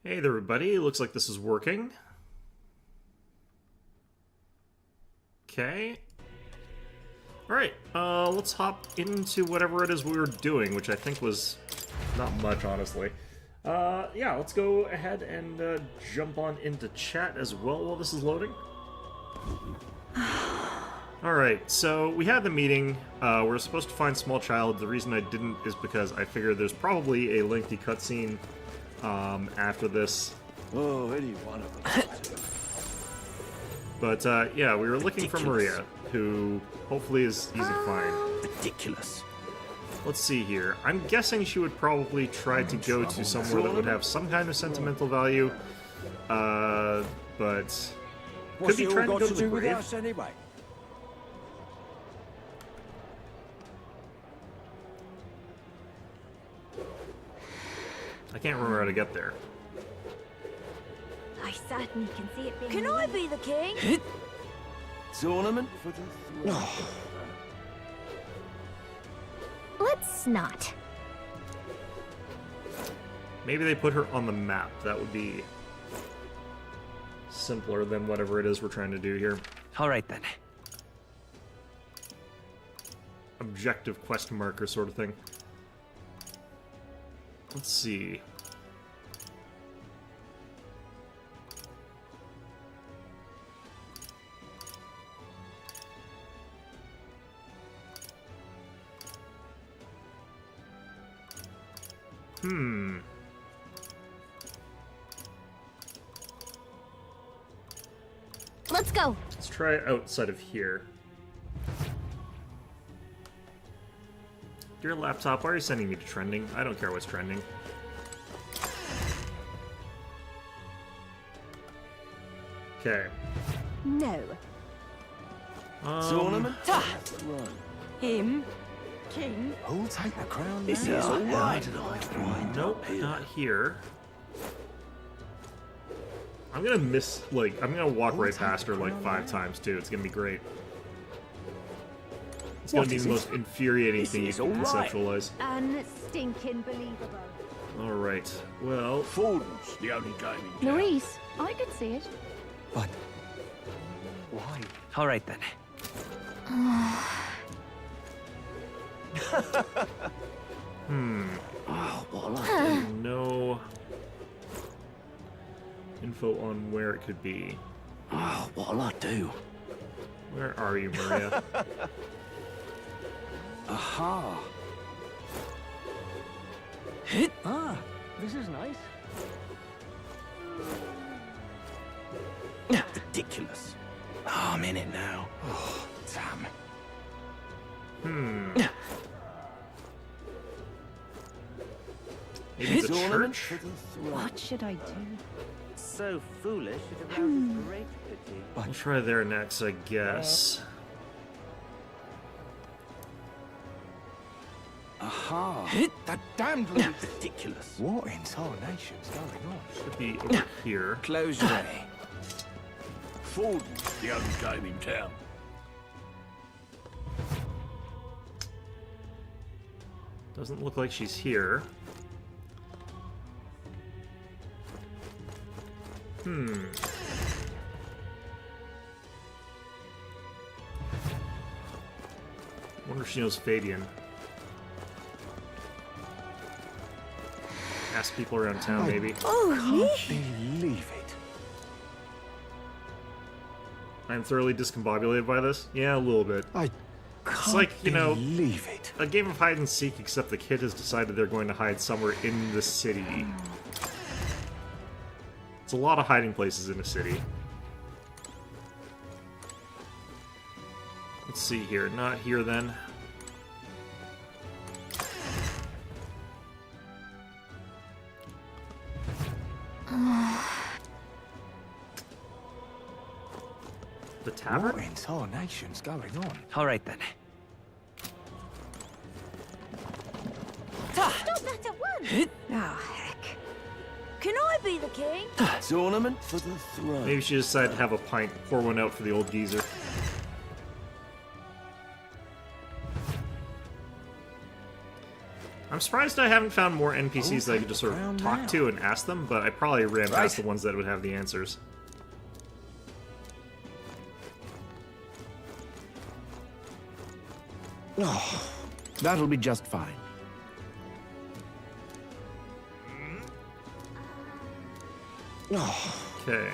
Hey there, everybody. Looks like this is working. Okay. Alright, let's hop into whatever it is we were doing, which I think was not much, honestly. Yeah, let's go ahead and jump on into chat as well while this is loading. Alright, so we had the meeting. We're supposed to find small child. The reason I didn't is because I figured there's probably a lengthy cutscene after this. Oh, any one of them. But, yeah, we were looking for Maria, who hopefully is easy to find. Ridiculous. Let's see here. I'm guessing she would probably try to go to somewhere that would have some kind of sentimental value. But could be trying to go to the grave. Anyway? I can't remember how to get there. I certainly can see it being... Can I be the king? Tournament for the throne. Let's not. Maybe they put her on the map. That would be simpler than whatever it is we're trying to do here. Alright then. Objective quest marker sort of thing. Let's see. Let's go. Let's try outside of here. Dear laptop, why are you sending me to trending? I don't care what's trending. Okay. No. Tournament for Ah. the throne. Him? King? Who'll take the crown This now? is all right. Nope, not here. I'm gonna miss, like, I'm gonna walk right past her like 5 times too. It's gonna be great. It's gonna be the most infuriating thing you can conceptualize. Unstinking believable. Alright, well, Forden's the only game in town. Louise, I could see it. But why? Alright then. Oh, what'll I do? no info on where it could be. Oh, what'll I do? Where are you, Maria? Aha. Ah, this is nice. Ridiculous. Oh, I'm in it now. Oh, damn. Maybe the Tournament church? for the throne. What should I do? So foolish, it arouses great pity. We'll try there next, I guess. Aha. That damned ridiculous. What in tarnation's going on? Should be over here. Close your eye. Forden's the only game in town. Doesn't look like she's here. Wonder if she knows Fabian. Ask people around town, maybe. Oh, Believe it. I'm thoroughly discombobulated by this. Yeah, a little bit. I It's like, you know, believe it. a game of hide and seek, except the kid has decided they're going to hide somewhere in the city. It's a lot of hiding places in a city. Let's see here. Not here, then. The tavern? What in tarnation's going on? Alright then. Stop that at once. oh heck. Can I be the king? Tournament for the throne. Maybe she decided to have a pint, pour one out for the old geezer. I'm I'm surprised I haven't found more NPCs that I could just sort of talk to and ask them, but I probably ran past the ones that would have the answers. Oh, that'll be just fine. Oh. Okay.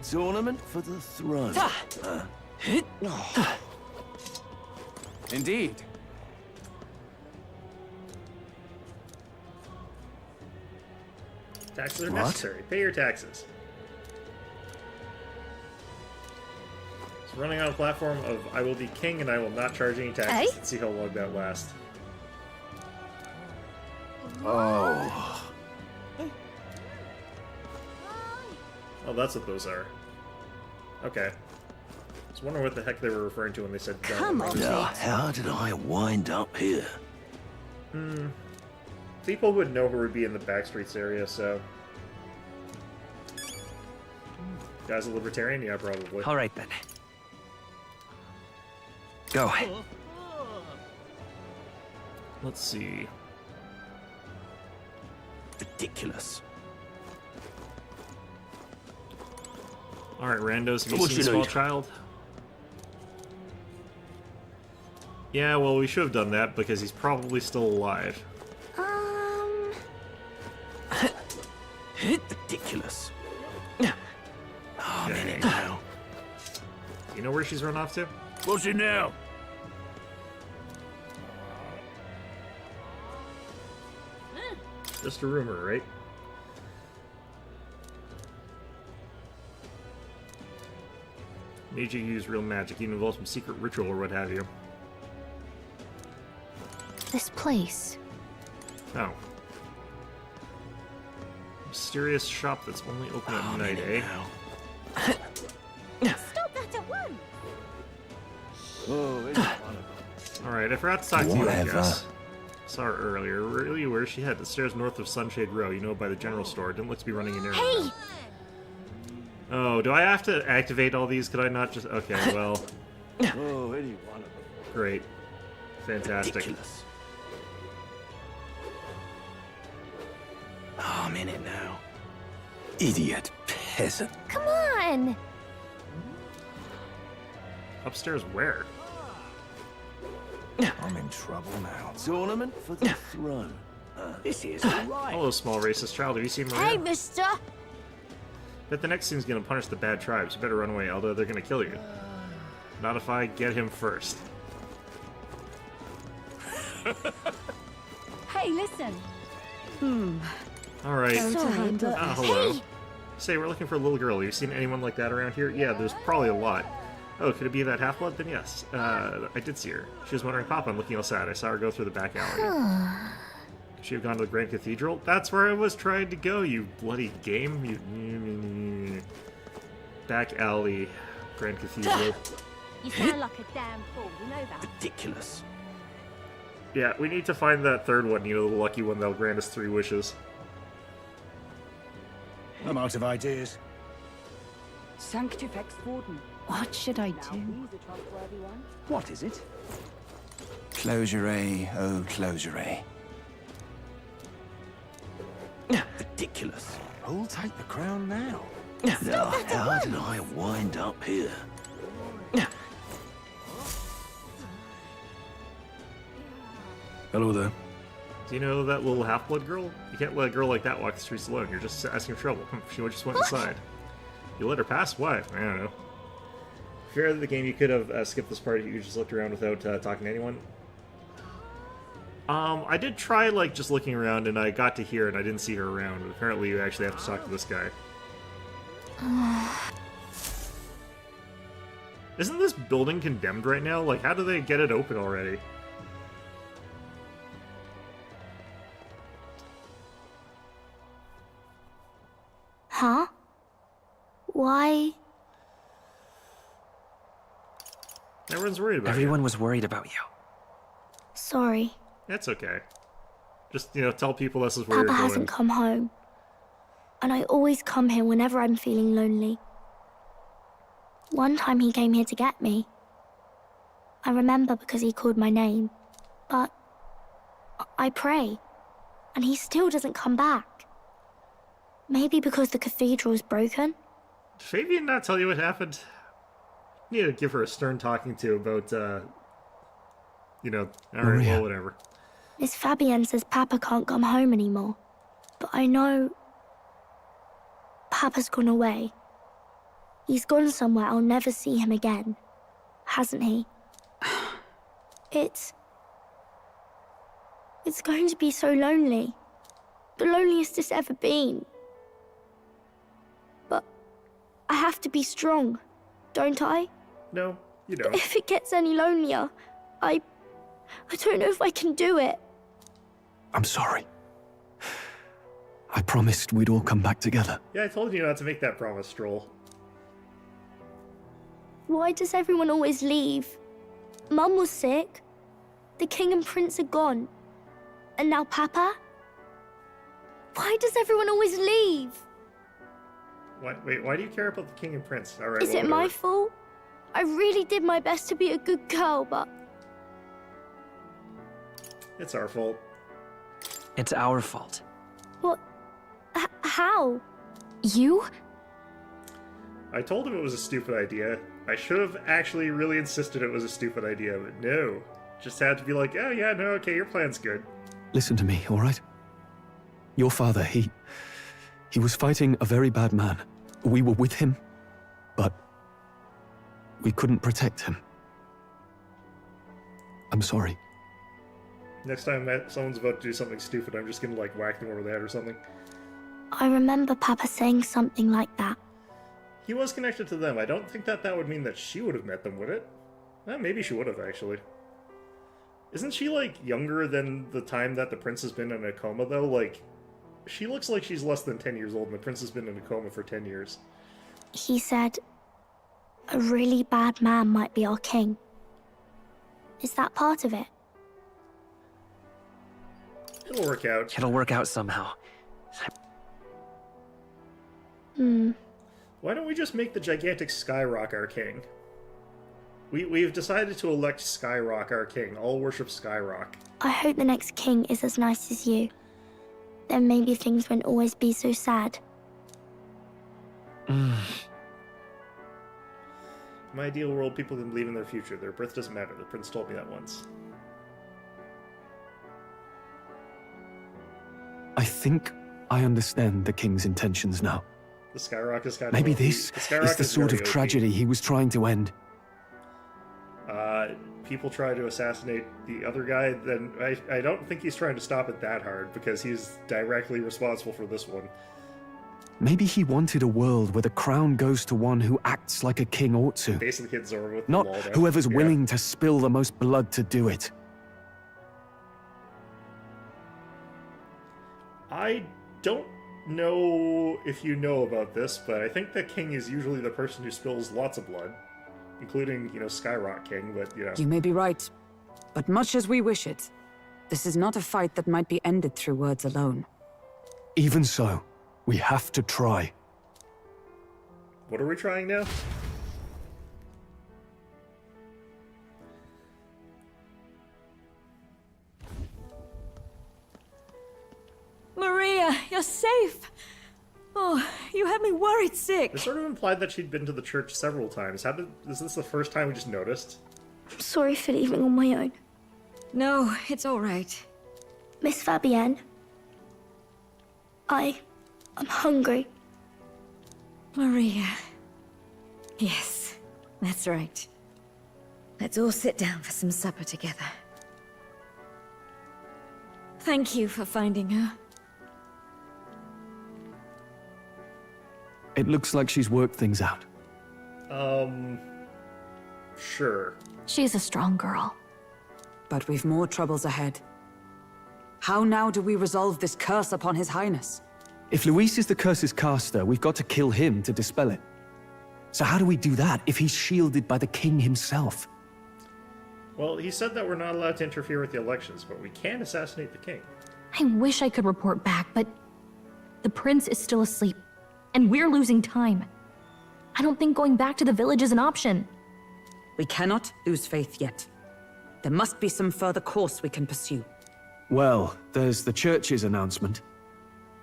Tournament for the throne. Indeed. Taxes are necessary. Pay your taxes. It's running on a platform of I will be king and I will not charge any taxes. Hey? Let's see how long that lasts. Oh. Oh, that's what those are. Okay. I was wondering what the heck they were referring to when they said Come on, Now, mate. how did I wind up here? People would know who would be in the backstreets area, so... Guy's a libertarian? Yeah, probably. All right then. Go. Let's see. Ridiculous. Alright, randos, have you What seen you Small need? Child? Yeah, well, we should have done that because he's probably still alive. Ridiculous. Okay. Now. Do you know where she's run off to? What's it now? Just a rumor, right? Need you to use real magic, even involve some secret ritual or what have you. This place. Oh. Mysterious shop that's only open at night, eh? Stop that at once! Oh, Alright, I forgot to talk to you, I Whatever. guess. Saw her earlier. Really, where's she head? The stairs north of Sunshade Row, you know, by the general store. Didn't look to be running in there. Hey! Oh, do I have to activate all these? Could I not just... Okay, well... Oh, any one of them. Great. Fantastic. Ridiculous. Oh, I'm in it now. Idiot peasant. Come on! Upstairs where? I'm in trouble now. Tournament for the throne. This is right. Hello, small racist child. Have you seen Maria? Hey, mister. Bet the next thing's gonna punish the bad tribes. You better run away, Elda. They're gonna kill you. Not if I get him first. Hey, listen. Alright. Sorry, but... Ah, hello. Say, we're looking for a little girl. Have you seen anyone like that around here? Yeah, there's probably a lot. Oh, could it be that half-blood? Then yes. I did see her. She was wondering, Papa, I'm looking all sad. I saw her go through the back alley. Could she have gone to the Grand Cathedral? That's where I was trying to go, you bloody game. You... Back alley. Grand Cathedral. You sound like a damn fool, you know that. Ridiculous. Yeah, we need to find that third one, you know, the lucky one that'll grant us 3 wishes. I'm out of ideas. Sanctifex Warden. What should I Now, do? he's a trustworthy one. What is it? Closure, oh closure. Ridiculous. Who'll take the crown now? Now, how did I wind up here? Hello there. Do you know that little half-blood girl? You can't let a girl like that walk the streets alone. You're just asking for trouble. She just went inside. You let her pass? Why? I don't know. Fair the game, you could have skipped this part. You just looked around without talking to anyone. I did try, like, just looking around, and I got to here, and I didn't see her around. But apparently, you actually have to talk to this guy. Isn't this building condemned right now? Like, how do they get it open already? Huh? Why? Everyone's worried about Everyone was worried about you. Sorry. you. That's okay. Just, you know, tell people this is where Papa you're going. hasn't come home. And I always come here whenever I'm feeling lonely. One time he came here to get me. I remember because he called my name. But I pray, and he still doesn't come back. Maybe because the cathedral's broken? Did Fabian not tell you what happened? You need to give her a stern talking to about, alright, well, whatever. Miss Fabienne says Papa can't come home anymore. But I know... Papa's gone away. He's gone somewhere I'll never see him again. Hasn't he? It's going to be so lonely. The loneliest it's ever been. But I have to be strong, don't I? No, you don't. If it gets any lonelier, I don't know if I can do it. I'm sorry. I promised we'd all come back together. Yeah, I told you not to make that promise, Stroll. Why does everyone always leave? Mum was sick. The king and prince are gone. And now Papa? Why does everyone always leave? Wait, why do you care about the king and prince? Alright, Is it my fault? I really did my best to be a good girl, but... It's our fault. It's our fault. What? How? You? I told him it was a stupid idea. I should have actually really insisted it was a stupid idea, but no. Just had to be like, oh yeah, no, okay, your plan's good. Listen to me, all right? Your father, he was fighting a very bad man. We were with him, but we couldn't protect him. I'm sorry. Next time someone's about to do something stupid, I'm just gonna, like, whack them over the head or something. I remember Papa saying something like that. He was connected to them. I don't think that would mean that she would have met them, would it? Maybe she would have, actually. Isn't she, like, younger than the time that the prince has been in a coma, though? Like, she looks like she's less than 10 years old, and the prince has been in a coma for 10 years. He said, a really bad man might be our king. Is that part of it? It'll work out. It'll work out somehow. Why don't we just make the gigantic Skyrock our king? We've decided to elect Skyrock our king. All worship Skyrock. I hope the next king is as nice as you. Then maybe things won't always be so sad. In my ideal world, people can believe in their future. Their birth doesn't matter. The prince told me that once. I think I understand the king's intentions now. The Skyrock is kind of... Maybe this is the sort of tragedy he was trying to end. People try to assassinate the other guy, then I don't think he's trying to stop it that hard, because he's directly responsible for this one. Maybe he wanted a world where the crown goes to one who acts like a king ought to. Basically hit Zora with Not the wall down. whoever's willing to spill the most blood to do it. I don't know if you know about this, but I think the king is usually the person who spills lots of blood. Including, Skyrock King, but, You may be right, but much as we wish it, this is not a fight that might be ended through words alone. Even so, we have to try. What are we trying now? Maria, you're safe. Oh, you had me worried sick. It sort of implied that she'd been to the church several times. Is this the first time we just noticed? I'm sorry for leaving on my own. No, it's all right. Miss Fabienne, I'm hungry. Maria. Yes, that's right. Let's all sit down for some supper together. Thank you for finding her. It looks like she's worked things out. Sure. She's a strong girl. But we've more troubles ahead. How now do we resolve this curse upon His Highness? If Luis is the curse's caster, we've got to kill him to dispel it. So how do we do that if he's shielded by the king himself? Well, he said that we're not allowed to interfere with the elections, but we can assassinate the king. I wish I could report back, but the prince is still asleep, and we're losing time. I don't think going back to the village is an option. We cannot lose faith yet. There must be some further course we can pursue. Well, there's the church's announcement.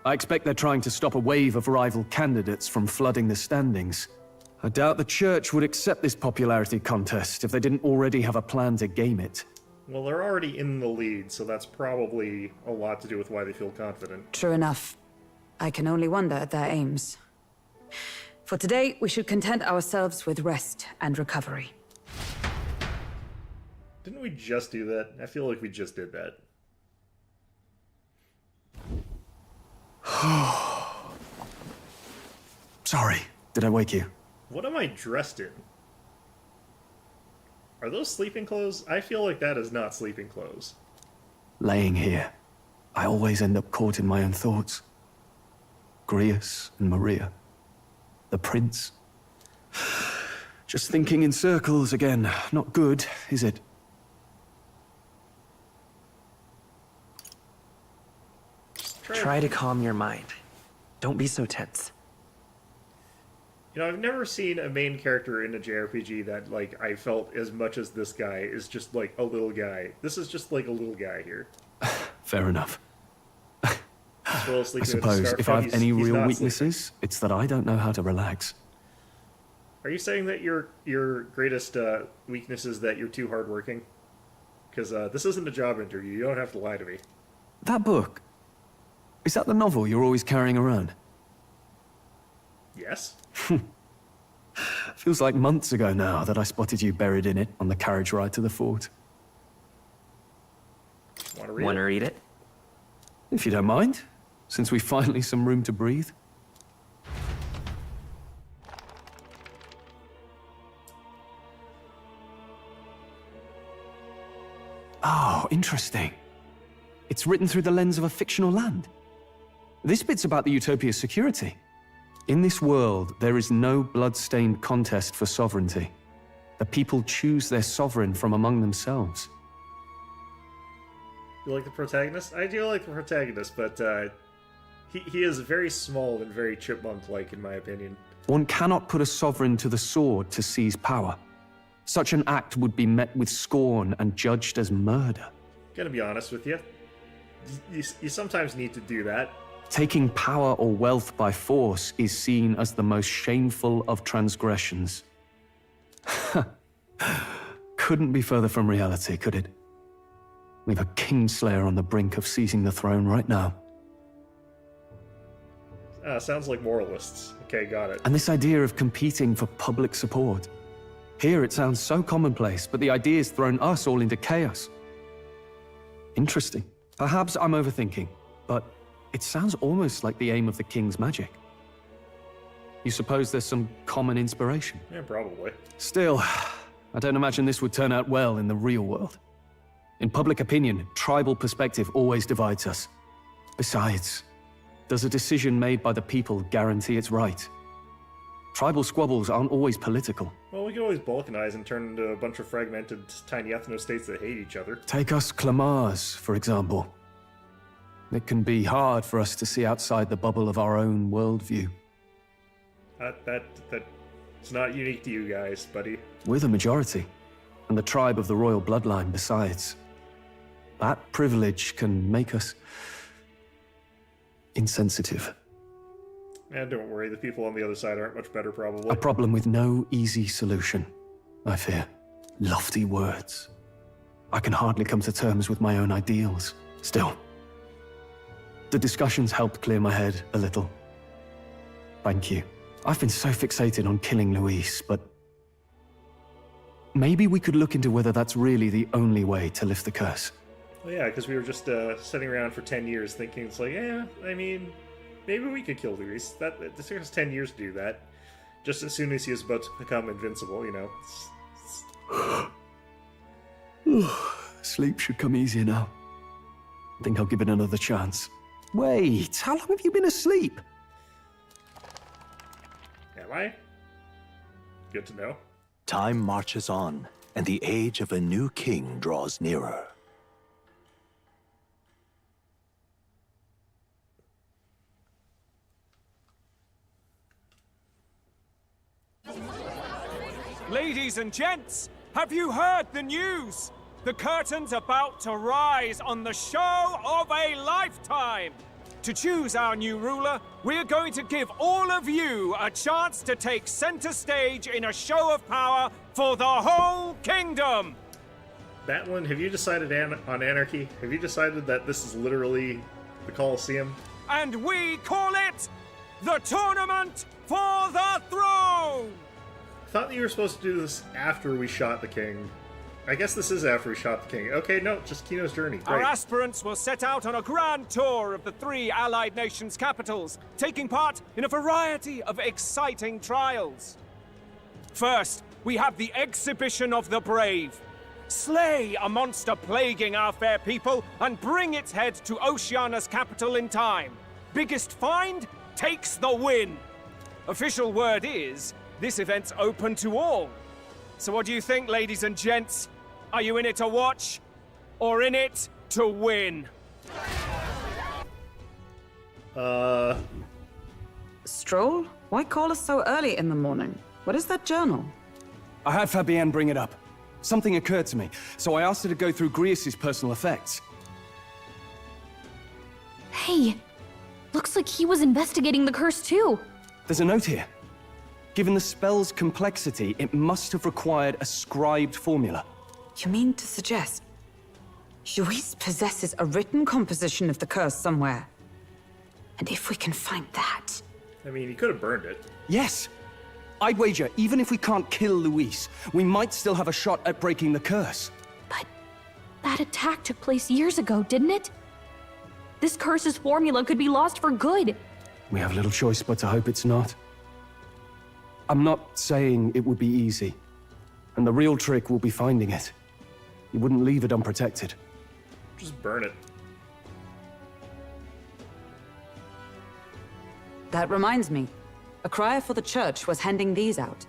I expect they're trying to stop a wave of rival candidates from flooding the standings. I doubt the church would accept this popularity contest if they didn't already have a plan to game it. Well, they're already in the lead, so that's probably a lot to do with why they feel confident. True enough. I can only wonder at their aims. For today, we should content ourselves with rest and recovery. Didn't we just do that? I feel like we just did that. Sorry, did I wake you? What am I dressed in? Are those sleeping clothes? I feel like that is not sleeping clothes. Laying here, I always end up caught in my own thoughts. Grius and Maria. The prince. Just thinking in circles again. Not good, is it? Try to calm your mind. Don't be so tense. You know, I've never seen a main character in a JRPG that, like, I felt as much as this guy is just, like, a little guy. This is just, like, a little guy here. Fair enough. Well, I suppose if I have any real weaknesses, it's that I don't know how to relax. Are you saying that your greatest weakness is that you're too hardworking? Because this isn't a job interview. You don't have to lie to me. That book, is that the novel you're always carrying around? Yes? Feels like months ago now that I spotted you buried in it on the carriage ride to the fort. Want to read it? If you don't mind, since we've finally some room to breathe. Oh, interesting. It's written through the lens of a fictional land. This bit's about the Utopia's security. In this world, there is no blood-stained contest for sovereignty. The people choose their sovereign from among themselves. You like the protagonist? I do like the protagonist, but he is very small and very chipmunk-like, in my opinion. One cannot put a sovereign to the sword to seize power. Such an act would be met with scorn and judged as murder. Gonna be honest with you. You sometimes need to do that. Taking power or wealth by force is seen as the most shameful of transgressions. Couldn't be further from reality, could it? We've a Kingslayer on the brink of seizing the throne right now. Sounds like moralists. Okay, got it. And this idea of competing for public support. Here it sounds so commonplace, but the idea's thrown us all into chaos. Interesting. Perhaps I'm overthinking, but it sounds almost like the aim of the king's magic. You suppose there's some common inspiration? Yeah, probably. Still, I don't imagine this would turn out well in the real world. In public opinion, tribal perspective always divides us. Besides, does a decision made by the people guarantee it's right? Tribal squabbles aren't always political. Well, we could always balkanize and turn into a bunch of fragmented, tiny ethno-states that hate each other. Take us Clamars, for example. It can be hard for us to see outside the bubble of our own worldview. That's not unique to you guys, buddy. We're the majority, and the tribe of the royal bloodline besides. That privilege can make us insensitive. And don't worry, the people on the other side aren't much better, probably. A problem with no easy solution, I fear. Lofty words. I can hardly come to terms with my own ideals. Still, the discussions helped clear my head a little. Thank you. I've been so fixated on killing Luis, but maybe we could look into whether that's really the only way to lift the curse. Well, yeah, because we were just sitting around for 10 years thinking, it's like, yeah, I mean, maybe we could kill Luis. It took us 10 years to do that. Just as soon as he was about to become invincible, you know. Sleep should come easier now. I think I'll give it another chance. Wait, how long have you been asleep? Am I? Good to know. Time marches on, and the age of a new king draws nearer. Ladies and gents, have you heard the news? The curtain's about to rise on the show of a lifetime. To choose our new ruler, we're going to give all of you a chance to take center stage in a show of power for the whole kingdom. That one, have you decided on anarchy? Have you decided that this is literally the Colosseum? And we call it the Tournament for the Throne! I thought that you were supposed to do this after we shot the king. I guess this is after we shot the king. Okay, no, just Kino's journey. Great. Our aspirants will set out on a grand tour of the 3 allied nations' capitals, taking part in a variety of exciting trials. First, we have the Exhibition of the Brave. Slay a monster plaguing our fair people and bring its head to Oceania's capital in time. Biggest find takes the win. Official word is, this event's open to all. So what do you think, ladies and gents? Are you in it to watch, or in it to win? Stroll? Why call us so early in the morning? What is that journal? I had Fabienne bring it up. Something occurred to me, so I asked her to go through Grius' personal effects. Hey, looks like he was investigating the curse too. There's a note here. Given the spell's complexity, it must have required a scribed formula. You mean to suggest Luis possesses a written composition of the curse somewhere? And if we can find that... I mean, he could have burned it. Yes! I'd wager, even if we can't kill Luis, we might still have a shot at breaking the curse. But that attack took place years ago, didn't it? This curse's formula could be lost for good. We have little choice but to hope it's not. I'm not saying it would be easy. And the real trick will be finding it. You wouldn't leave it unprotected. Just burn it. That reminds me. A crier for the church was handing these out.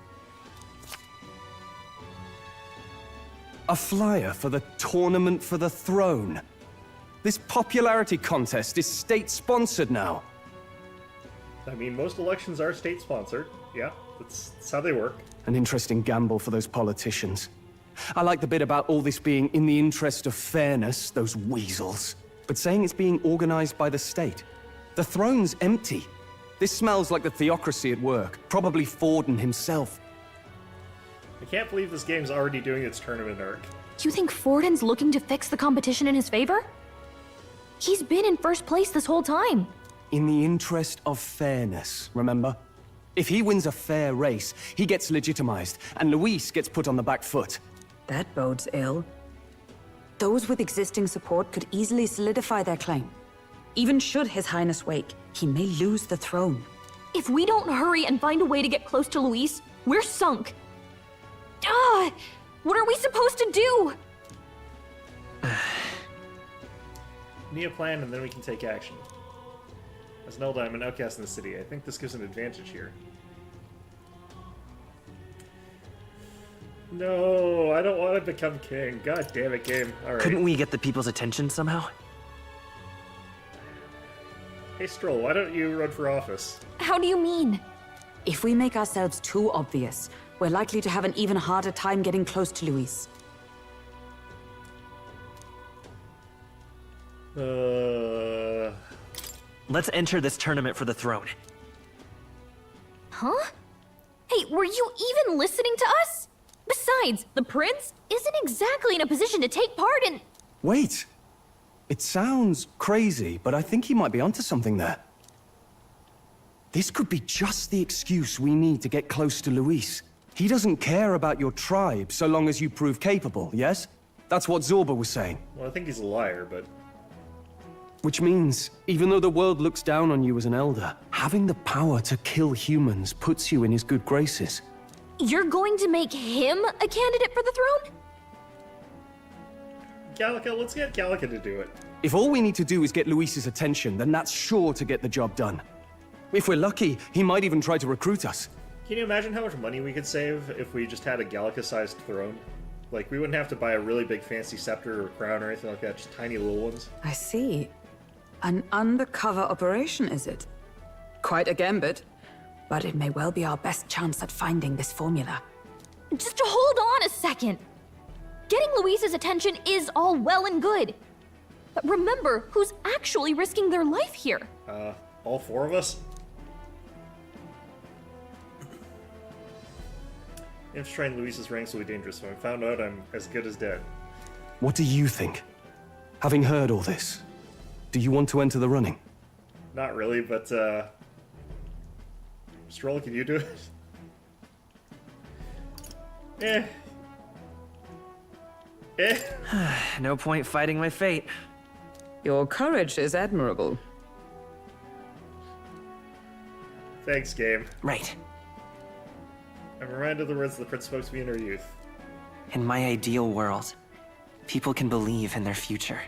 A flyer for the Tournament for the Throne. This popularity contest is state-sponsored now. I mean, most elections are state-sponsored. Yeah, that's how they work. An interesting gamble for those politicians. I like the bit about all this being in the interest of fairness, those weasels. But saying it's being organized by the state. The throne's empty. This smells like the theocracy at work. Probably Forden himself. I can't believe this game's already doing its tournament arc. You think Forden's looking to fix the competition in his favor? He's been in first place this whole time. In the interest of fairness, remember? If he wins a fair race, he gets legitimized, and Luis gets put on the back foot. That bodes ill. Those with existing support could easily solidify their claim. Even should His Highness wake, he may lose the throne. If we don't hurry and find a way to get close to Luis, we're sunk. What are we supposed to do? Need a plan, and then we can take action. As Nelda, I'm an outcast in the city. I think this gives an advantage here. No, I don't want to become king. God damn it, game. Alright. Couldn't we get the people's attention somehow? Hey, Stroll, why don't you run for office? How do you mean? If we make ourselves too obvious, we're likely to have an even harder time getting close to Luis. Let's enter this tournament for the throne. Huh? Hey, were you even listening to us? Besides, the prince isn't exactly in a position to take part in... Wait! It sounds crazy, but I think he might be onto something there. This could be just the excuse we need to get close to Luis. He doesn't care about your tribe so long as you prove capable, yes? That's what Zorba was saying. Well, I think he's a liar, but... Which means, even though the world looks down on you as an elder, having the power to kill humans puts you in his good graces. You're going to make him a candidate for the throne? Gallica, let's get Gallica to do it. If all we need to do is get Luis's attention, then that's sure to get the job done. If we're lucky, he might even try to recruit us. Can you imagine how much money we could save if we just had a Gallica-sized throne? Like, we wouldn't have to buy a really big fancy scepter or crown or anything like that, just tiny little ones. I see. An undercover operation, is it? Quite a gambit, but it may well be our best chance at finding this formula. Just hold on a second. Getting Luis's attention is all well and good. But remember who's actually risking their life here. All four of us? Infiltrating Luis's ranks will be dangerous. When I found out, I'm as good as dead. What do you think? Having heard all this, do you want to enter the running? Not really, but, Stroll, can you do it? No point fighting my fate. Your courage is admirable. Thanks, game. Right. I'm reminded of the words the prince spoke to me in her youth. In my ideal world, people can believe in their future.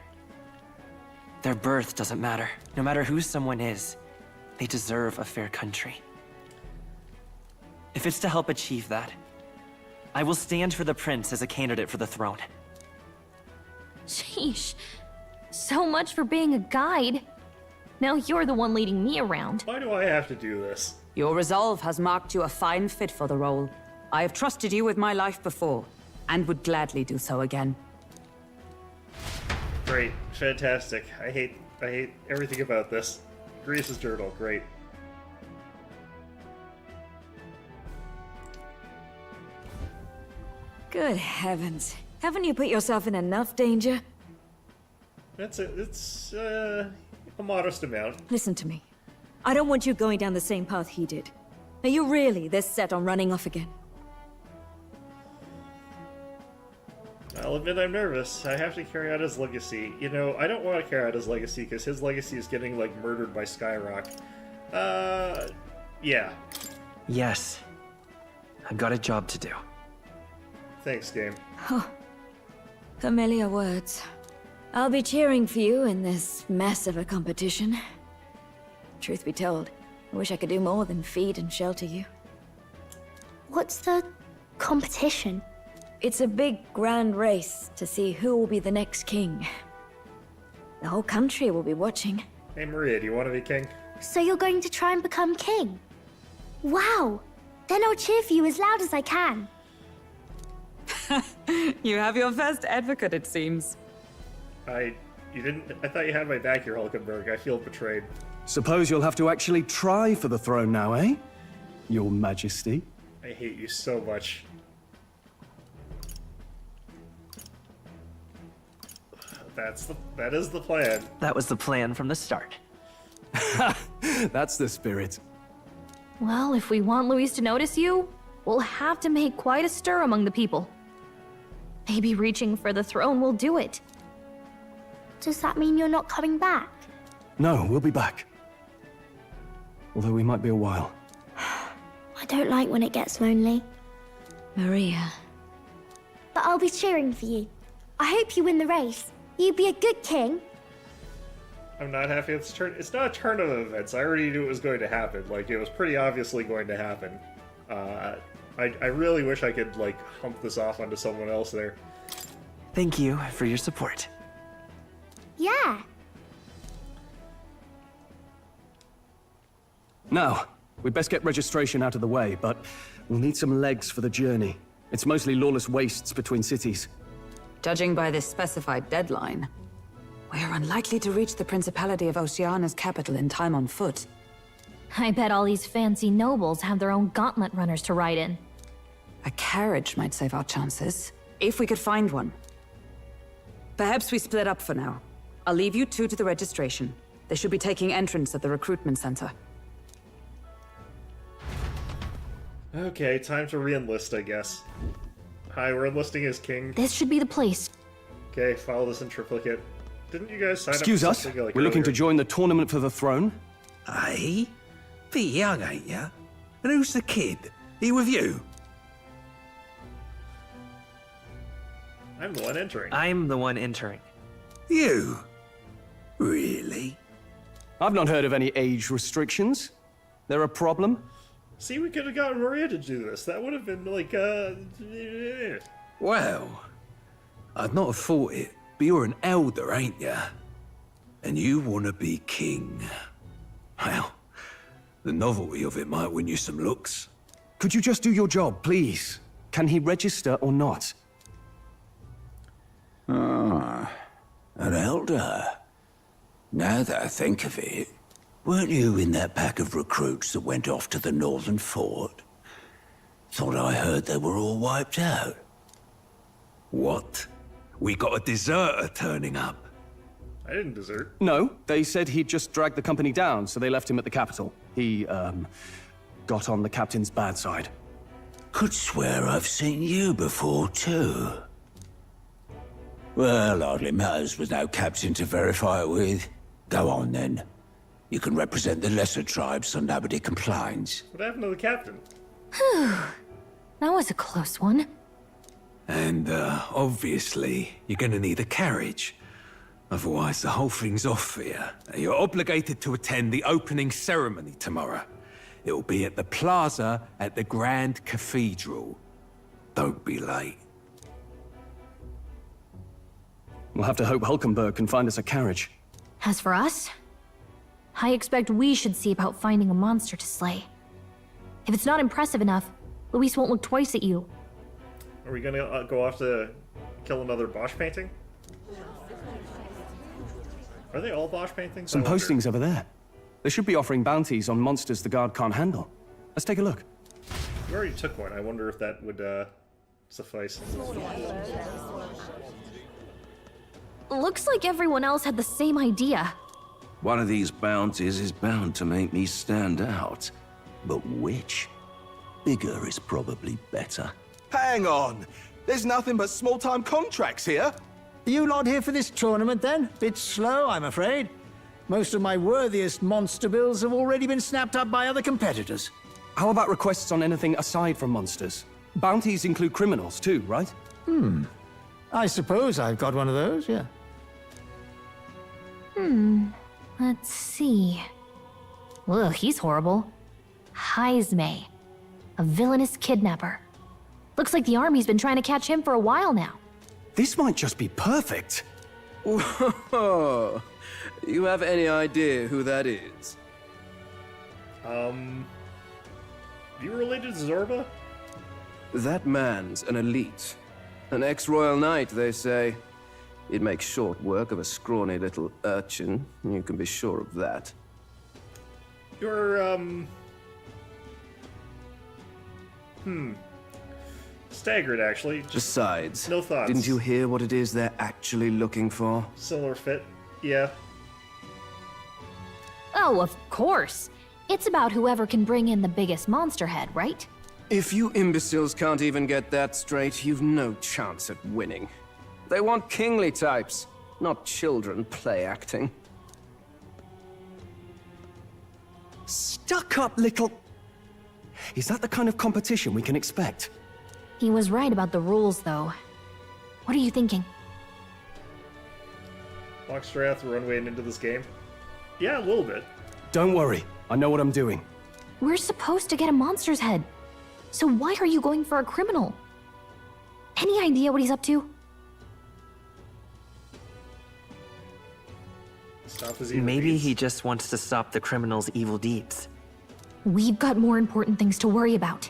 Their birth doesn't matter. No matter who someone is, they deserve a fair country. If it's to help achieve that, I will stand for the prince as a candidate for the throne. Sheesh. So much for being a guide. Now you're the one leading me around. Why do I have to do this? Your resolve has marked you a fine fit for the role. I have trusted you with my life before, and would gladly do so again. Great. Fantastic. I hate everything about this. Grease's journal. Great. Good heavens. Haven't you put yourself in enough danger? That's it. It's, a modest amount. Listen to me. I don't want you going down the same path he did. Are you really this set on running off again? I'll admit I'm nervous. I have to carry out his legacy. You know, I don't want to carry out his legacy because his legacy is getting, like, murdered by Skyrock. Yeah. Yes. I've got a job to do. Thanks, game. Oh, familiar words. I'll be cheering for you in this mess of a competition. Truth be told, I wish I could do more than feed and shelter you. What's the competition? It's a big, grand race to see who will be the next king. The whole country will be watching. Hey, Maria, do you want to be king? So you're going to try and become king? Wow! Then I'll cheer for you as loud as I can. You have your first advocate, it seems. I thought you had my back here, Hulkenberg. I feel betrayed. Suppose you'll have to actually try for the throne now, eh? Your Majesty. I hate you so much. That is the plan. That was the plan from the start. That's the spirit. Well, if we want Luis to notice you, we'll have to make quite a stir among the people. Maybe reaching for the throne will do it. Does that mean you're not coming back? No, we'll be back. Although we might be a while. I don't like when it gets lonely. Maria. But I'll be cheering for you. I hope you win the race. You be a good king. I'm not happy with this turn. It's not a turn of events. I already knew it was going to happen. Like, it was pretty obviously going to happen. I really wish I could, like, hump this off onto someone else there. Thank you for your support. Yeah. Now, we'd best get registration out of the way, but we'll need some legs for the journey. It's mostly lawless wastes between cities. Judging by this specified deadline, we're unlikely to reach the Principality of Oceana's capital in time on foot. I bet all these fancy nobles have their own gauntlet runners to ride in. A carriage might save our chances, if we could find one. Perhaps we split up for now. I'll leave you two to the registration. They should be taking entrance at the recruitment center. Okay, time to re-enlist, I guess. Hi, we're enlisting as king. This should be the place. Okay, follow this in triplicate. Didn't you guys sign Excuse up for us, something like we're looking to earlier? join the tournament for the throne. Aye? Bit young, ain't ya? And who's the kid? He with you? I'm the one entering. I'm the one entering. You? Really? I've not heard of any age restrictions. There a problem? See, we could have gotten Maria to do this. That would have been like, Well, I'd not have thought it, but you're an elder, ain't ya? And you want to be king. Well, the novelty of it might win you some looks. Could you just do your job, please? Can he register or not? Ah, an elder. Now that I think of it, weren't you in that pack of recruits that went off to the northern fort? Thought I heard they were all wiped out. What? We got a deserter turning up. I didn't desert. No, they said he'd just dragged the company down, so they left him at the capital. He, got on the captain's bad side. Could swear I've seen you before, too. Well, hardly matters with no captain to verify it with. Go on, then. You can represent the lesser tribes so nobody complains. What happened to the captain? That was a close one. And, obviously, you're gonna need a carriage. Otherwise, the whole thing's off for you. You're obligated to attend the opening ceremony tomorrow. It'll be at the plaza at the Grand Cathedral. Don't be late. We'll have to hope Hulkenberg can find us a carriage. As for us, I expect we should see about finding a monster to slay. If it's not impressive enough, Luis won't look twice at you. Are we gonna go off to kill another Bosch painting? Are they all Bosch paintings? Some postings over there. They should be offering bounties on monsters the guard can't handle. Let's take a look. We already took one. I wonder if that would suffice. Looks like everyone else had the same idea. One of these bounties is bound to make me stand out. But which? Bigger is probably better. Hang on! There's nothing but small-time contracts here! You lot here for this tournament, then? Bit slow, I'm afraid. Most of my worthiest monster bills have already been snapped up by other competitors. How about requests on anything aside from monsters? Bounties include criminals too, right? I suppose I've got one of those, yeah. Let's see. Ugh, he's horrible. Heisme. A villainous kidnapper. Looks like the army's been trying to catch him for a while now. This might just be perfect. Whoa. You have any idea who that is? You related to Zorba? That man's an elite. An ex-royal knight, they say. He'd make short work of a scrawny little urchin. You can be sure of that. You're, staggered, actually. Just Besides, no thoughts. didn't you hear what it is they're actually looking for? Similar fit. Yeah. Oh, of course. It's about whoever can bring in the biggest monster head, right? If you imbeciles can't even get that straight, you've no chance at winning. They want kingly types, not children play acting. Stuck-up little... Is that the kind of competition we can expect? He was right about the rules, though. What are you thinking? Lockstrath runway into this game? Yeah, a little bit. Don't worry, I know what I'm doing. We're supposed to get a monster's head. So why are you going for a criminal? Any idea what he's up to? Stop his evil Maybe deeds. he just wants to stop the criminal's evil deeds. We've got more important things to worry about.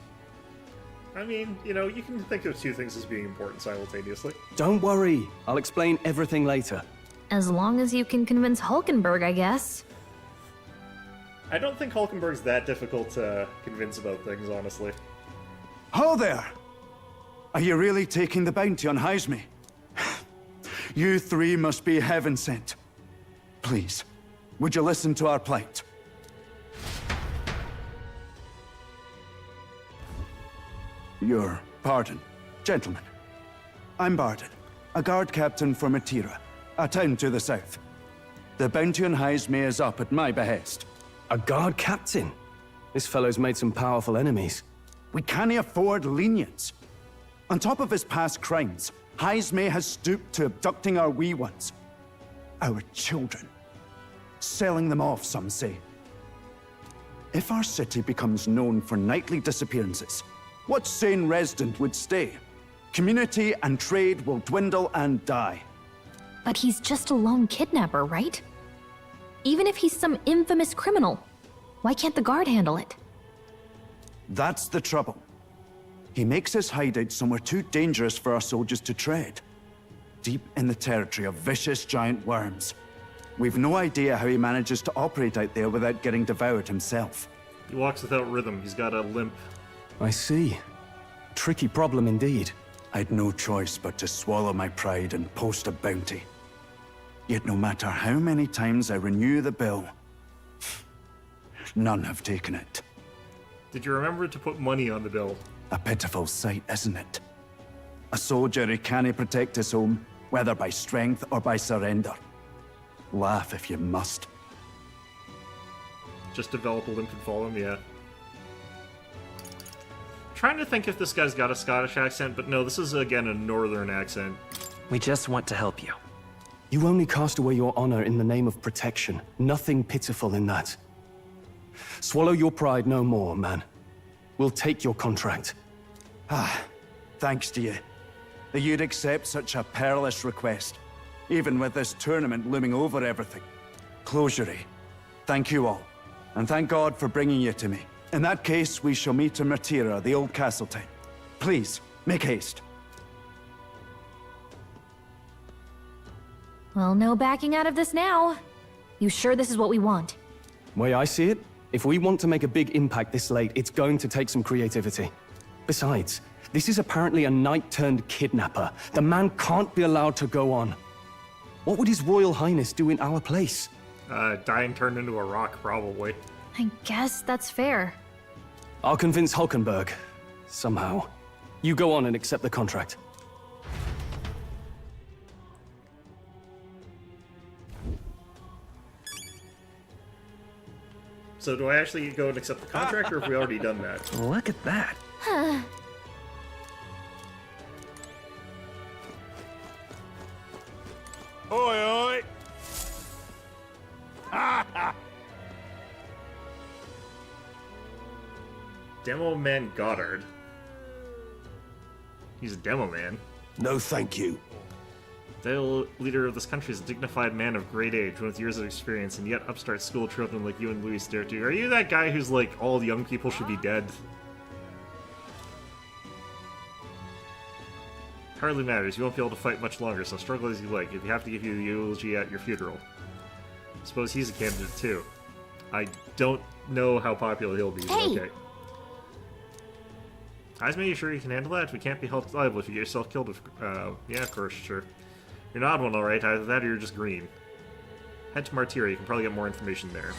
I mean, you know, you can think of two things as being important simultaneously. Don't worry, I'll explain everything later. As long as you can convince Hulkenberg, I guess. I don't think Hulkenberg's that difficult to convince about things, honestly. Ho there! Are you really taking the bounty on Heisme? You three must be heaven sent. Please, would you listen to our plight? Your pardon, gentlemen. I'm Barden, a guard captain for Matira, a town to the south. The bounty on Heisme is up at my behest. A guard captain? This fellow's made some powerful enemies. We can't afford lenience. On top of his past crimes, Heisme has stooped to abducting our wee ones. Our children. Selling them off, some say. If our city becomes known for nightly disappearances, what sane resident would stay? Community and trade will dwindle and die. But he's just a lone kidnapper, right? Even if he's some infamous criminal, why can't the guard handle it? That's the trouble. He makes his hideout somewhere too dangerous for our soldiers to tread. Deep in the territory of vicious giant worms. We've no idea how he manages to operate out there without getting devoured himself. He walks without rhythm. He's got a limp. I see. Tricky problem indeed. I'd no choice but to swallow my pride and post a bounty. Yet no matter how many times I renew the bill, none have taken it. Did you remember to put money on the bill? A pitiful sight, isn't it? A soldier who can't protect his home, whether by strength or by surrender. Laugh if you must. Just develop a limp and follow him, yeah. Trying to think if this guy's got a Scottish accent, but no, this is again a northern accent. We just want to help you. You only cast away your honor in the name of protection. Nothing pitiful in that. Swallow your pride no more, man. We'll take your contract. Thanks to you. That you'd accept such a perilous request, even with this tournament looming over everything. Closure. Thank you all, and thank God for bringing you to me. In that case, we shall meet in Martira, the old castle town. Please, make haste. Well, no backing out of this now. You sure this is what we want? Way I see it, if we want to make a big impact this late, it's going to take some creativity. Besides, this is apparently a knight-turned-kidnapper. The man can't be allowed to go on. What would His Royal Highness do in our place? Die and turn into a rock, probably. I guess that's fair. I'll convince Hulkenberg. Somehow. You go on and accept the contract. So do I actually go and accept the contract, or have we already done that? Look at that. Oi, oi! Demo Man Goddard. He's a demo man. No thank you. The leader of this country is a dignified man of great age, one with years of experience, and yet upstart school children like you and Louis stare to. Are you that guy who's like, all young people should be dead? Hardly matters. You won't be able to fight much longer, so struggle as you like. If you have to give you the eulogy at your funeral. Suppose he's a candidate too. I don't know how popular he'll be, but okay. Heisman, you sure you can handle that? We can't be held liable if you get yourself killed. Yeah, of course, sure. You're an odd one, alright. Either that or you're just green. Head to Martira. You can probably get more information there.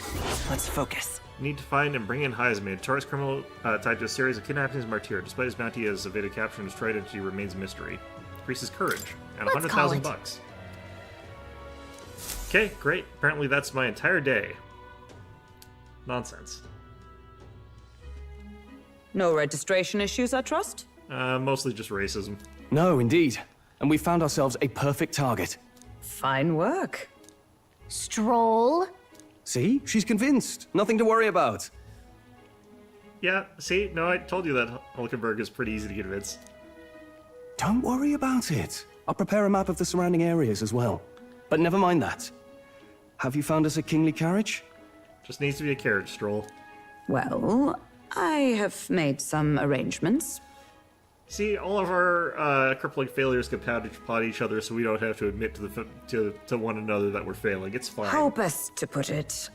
Let's focus. You need to find and bring in Heisman, a tourist criminal tied to a series of kidnappings in Martira. Despite his bounty as evaded capture and his trade entity remains a mystery. Increases courage. And $100,000. Okay, great. Apparently that's my entire day. Nonsense. No registration issues, I trust? Mostly just racism. No, indeed. And we found ourselves a perfect target. Fine work. Stroll? See? She's convinced. Nothing to worry about. Yeah, see? No, I told you that Hulkenberg is pretty easy to convince. Don't worry about it. I'll prepare a map of the surrounding areas as well. But never mind that. Have you found us a kingly carriage? Just needs to be a carriage stroll. Well, I have made some arrangements. See, all of our crippling failures can pot each other, so we don't have to admit to one another that we're failing. It's fine. How best to put it?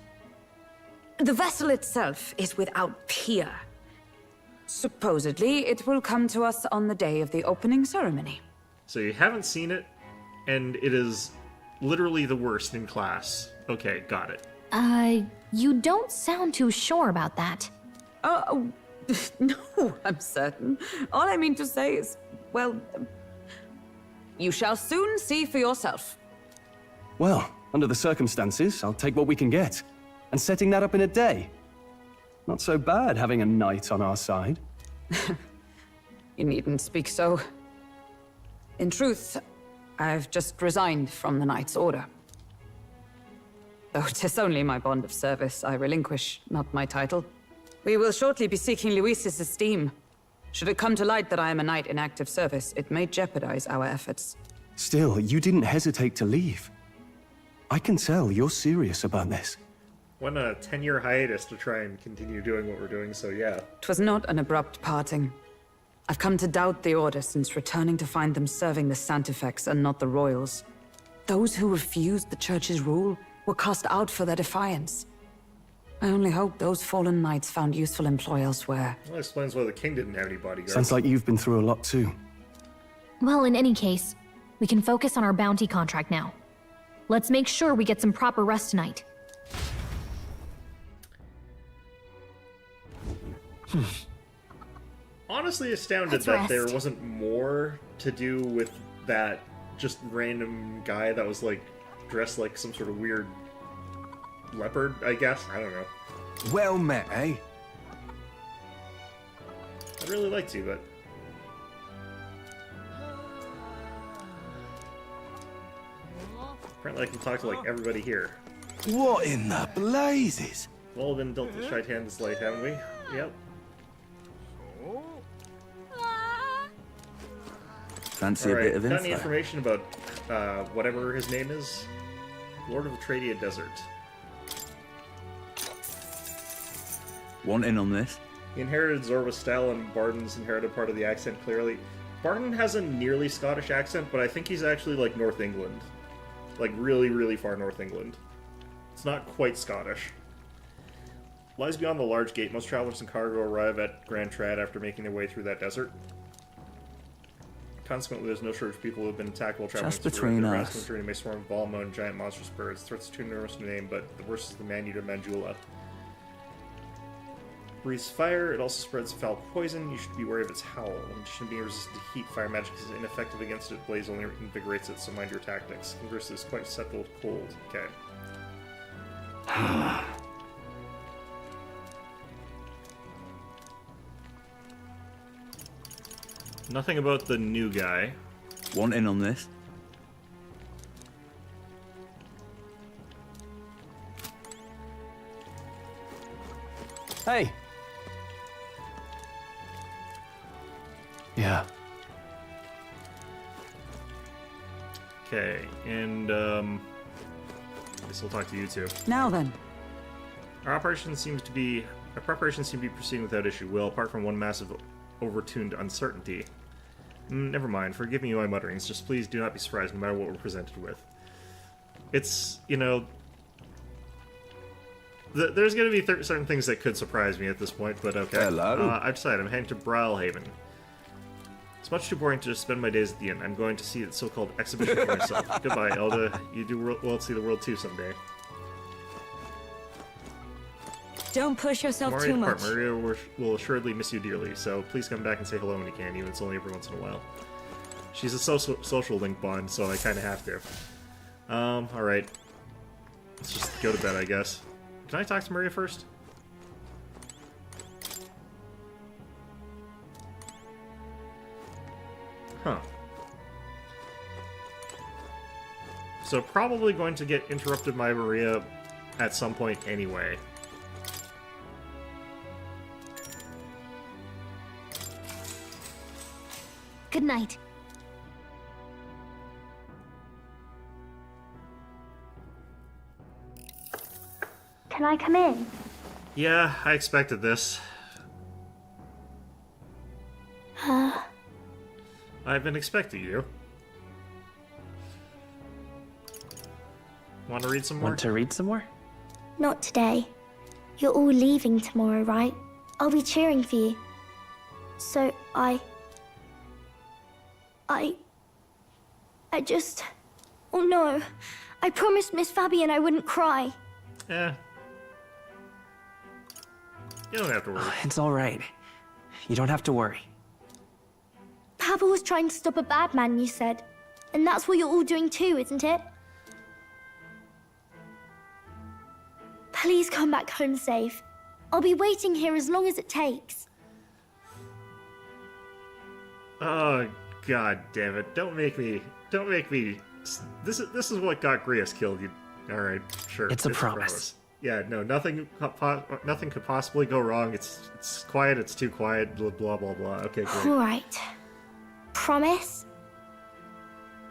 The vessel itself is without peer. Supposedly, it will come to us on the day of the opening ceremony. So you haven't seen it, and it is literally the worst in class. Okay, got it. You don't sound too sure about that. Oh, no, I'm certain. All I mean to say is, well, you shall soon see for yourself. Well, under the circumstances, I'll take what we can get. And setting that up in a day. Not so bad having a knight on our side. You needn't speak so. In truth, I've just resigned from the Knight's Order. Though 'tis only my bond of service I relinquish, not my title. We will shortly be seeking Luis's esteem. Should it come to light that I am a knight in active service, it may jeopardize our efforts. Still, you didn't hesitate to leave. I can tell you're serious about this. Went on a 10-year hiatus to try and continue doing what we're doing, so yeah. 'Twas not an abrupt parting. I've come to doubt the Order since returning to find them serving the Santifex and not the Royals. Those who refused the Church's rule were cast out for their defiance. I only hope those fallen knights found useful employ elsewhere. Well, that explains why the king didn't have any bodyguards. Sounds like you've been through a lot too. Well, in any case, we can focus on our bounty contract now. Let's make sure we get some proper rest tonight. Honestly astounded Let's that there rest. wasn't more to do with that just random guy that was like dressed like some sort of weird leopard, I guess. I don't know. Well met, eh? I'd really like to, but apparently I can talk to like everybody here. What in the blazes? We've all been dealt the right hand this life, haven't we? Yep. Fancy a bit of got any info? information about whatever his name is? Lord of the Tradia Desert. Want in on this? He inherited Zorba's style, and Barden's inherited part of the accent clearly. Barden has a nearly Scottish accent, but I think he's actually like North England. Like really, really far North England. It's not quite Scottish. Lies beyond the large gate. Most travelers and cargo arrive at Grand Trad after making their way through that desert. Consequently, there's no shortage of people who have been attacked while traveling. Just between the us. vast majority may swarm with Balmo and giant monstrous birds. Threats too numerous to name, but the worst is the man-eater Manjula. Breathes fire, it also spreads foul poison. You should be wary of its howl. You shouldn't be resistant to heat. Fire magic is ineffective against it. Blaze only invigorates it, so mind your tactics. Conversely, it's quite susceptible to cold. Okay. Nothing about the new guy. Want in on this? Hey! Yeah. Okay, and I guess we'll talk to you two. Now then. Our preparations seem to be proceeding without issue. Well, apart from one massive overtuned uncertainty. Never mind. Forgive me my mutterings. Just please do not be surprised no matter what we're presented with. It's, you know... there's going to be certain things that could surprise me at this point, but okay. Hello? I've decided. I'm heading to Brilhaven. It's much too boring to just spend my days at the inn. I'm going to see the so-called exhibition for myself. Goodbye, Elda. You do well to see the world too someday. Don't push yourself Maria too much. depart. Maria will assuredly miss you dearly, so please come back and say hello when you can, even if it's only every once in a while. She's a social link bond, so I kind of have to. Alright. Let's just go to bed, I guess. Can I talk to Maria first? Huh. So probably going to get interrupted by Maria at some point anyway. Good night. Can I come in? Yeah, I expected this. I've been expecting you. Want to read some more? Want to read some more? Not today. You're all leaving tomorrow, right? I'll be cheering for you. So I just... Oh no. I promised Miss Fabian I wouldn't cry. Eh. You don't have to worry. It's all right. You don't have to worry. Papa was trying to stop a bad man, you said. And that's what you're all doing too, isn't it? Please come back home safe. I'll be waiting here as long as it takes. Oh, god damn it. Don't make me... This is what got Grius killed. You... Alright, sure. It's a promise. Yeah, no, nothing could possibly go wrong. It's quiet, it's too quiet, blah, blah, blah, blah. Okay, great. All right. Promise?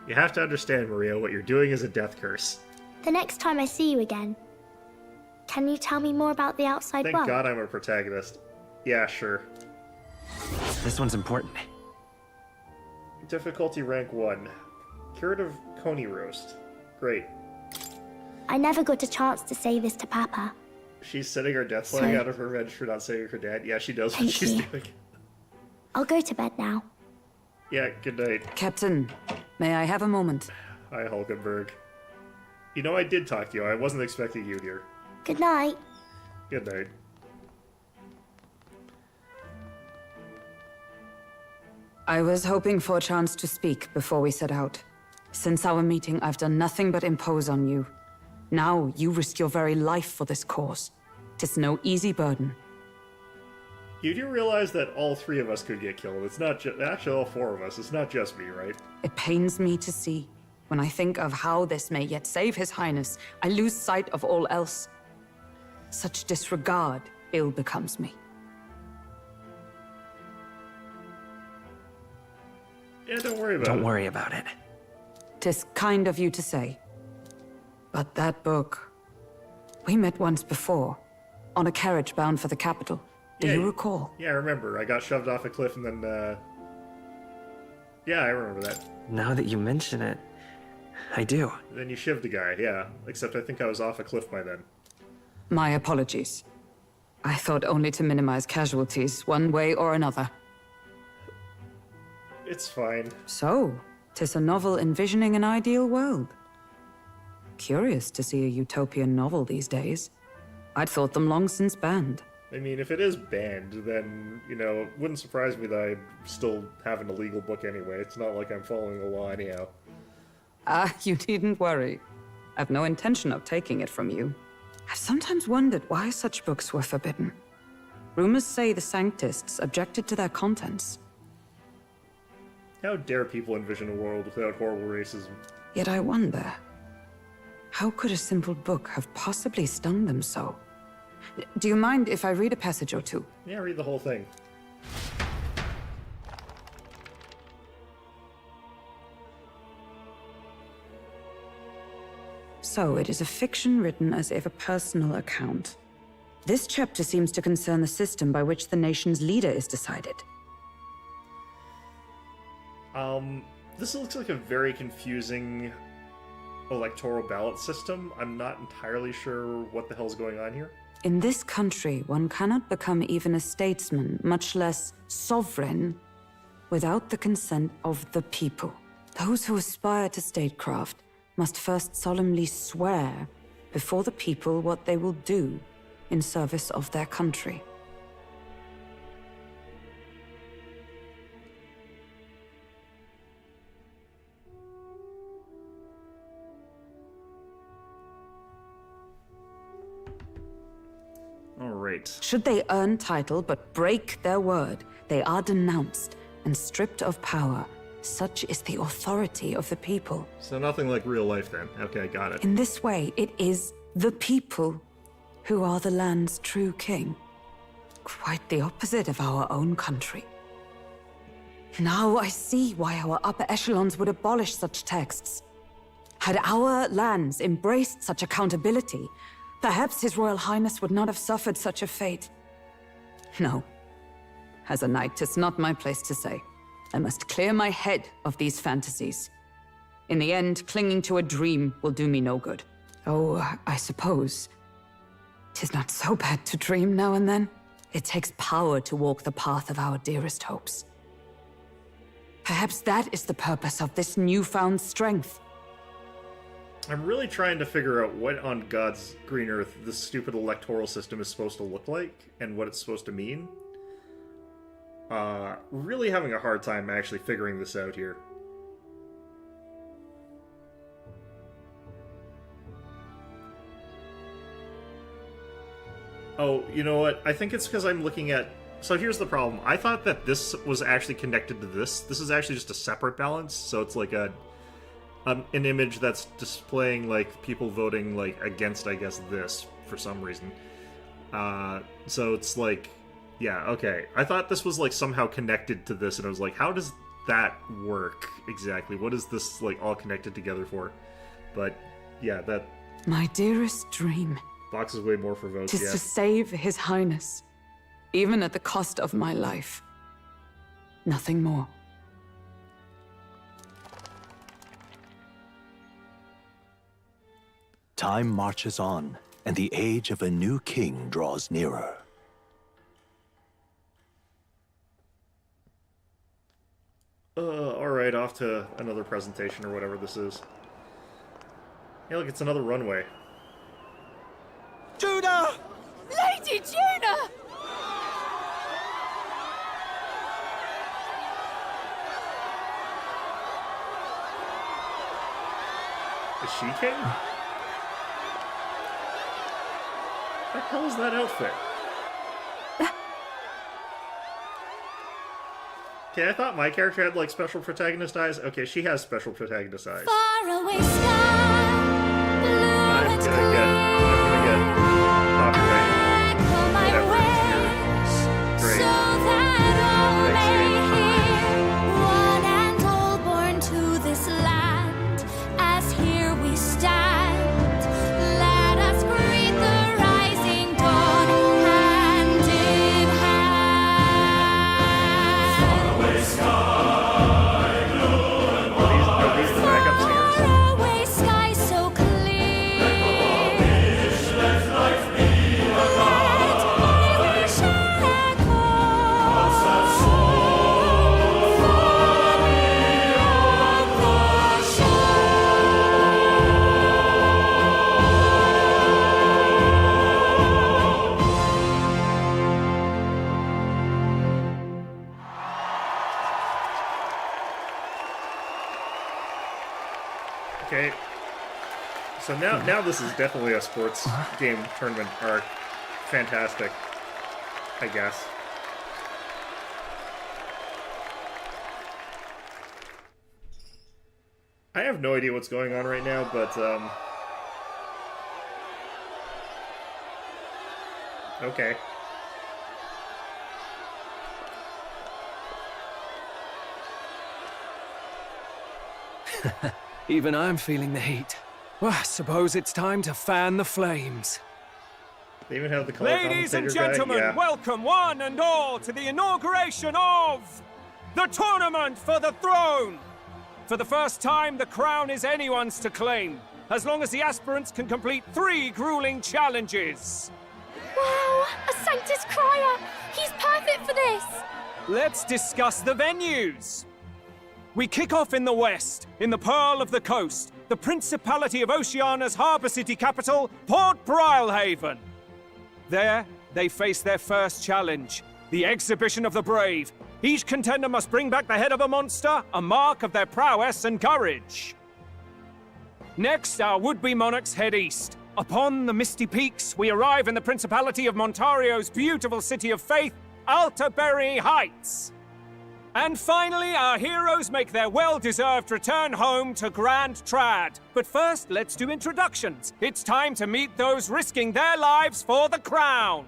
You have to understand, Maria, what you're doing is a death curse. The next time I see you again, can you tell me more about the outside Thank world? God I'm a protagonist. Yeah, sure. This one's important. Difficulty rank 1. Curative coney roast. Great. I never got a chance to say this to Papa. She's setting her death flag out of revenge for not saving her dad. Yeah, she knows what she's doing. I'll go to bed now. Yeah, good night. Captain, may I have a moment? Hi, Hulkenberg. You know, I did talk to you. I wasn't expecting you here. Good night. Good night. I was hoping for a chance to speak before we set out. Since our meeting, I've done nothing but impose on you. Now, you risk your very life for this cause. 'Tis no easy burden. You do realize that all 3 of us could get killed. It's not just... Actually, all 4 of us. It's not just me, right? It pains me to see. When I think of how this may yet save His Highness, I lose sight of all else. Such disregard ill becomes me. Yeah, don't worry about it. Don't worry about it. 'Tis kind of you to say. But that book... We met once before, on a carriage bound for the capital. Do you recall? Yeah, I remember. I got shoved off a cliff and then, Yeah, I remember that. Now that you mention it, I do. Then you shivved a guy, yeah. Except I think I was off a cliff by then. My apologies. I thought only to minimize casualties, one way or another. It's fine. So, 'tis a novel envisioning an ideal world. Curious to see a utopian novel these days. I'd thought them long since banned. I mean, if it is banned, then, you know, it wouldn't surprise me that I still have an illegal book anyway. It's not like I'm following the law anyhow. You needn't worry. I've no intention of taking it from you. I've sometimes wondered why such books were forbidden. Rumors say the Sanctists objected to their contents. How dare people envision a world without horrible racism? Yet I wonder, how could a simple book have possibly stung them so? Do you mind if I read a passage or two? Yeah, read the whole thing. So, it is a fiction written as if a personal account. This chapter seems to concern the system by which the nation's leader is decided. This looks like a very confusing electoral ballot system. I'm not entirely sure what the hell's going on here. In this country, one cannot become even a statesman, much less sovereign, without the consent of the people. Those who aspire to statecraft must first solemnly swear before the people what they will do in service of their country. All right. Should they earn title but break their word, they are denounced and stripped of power. Such is the authority of the people. So nothing like real life then. Okay, got it. In this way, it is the people who are the land's true king. Quite the opposite of our own country. Now I see why our upper echelons would abolish such texts. Had our lands embraced such accountability, perhaps His Royal Highness would not have suffered such a fate. No. As a knight, 'tis not my place to say. I must clear my head of these fantasies. In the end, clinging to a dream will do me no good. Oh, I suppose 'tis not so bad to dream now and then. It takes power to walk the path of our dearest hopes. Perhaps that is the purpose of this newfound strength. I'm really trying to figure out what on God's green earth this stupid electoral system is supposed to look like and what it's supposed to mean. Really having a hard time actually figuring this out here. Oh, you know what? I think it's because I'm looking at... So here's the problem. I thought that this was actually connected to this. This is actually just a separate balance, so it's like an image that's displaying, like, people voting, like, against, I guess, this, for some reason. So it's like... Yeah, okay. I thought this was, like, somehow connected to this, and I was like, how does that work exactly? What is this, like, all connected together for? But, yeah, that... My dearest dream. Box is way more for votes, Tis yeah. to save His Highness, even at the cost of my life. Nothing more. Time marches on, and the age of a new king draws nearer. Alright, off to another presentation or whatever this is. Hey, look, it's another runway. Judah! Lady Juna! Is she king? What the hell is that outfit? Okay, I thought my character had, like, special protagonist eyes. Okay, she has special protagonist eyes. Faraway sky, blue and clear. I'm gonna get copyright. Echo my wish, Great. so that all Thanks, may Dave. hear. One and all born to this land, as here we stand. Let us greet the rising dawn, hand in Are these the backup singers? faraway sky so clear. Let my wish echo far beyond the Okay. So now this is definitely a sports game tournament arc. Fantastic, I guess. I have no idea what's going on right now, but okay. Even I'm feeling the heat. Well, I suppose it's time to fan the flames. They even have the color Ladies and commentator guy? gentlemen, Yeah. welcome one and all to the inauguration of the Tournament for the Throne! For the first time, the crown is anyone's to claim, as long as the aspirants can complete 3 grueling challenges. Wow, a Sanctus Crier! He's perfect for this! Let's discuss the venues. We kick off in the west, in the Pearl of the Coast, the Principality of Oceania's harbour city capital, Port Brilehaven. There, they face their first challenge, the Exhibition of the Brave. Each contender must bring back the head of a monster, a mark of their prowess and courage. Next, our would-be monarchs head east. Upon the misty peaks, we arrive in the Principality of Montario's beautiful city of faith, Alterbury Heights. And finally, our heroes make their well-deserved return home to Grand Trad. But first, let's do introductions. It's time to meet those risking their lives for the crown.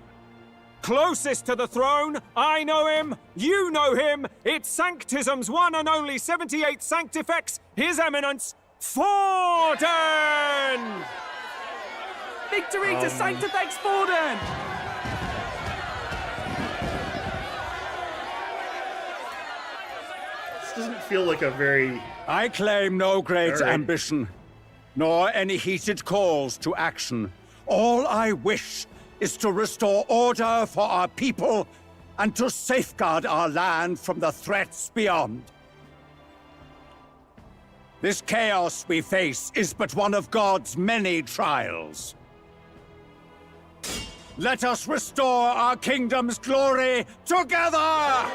Closest to the throne, I know him, you know him. It's Sanctism's one and only 78th Sanctifex, His Eminence, Forden! Victory to Sanctifex Forden! Doesn't feel like a very... I claim no great All right. ambition, nor any heated calls to action. All I wish is to restore order for our people and to safeguard our land from the threats beyond. This chaos we face is but one of God's many trials. Let us restore our kingdom's glory together!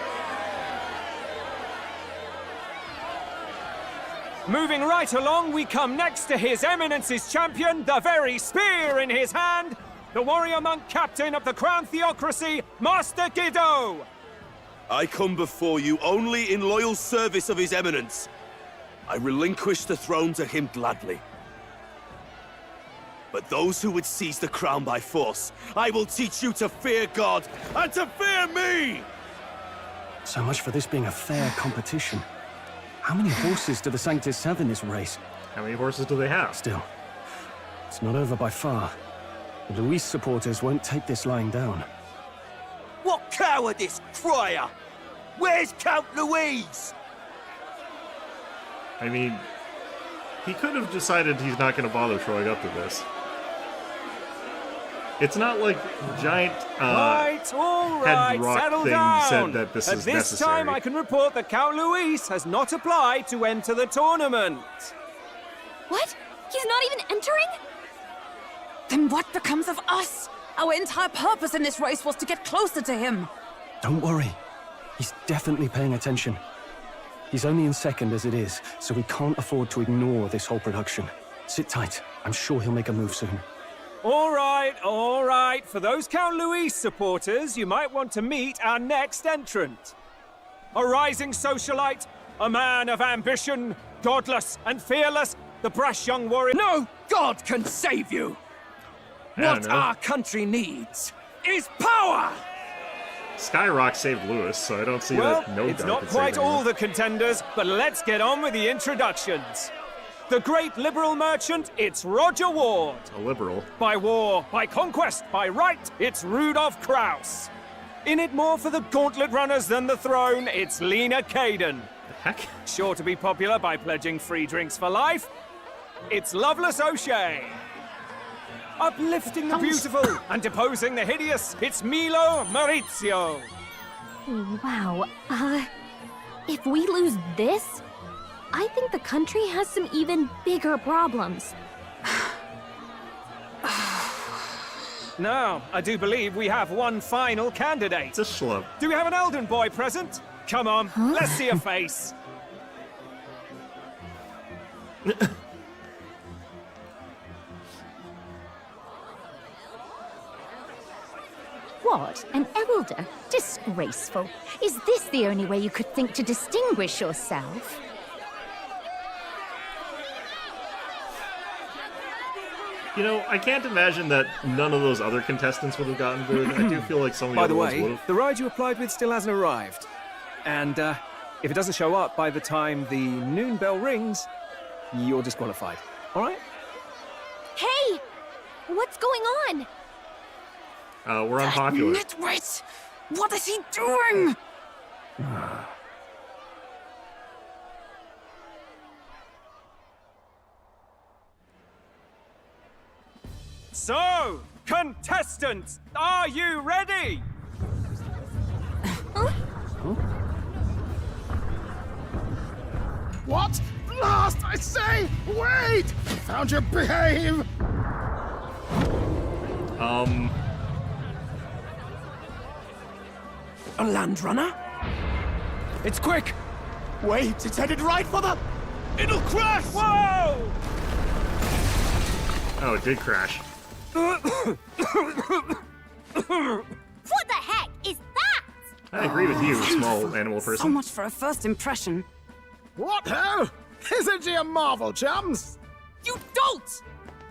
Moving right along, we come next to His Eminence's champion, the very spear in his hand, the warrior monk captain of the Crown Theocracy, Master Giddo! I come before you only in loyal service of His Eminence. I relinquish the throne to him gladly. But those who would seize the crown by force, I will teach you to fear God and to fear me! So much for this being a fair competition. How many horses do the Sanctists have in this race? How many horses do they have? Still, it's not over by far. The Luis supporters won't take this lying down. What cowardice, crier! Where's Count Louise? I mean, he could have decided he's not going to bother showing up to this. It's not like giant right, all right, head rock settle thing down. said that this At is this necessary. time, I can report that Count Luis has not applied to enter the tournament. What? He's not even entering? Then what becomes of us? Our entire purpose in this race was to get closer to him. Don't worry. He's definitely paying attention. He's only in second as it is, so we can't afford to ignore this whole production. Sit tight. I'm sure he'll make a move soon. All right, all right. For those Count Luis supporters, you might want to meet our next entrant. A rising socialite, a man of ambition, godless and fearless, the brash young warrior. No god can save you! What our country needs is power! Skyrock saved Lewis, so I don't see Well, that no it's guy not could quite save anyone. all the contenders, but let's get on with the introductions. The great liberal merchant, it's Roger Ward. A liberal. By war, by conquest, by right, it's Rudolph Kraus. In it more for the gauntlet runners than the throne, it's Lena Caden. The heck? Sure to be popular by pledging free drinks for life, it's Loveless O'Shea. Uplifting the beautiful and deposing the hideous, it's Milo Maurizio. Wow. If we lose this, I think the country has some even bigger problems. Now, I do believe we have one final candidate. It's a schlub. Do we have an Elden boy present? Come on, let's see a face. What? An elder? Disgraceful. Is this the only way you could think to distinguish yourself? You know, I can't imagine that none of those other contestants would have gotten good. I do feel like some of the By other the ones would way, have. the ride you applied with still hasn't arrived. And if it doesn't show up by the time the noon bell rings, you're disqualified. All right? Hey! What's going on? We're unpopular. Nitwit! What is he doing? So, contestants, are you ready? What? Blast, I say! Wait! Found your behave! A land runner? It's quick! Wait, it's headed right for the... It'll crash! Whoa! Oh, it did crash. What the heck is that? I agree with you, small animal person. So much for a first impression. What hell? Isn't she a marvel, chums? You dolt!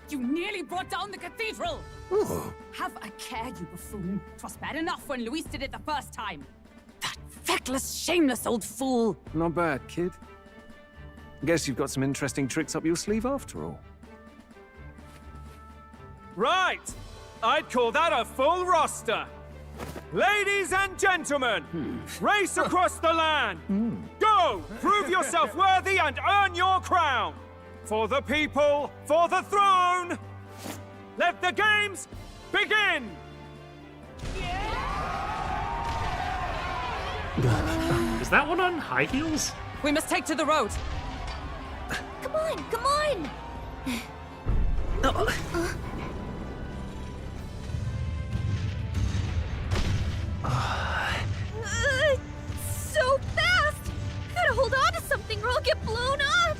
You nearly brought down the cathedral! Ooh. Have a care, you buffoon. 'Twas bad enough when Luis did it the first time. That feckless, shameless old fool. Not bad, kid. Guess you've got some interesting tricks up your sleeve after all. Right! I'd call that a full roster. Ladies and gentlemen, race across the land. Go! Prove yourself worthy and earn your crown. For the people, for the throne. Let the games begin! Is that one on high heels? We must take to the road. Come on, come on! So fast! Gotta hold on to something or I'll get blown up!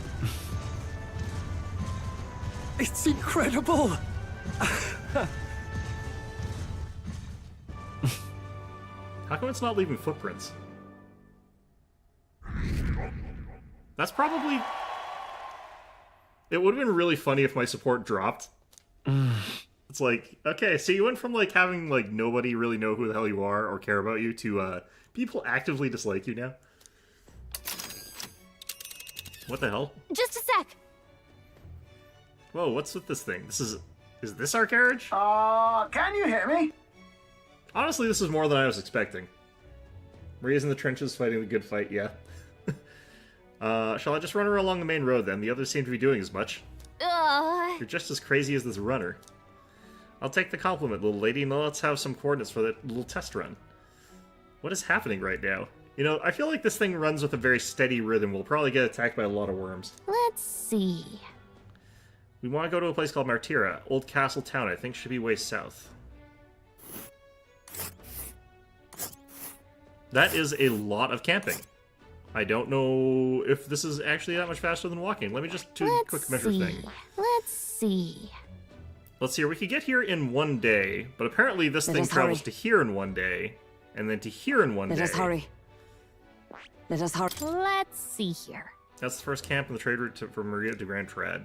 It's incredible! How come it's not leaving footprints? That's probably... It would have been really funny if my support dropped. It's like, okay, so you went from like having like nobody really know who the hell you are or care about you to people actively dislike you now. What the hell? Just a sec. Whoa, what's with this thing? Is this our carriage? Can you hear me? Honestly, this is more than I was expecting. Maria's in the trenches fighting the good fight, yeah. Shall I just run her along the main road then? The others seem to be doing as much. You're just as crazy as this runner. I'll take the compliment, little lady, and let's have some coordinates for that little test run. What is happening right now? You know, I feel like this thing runs with a very steady rhythm. We'll probably get attacked by a lot of worms. Let's see. We want to go to a place called Martira. Old castle town, I think, should be way south. That is a lot of camping. I don't know if this is actually that much faster than walking. Let me just do a quick measure thing. Let's see. Let's see, we could get here in 1 day, but apparently this thing travels to here in 1 day, and then to here in 1 day. Let us hurry. Let us hurry. Let's see here. That's the first camp in the trade route from Maria to Grand Trad.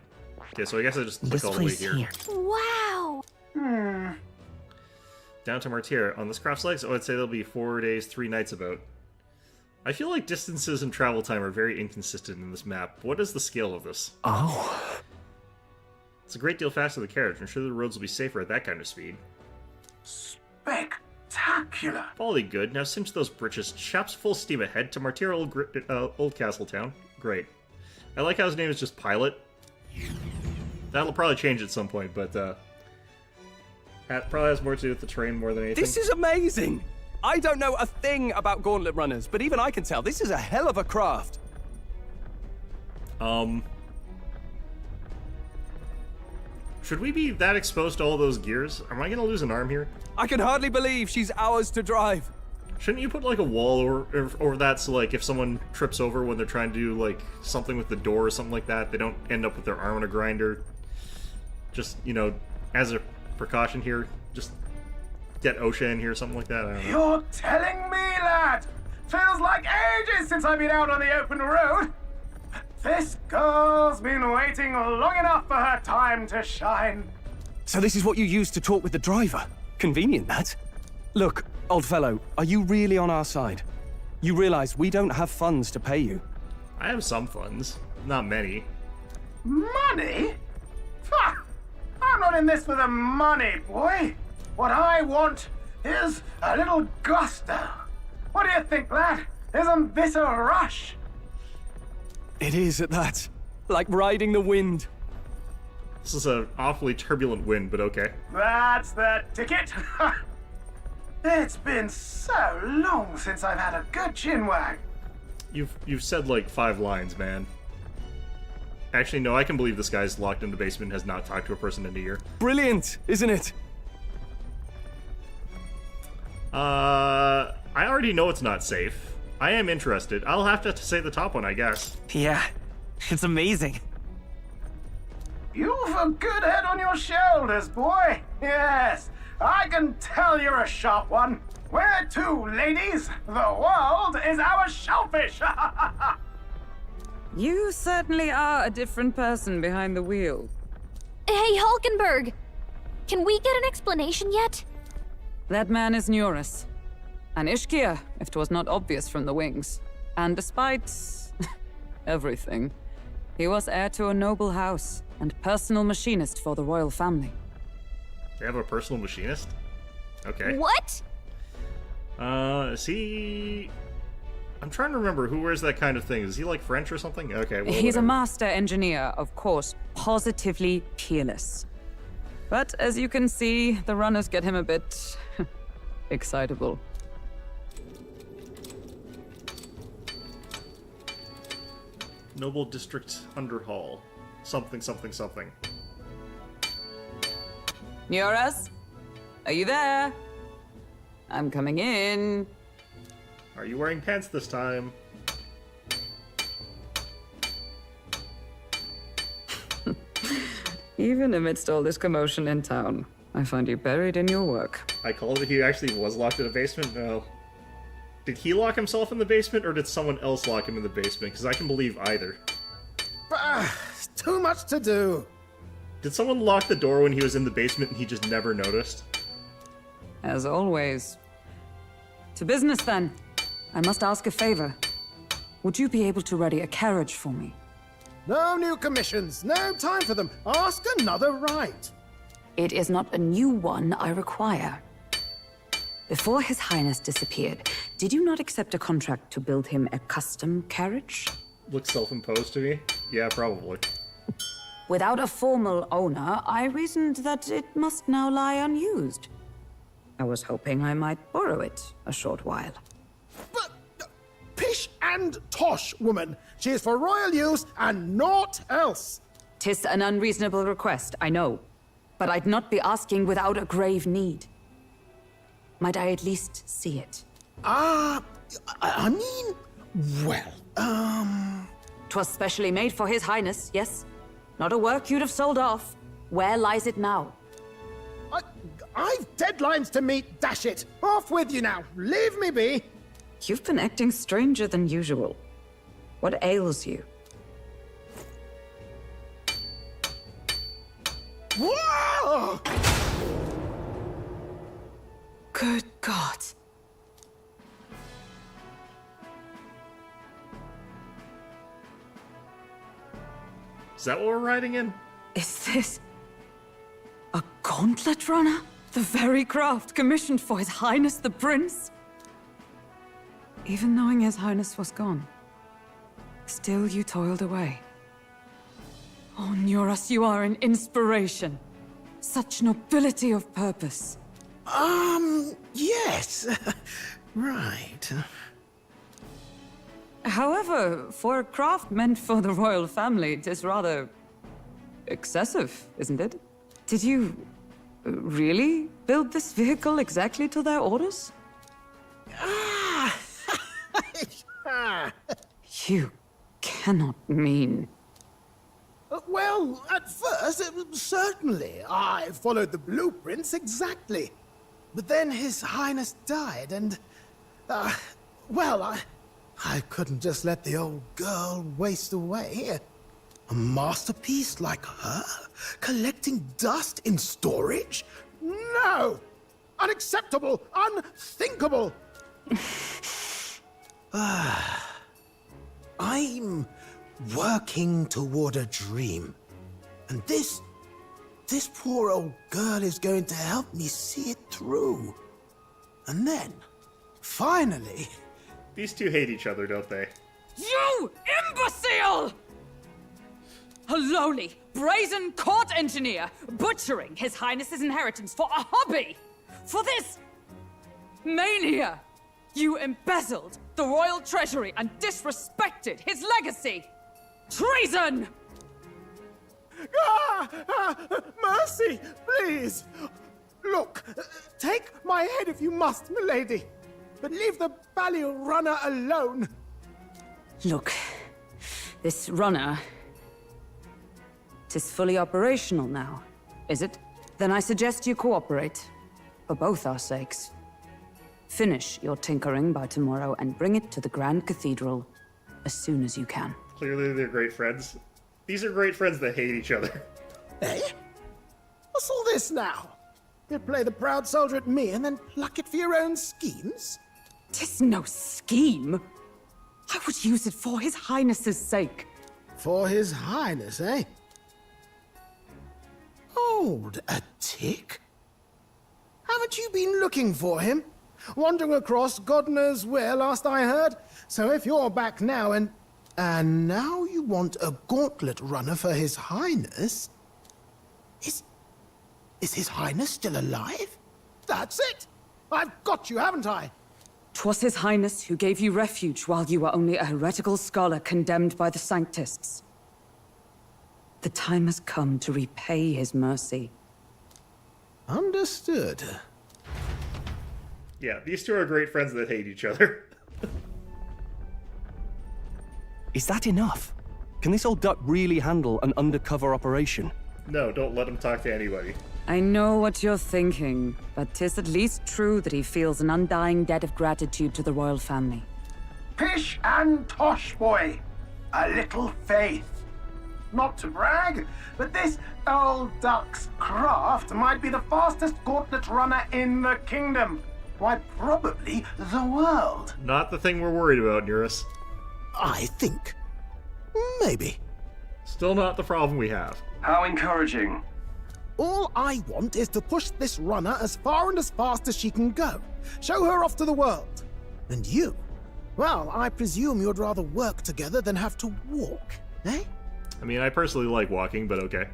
Okay, so I guess I just click all the way here. Wow. Down to Martyr. On this craft's legs, I'd say there'll be 4 days, 3 nights about. I feel like distances and travel time are very inconsistent in this map. What is the scale of this? Oh. It's a great deal faster than the carriage. I'm sure the roads will be safer at that kind of speed. Spectacular! Folly good. Now cinch those britches. Chaps full steam ahead to Martyr Old Castle Town. Great. I like how his name is just Pilot. That'll probably change at some point, but that probably has more to do with the terrain more than anything. This is amazing! I don't know a thing about gauntlet runners, but even I can tell this is a hell of a craft. Should we be that exposed to all those gears? Am I gonna lose an arm here? I can hardly believe she's ours to drive. Shouldn't you put like a wall over that so like if someone trips over when they're trying to do like something with the door or something like that, they don't end up with their arm in a grinder? Just, you know, as a precaution here, just get OSHA in here or something like that. I don't know. You're telling me, lad? Feels like ages since I've been out on the open road. This girl's been waiting long enough for her time to shine. So this is what you use to talk with the driver? Convenient, that. Look, old fellow, are you really on our side? You realize we don't have funds to pay you. I have some funds. Not many. Money? Ha! I'm not in this for the money, boy. What I want is a little gusto. What do you think, lad? Isn't this a rush? It is at that. Like riding the wind. This is an awfully turbulent wind, but okay. That's the ticket. It's been so long since I've had a good chinwag. You've said like 5 lines, man. Actually, no, I can believe this guy's locked in the basement and has not talked to a person in a year. Brilliant, isn't it? I already know it's not safe. I am interested. I'll have to say the top one, I guess. Yeah, it's amazing. You've a good head on your shoulders, boy. Yes, I can tell you're a sharp one. Where to, ladies? The world is our shellfish. You certainly are a different person behind the wheel. Hey, Hulkenberg! Can we get an explanation yet? That man is Neurus. An Ishkia, if 'twas not obvious from the wings. And despite everything, he was heir to a noble house and personal machinist for the royal family. They have a personal machinist? Okay. What? Is he... I'm trying to remember who wears that kind of thing. Is he like French or something? Okay, well, He's whatever. a master engineer, of course, positively peerless. But as you can see, the runners get him a bit excitable. Noble District Underhall. Something, something, something. Neurus? Are you there? I'm coming in. Are you wearing pants this time? Even amidst all this commotion in town, I find you buried in your work. I called it he actually was locked in a basement? No. Did he lock himself in the basement, or did someone else lock him in the basement? Because I can believe either. Too much to do. Did someone lock the door when he was in the basement and he just never noticed? As always. To business, then. I must ask a favor. Would you be able to ready a carriage for me? No new commissions. No time for them. Ask another right. It is not a new one I require. Before His Highness disappeared, did you not accept a contract to build him a custom carriage? Looks self-imposed to me. Yeah, probably. Without a formal owner, I reasoned that it must now lie unused. I was hoping I might borrow it a short while. But pish and tosh, woman. She is for royal use and naught else. 'Tis an unreasonable request, I know. But I'd not be asking without a grave need. Might I at least see it? I mean, well, 'Twas specially made for His Highness, yes? Not a work you'd have sold off. Where lies it now? I've deadlines to meet, dash it! Off with you now, leave me be! You've been acting stranger than usual. What ails you? Whoa! Good God. Is that what we're riding in? Is this a gauntlet runner? The very craft commissioned for His Highness the Prince? Even knowing His Highness was gone, still you toiled away. Oh, Nuras, you are an inspiration. Such nobility of purpose. Yes. Right. However, for a craft meant for the royal family, it is rather excessive, isn't it? Did you really build this vehicle exactly to their orders? You cannot mean... Well, at first, certainly. I followed the blueprints exactly. But then His Highness died, and... well, I couldn't just let the old girl waste away. A masterpiece like her? Collecting dust in storage? No! Unacceptable! Unthinkable! I'm working toward a dream. And this poor old girl is going to help me see it through. And then, finally... These two hate each other, don't they? You imbecile! A lowly, brazen court engineer butchering His Highness's inheritance for a hobby! For this mania! You embezzled the royal treasury and disrespected his legacy! Treason! Mercy, please! Look, take my head if you must, milady. But leave the Balliol runner alone. Look, this runner... 'tis fully operational now, is it? Then I suggest you cooperate, for both our sakes. Finish your tinkering by tomorrow and bring it to the Grand Cathedral as soon as you can. Clearly they're great friends. These are great friends that hate each other. Eh? What's all this now? You play the proud soldier at me and then pluck it for your own schemes? 'Tis no scheme. I would use it for His Highness's sake. For His Highness, eh? Hold a tick. Haven't you been looking for him? Wandering across God knows where, last I heard. So if you're back now and now you want a gauntlet runner for His Highness? Is His Highness still alive? That's it! I've got you, haven't I? 'Twas His Highness who gave you refuge while you were only a heretical scholar condemned by the Sanctists. The time has come to repay His mercy. Understood. Yeah, these two are great friends that hate each other. Is that enough? Can this old duck really handle an undercover operation? No, don't let him talk to anybody. I know what you're thinking, but 'tis at least true that he feels an undying debt of gratitude to the royal family. Pish and tosh, boy. A little faith. Not to brag, but this old duck's craft might be the fastest gauntlet runner in the kingdom. Why, probably the world. Not the thing we're worried about, Nuras. I think. Maybe. Still not the problem we have. How encouraging. All I want is to push this runner as far and as fast as she can go. Show her off to the world. And you? Well, I presume you'd rather work together than have to walk, eh? I mean, I personally like walking, but okay.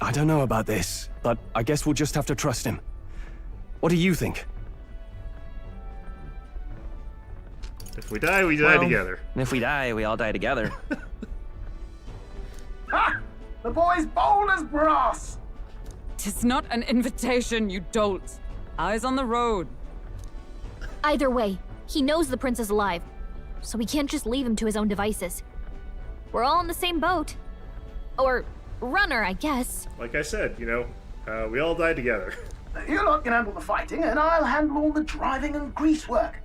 I don't know about this, but I guess we'll just have to trust him. What do you think? If we die, we die together. And if we die, we all die together. Ha! The boy's bold as brass! 'Tis not an invitation, you dolt. Eyes on the road. Either way, he knows the prince is alive, so we can't just leave him to his own devices. We're all in the same boat. Or runner, I guess. Like I said, you know, we all die together. You lot can handle the fighting, and I'll handle all the driving and grease work.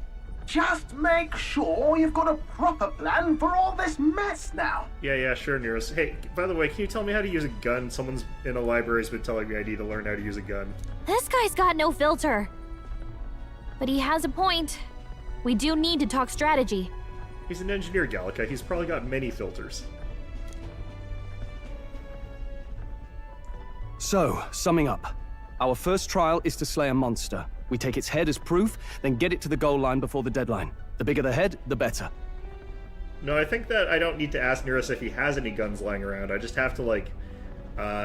Just make sure you've got a proper plan for all this mess now. Yeah, sure, Nearest. Hey, by the way, can you tell me how to use a gun? Someone's in a library's been telling me I need to learn how to use a gun. This guy's got no filter. But he has a point. We do need to talk strategy. He's an engineer, Gallica. He's probably got many filters. So, summing up. Our first trial is to slay a monster. We take its head as proof, then get it to the goal line before the deadline. The bigger the head, the better. No, I think that I don't need to ask Nearest if he has any guns lying around. I just have to, like,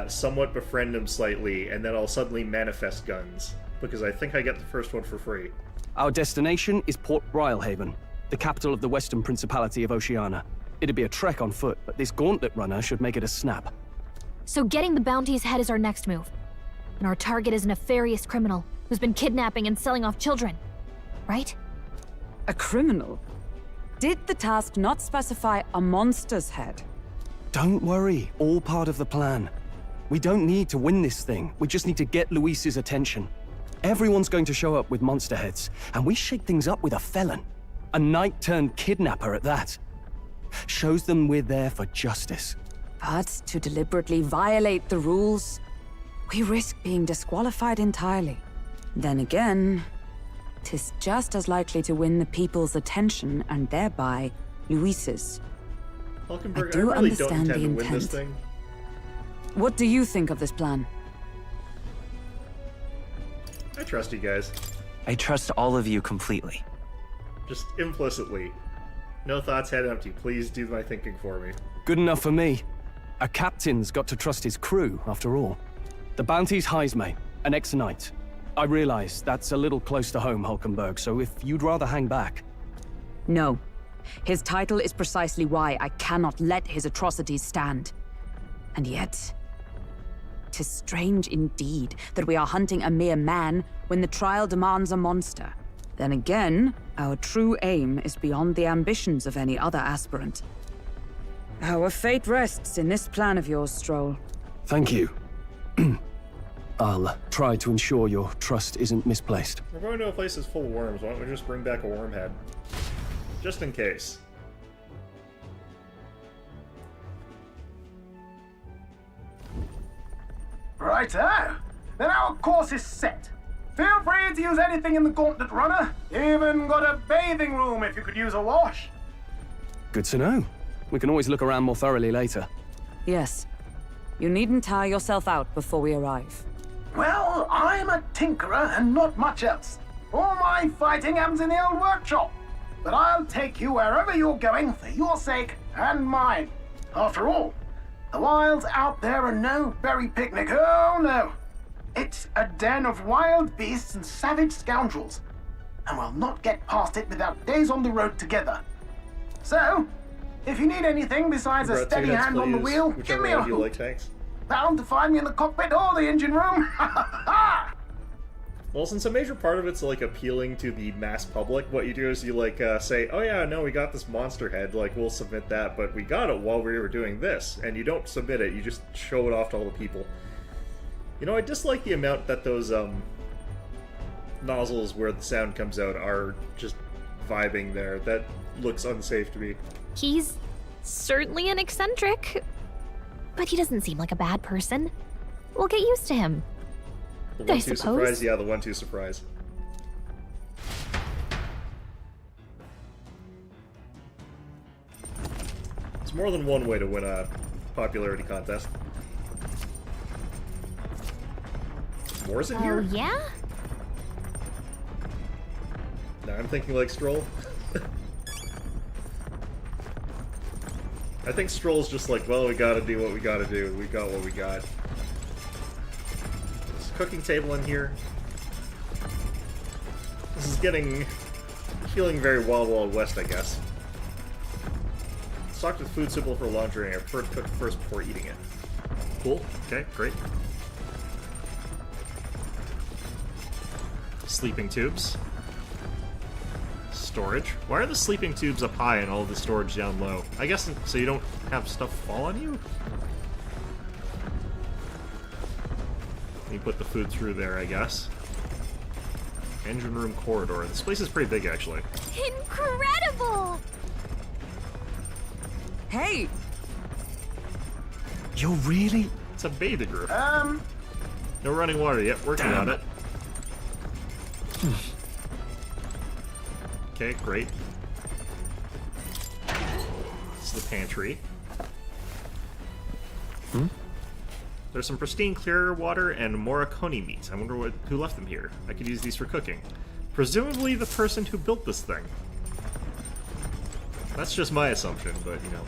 somewhat befriend him slightly, and then I'll suddenly manifest guns. Because I think I get the first one for free. Our destination is Port Brylehaven, the capital of the Western Principality of Oceania. It'd be a trek on foot, but this gauntlet runner should make it a snap. So getting the bounty's head is our next move. And our target is a nefarious criminal who's been kidnapping and selling off children. Right? A criminal? Did the task not specify a monster's head? Don't worry, all part of the plan. We don't need to win this thing, we just need to get Luis's attention. Everyone's going to show up with monster heads, and we shake things up with a felon. A knight-turned-kidnapper at that. Shows them we're there for justice. But to deliberately violate the rules, we risk being disqualified entirely. Then again, 'tis just as likely to win the people's attention and thereby Luis's. Hulkenberg, I do really understand don't intend the to win this intent. thing. What do you think of this plan? I trust you guys. I trust all of you completely. Just implicitly. No thoughts, head empty. Please do my thinking for me. Good enough for me. A captain's got to trust his crew, after all. The bounty's Highlander, an ex-knight. I realize that's a little close to home, Hulkenberg, so if you'd rather hang back... No. His title is precisely why I cannot let his atrocities stand. And yet... 'tis strange indeed that we are hunting a mere man when the trial demands a monster. Then again, our true aim is beyond the ambitions of any other aspirant. Our fate rests in this plan of yours, Stroll. Thank you. I'll try to ensure your trust isn't misplaced. We're going to a place that's full of worms. Why don't we just bring back a worm head? Just in case. Righto. Then our course is set. Feel free to use anything in the Gauntlet Runner. Even got a bathing room if you could use a wash. Good to know. We can always look around more thoroughly later. Yes. You needn't tire yourself out before we arrive. Well, I'm a tinkerer and not much else. All my fighting happens in the old workshop. But I'll take you wherever you're going for your sake and mine. After all, the wilds out there are no berry picnic. Oh no. It's a den of wild beasts and savage scoundrels. And we'll not get past it without days on the road together. So, if you need anything besides a steady hand on the wheel, give me a hoot. Bound to find me in the cockpit or the engine room. Well, since a major part of it's like appealing to the mass public, what you do is you like say, oh yeah, no, we got this monster head, like we'll submit that, but we got it while we were doing this, and you don't submit it, you just show it off to all the people. You know, I dislike the amount that those nozzles where the sound comes out are just vibing there. That looks unsafe to me. He's certainly an eccentric, but he doesn't seem like a bad person. We'll get used to him. The one two surprise? Yeah, the 1-2 surprise. There's more than one way to win a popularity contest. More's in here? Oh, yeah? Now I'm thinking like Stroll. I think Stroll's just like, well, we gotta do what we gotta do. We got what we got. There's a cooking table in here. This is feeling very Wild Wild West, I guess. Stocked with food suitable for laundry, and I prefer to cook first before eating it. Cool. Okay, great. Sleeping tubes. Storage. Why are the sleeping tubes up high and all the storage down low? I guess so you don't have stuff fall on you? You put the food through there, I guess. Engine room corridor. This place is pretty big, actually. Incredible! Hey! You're really... It's a bathing room. No running water yet. Working on it. Okay, great. This is the pantry. There's some pristine clear water and moroconi meat. I wonder who left them here. I could use these for cooking. Presumably the person who built this thing. That's just my assumption, but you know.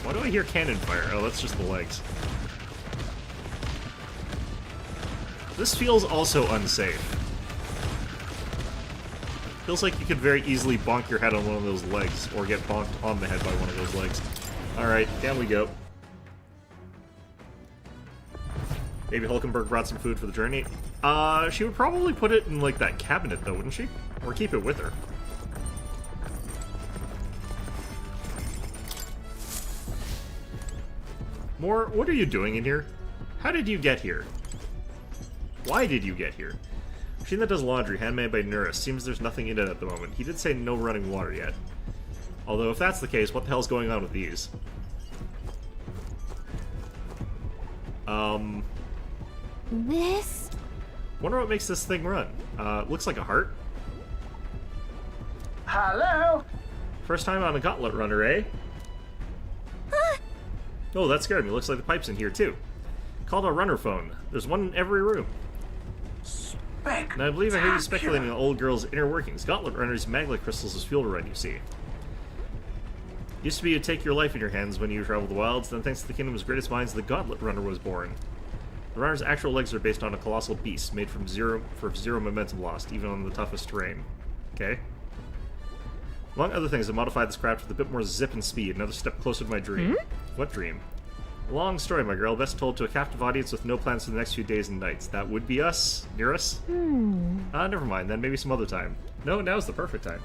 Why do I hear cannon fire? Oh, that's just the legs. This feels also unsafe. Feels like you could very easily bonk your head on one of those legs, or get bonked on the head by one of those legs. Alright, down we go. Maybe Hulkenberg brought some food for the journey. She would probably put it in, like, that cabinet, though, wouldn't she? Or keep it with her. More, what are you doing in here? How did you get here? Why did you get here? Machine that does laundry, handmade by Nurse. Seems there's nothing in it at the moment. He did say no running water yet. Although, if that's the case, what the hell's going on with these? This? Wonder what makes this thing run. Looks like a heart. Hello? First time on a gauntlet runner, eh? Oh, that scared me. Looks like the pipe's in here, too. Called a runner phone. There's one in every room. And I believe I hear you speculating on the old girl's inner workings. Gauntlet runners, magma crystals as fuel to run, you see. Used to be you'd take your life in your hands when you traveled the wilds, then thanks to the kingdom's greatest minds, the Gauntlet Runner was born. The runner's actual legs are based on a colossal beast, made from zero momentum lost, even on the toughest terrain. Okay. Among other things, I modified this craft with a bit more zip and speed, another step closer to my dream. What dream? A long story, my girl, best told to a captive audience with no plans for the next few days and nights. That would be us? Near us? Never mind, then maybe some other time. No, now's the perfect time.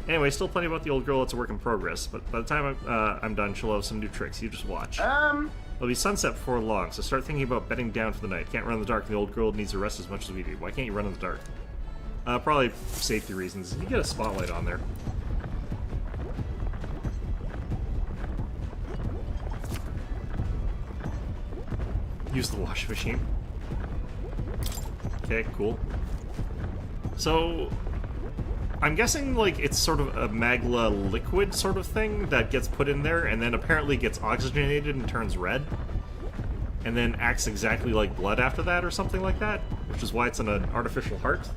Anyway, still plenty about the old girl, it's a work in progress, but by the time I'm done, she'll have some new tricks, you just watch. It'll be sunset before long, so start thinking about bedding down for the night. Can't run in the dark, and the old girl needs to rest as much as we do. Why can't you run in the dark? Probably safety reasons. You get a spotlight on there. Use the washing machine. Okay, cool. So, I'm guessing, like, it's sort of a magma liquid sort of thing that gets put in there and then apparently gets oxygenated and turns red. And then acts exactly like blood after that or something like that, which is why it's in an artificial heart.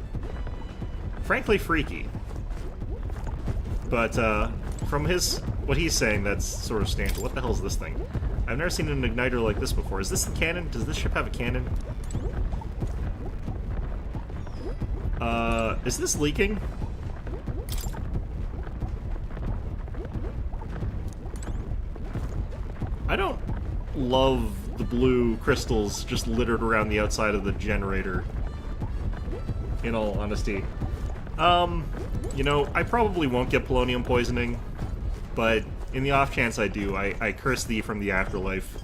Frankly freaky. But, from what he's saying, that's sort of standard. What the hell is this thing? I've never seen an igniter like this before. Is this the cannon? Does this ship have a cannon? Is this leaking? I don't love the blue crystals just littered around the outside of the generator, in all honesty. You know, I probably won't get polonium poisoning, but in the off chance I do, I curse thee from the afterlife,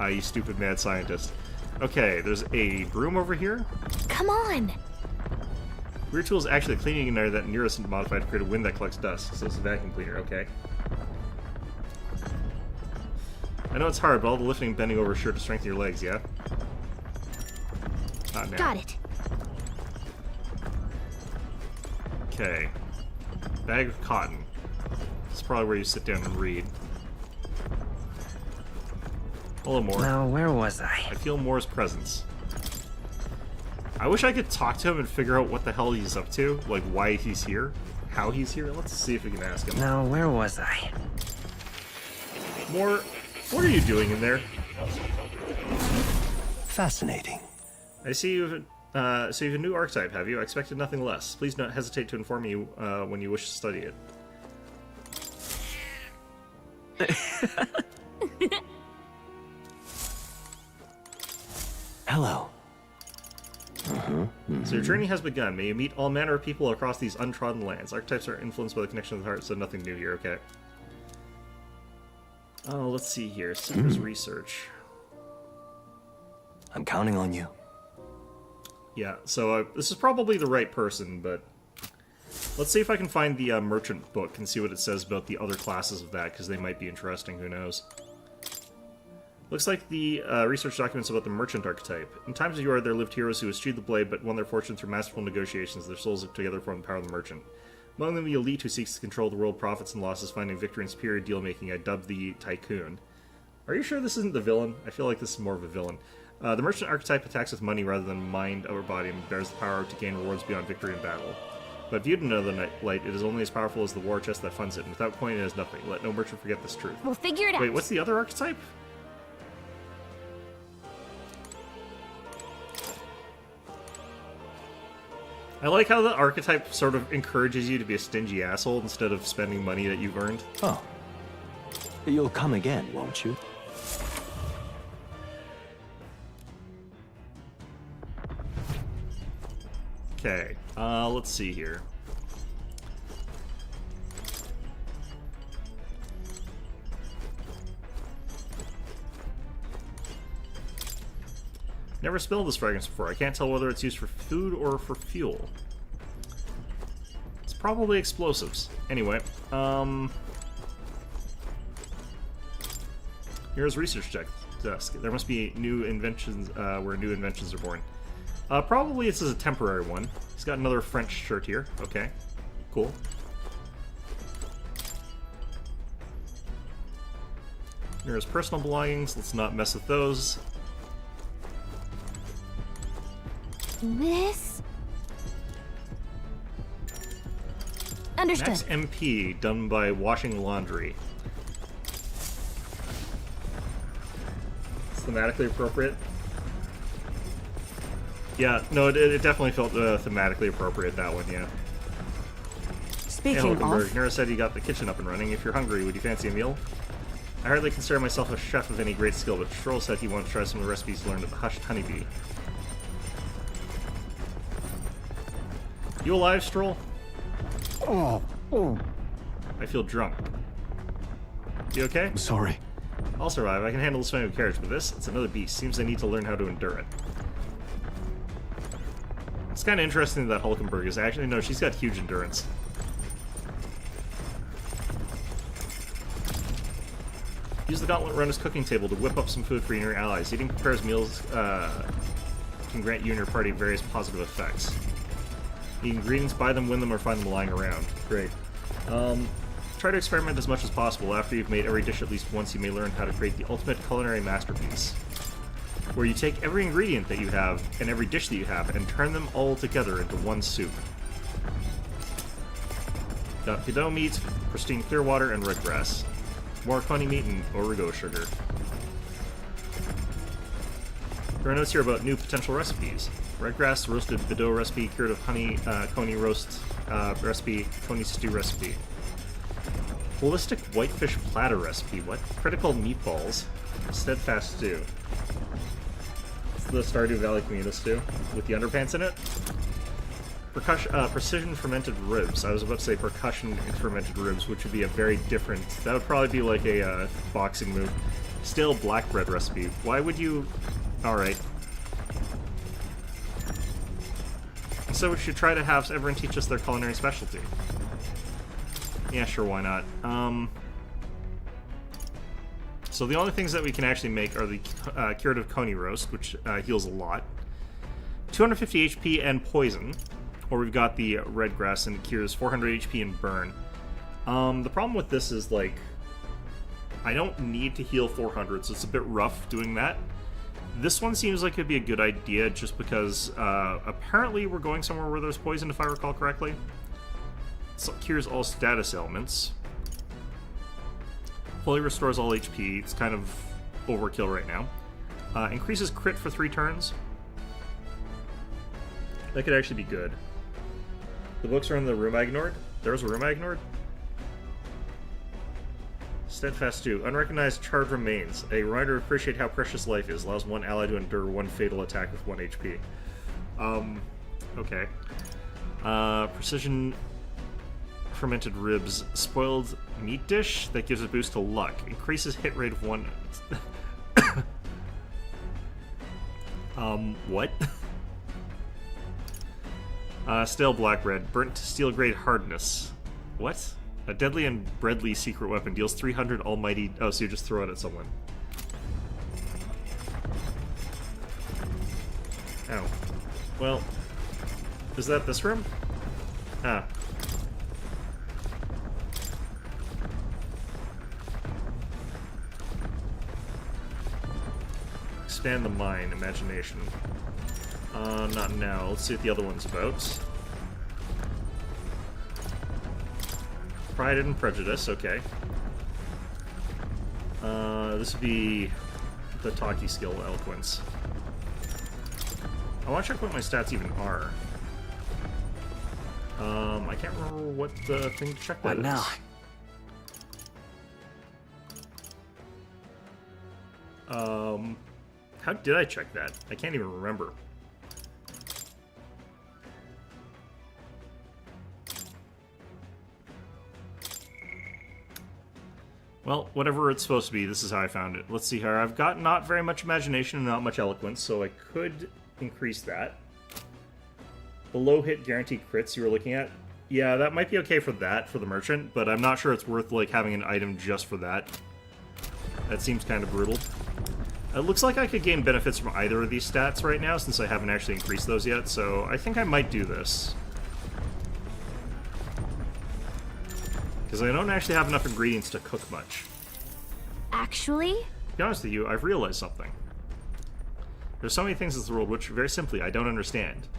you stupid mad scientist. Okay, there's a broom over here. Come on! Rear tool is actually a cleaning igniter that Nearest modified to create a wind that collects dust, so it's a vacuum cleaner, okay. I know it's hard, but all the lifting and bending over is sure to strengthen your legs, yeah? Not now. Got it. Okay. Bag of cotton. This is probably where you sit down and read. Hello, Moore. Now, where was I? I feel Moore's presence. I wish I could talk to him and figure out what the hell he's up to, like why he's here, how he's here. Let's see if we can ask him. Now, where was I? More, what are you doing in there? Fascinating. I see you've, so you have a new archetype, have you? I expected nothing less. Please don't hesitate to inform me when you wish to study it. Hello. So your journey has begun. May you meet all manner of people across these untrodden lands. Archetypes are influenced by the connection of the heart, so nothing new here, okay? Oh, let's see here. Citrus research. I'm counting on you. Yeah, so this is probably the right person, but let's see if I can find the merchant book and see what it says about the other classes of that, because they might be interesting, who knows. Looks like the research documents about the merchant archetype. In times of yore, there lived heroes who eschewed the blade but won their fortune through masterful negotiations. Their souls together form the power of the merchant. Among them, the elite who seeks to control the world, profits and losses, finding victory in superior deal-making. I dubbed the Tycoon. Are you sure this isn't the villain? I feel like this is more of a villain. The merchant archetype attacks with money rather than mind over body and bears the power to gain rewards beyond victory in battle. But viewed in another light, it is only as powerful as the war chest that funds it, and without coin it is nothing. Let no merchant forget this truth. We'll figure it out. Wait, what's the other archetype? I like how the archetype sort of encourages you to be a stingy asshole instead of spending money that you've earned. Oh. You'll come again, won't you? Okay, let's see here. Never smelled this fragrance before. I can't tell whether it's used for food or for fuel. It's probably explosives. Anyway, here's research desk. There must be new inventions where new inventions are born. Probably this is a temporary one. He's got another French shirt here. Okay, cool. Here's personal belongings. Let's not mess with those. This? Understood. Max MP done by washing laundry. It's thematically appropriate. Yeah, no, it definitely felt thematically appropriate, that one, yeah. Speaking of... Nura said you got the kitchen up and running. If you're hungry, would you fancy a meal? I hardly consider myself a chef of any great skill, but Stroll said he wanted to try some of the recipes learned at the Hushed Honeybee. You alive, Stroll? Oh. I feel drunk. You okay? I'm sorry. I'll survive. I can handle the swing of a carriage, but this, it's another beast. Seems I need to learn how to endure it. It's kind of interesting that Hulkenberg is actually... No, she's got huge endurance. Use the gauntlet run as cooking table to whip up some food for you and your allies. Eating prepares meals can grant you and your party various positive effects. The ingredients, buy them, win them, or find them lying around. Great. Try to experiment as much as possible. After you've made every dish at least once, you may learn how to create the ultimate culinary masterpiece. Where you take every ingredient that you have and every dish that you have and turn them all together into one soup. Got Godot meat, pristine clear water, and red grass. More coney meat and origo sugar. There are notes here about new potential recipes. Redgrass roasted Godot recipe, cured of honey, coney roast recipe, coney stew recipe. Holistic whitefish platter recipe. What? Critical meatballs. Steadfast stew. It's the Stardew Valley Community stew with the underpants in it. Precision fermented ribs. I was about to say percussion fermented ribs, which would be a very different... That would probably be like a boxing move. Stale black bread recipe. Why would you... Alright. So we should try to have everyone teach us their culinary specialty. Yeah, sure, why not? So the only things that we can actually make are the curative coney roast, which heals a lot. 250 HP and poison. Or we've got the red grass and it cures 400 HP and burn. The problem with this is, like, I don't need to heal 400, so it's a bit rough doing that. This one seems like it'd be a good idea just because apparently we're going somewhere where there's poison, if I recall correctly. So cures all status ailments. Fully restores all HP. It's kind of overkill right now. Increases crit for 3 turns. That could actually be good. The books are in the room I ignored. There was a room I ignored. Steadfast 2. Unrecognized charred remains. A reminder to appreciate how precious life is. Allows one ally to endure 1 fatal attack with 1 HP. Okay. Precision fermented ribs. Spoiled meat dish that gives a boost to luck. Increases hit rate of 1. What? Stale black bread. Burnt to steel grade hardness. What? A deadly and breadly secret weapon. Deals 300 almighty... Oh, so you just throw it at someone. Ow. Well, is that this room? Ah. Expand the mind, imagination. Not now. Let's see what the other one's about. Pride and Prejudice, okay. This would be the talkie skill, Eloquence. I want to check what my stats even are. I can't remember what the thing to check that is. What now? How did I check that? I can't even remember. Well, whatever it's supposed to be, this is how I found it. Let's see here. I've got not very much imagination and not much eloquence, so I could increase that. The low hit guaranteed crits you were looking at. Yeah, that might be okay for that, for the merchant, but I'm not sure it's worth, like, having an item just for that. That seems kind of brutal. It looks like I could gain benefits from either of these stats right now, since I haven't actually increased those yet, so I think I might do this. Because I don't actually have enough ingredients to cook much. Actually? To be honest with you, I've realized something. There's so many things in this world which, very simply, I don't understand.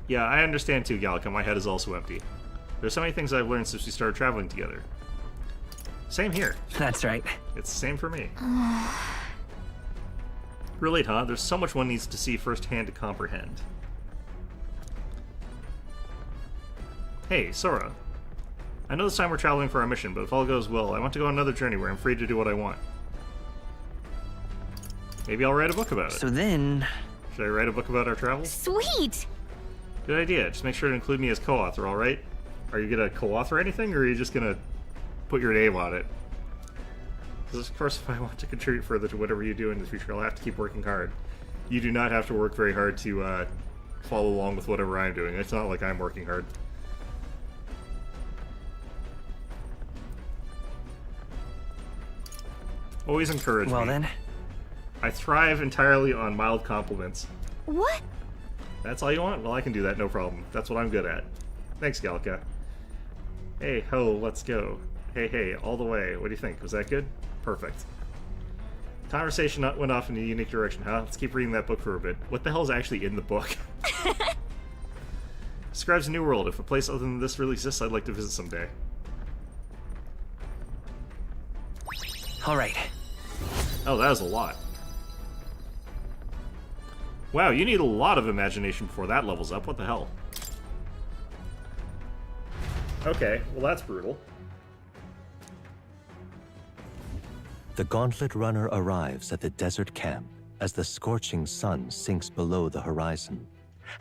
Yeah, I understand too, Gallica. My head is also empty. There's so many things I've learned since we started traveling together. Same here. That's right. It's the same for me. Relate, huh? There's so much one needs to see firsthand to comprehend. Hey, Sora. I know this time we're traveling for our mission, but if all goes well, I want to go on another journey where I'm free to do what I want. Maybe I'll write a book about it. So then... Should I write a book about our travels? Sweet! Good idea. Just make sure to include me as co-author, alright? Are you gonna co-author anything, or are you just gonna put your name on it? Because of course, if I want to contribute further to whatever you do in the future, I'll have to keep working hard. You do not have to work very hard to follow along with whatever I'm doing. It's not like I'm working hard. Always encourage me. Well then. I thrive entirely on mild compliments. What? That's all you want? Well, I can do that, no problem. That's what I'm good at. Thanks, Gallica. Hey, ho, let's go. Hey, hey, all the way. What do you think? Was that good? Perfect. Conversation went off in a unique direction, huh? Let's keep reading that book for a bit. What the hell is actually in the book? Describes a new world. If a place other than this really exists, I'd like to visit someday. Alright. Oh, that is a lot. Wow, you need a lot of imagination before that levels up. What the hell? Okay, well that's brutal. The Gauntlet Runner arrives at the desert camp as the scorching sun sinks below the horizon,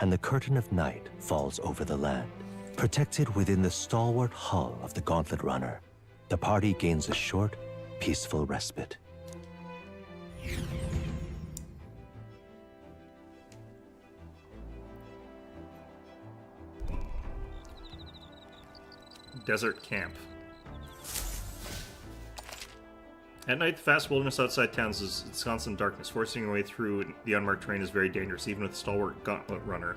and the curtain of night falls over the land. Protected within the stalwart hull of the Gauntlet Runner, the party gains a short, peaceful respite. Desert camp. At night, the vast wilderness outside towns is ensconced in darkness. Forcing your way through the unmarked terrain is very dangerous, even with a stalwart Gauntlet Runner.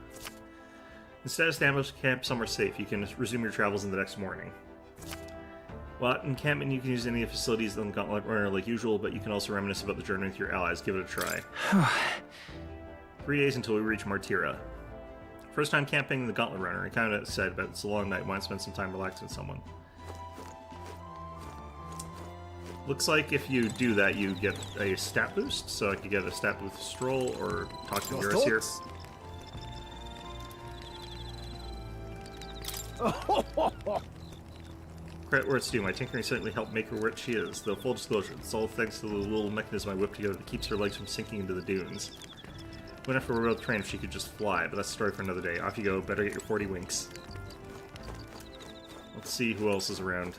Instead, establish camp somewhere safe. You can resume your travels in the next morning. While at encampment, you can use any of the facilities on the Gauntlet Runner like usual, but you can also reminisce about the journey with your allies. Give it a try. 3 days until we reach Martira. First time camping the Gauntlet Runner. I kind of said, but it's a long night. Why not spend some time relaxing with someone? Looks like if you do that, you get a stat boost. So I could get a stat boost with Stroll or talk to Nearest here. Credit where it's due. My tinkering certainly helped make her what she is. Though full disclosure, it's all thanks to the little mechanism I whipped together that keeps her legs from sinking into the dunes. Wouldn't have to worry about the train if she could just fly, but that's a story for another day. Off you go. Better get your 40 winks. Let's see who else is around.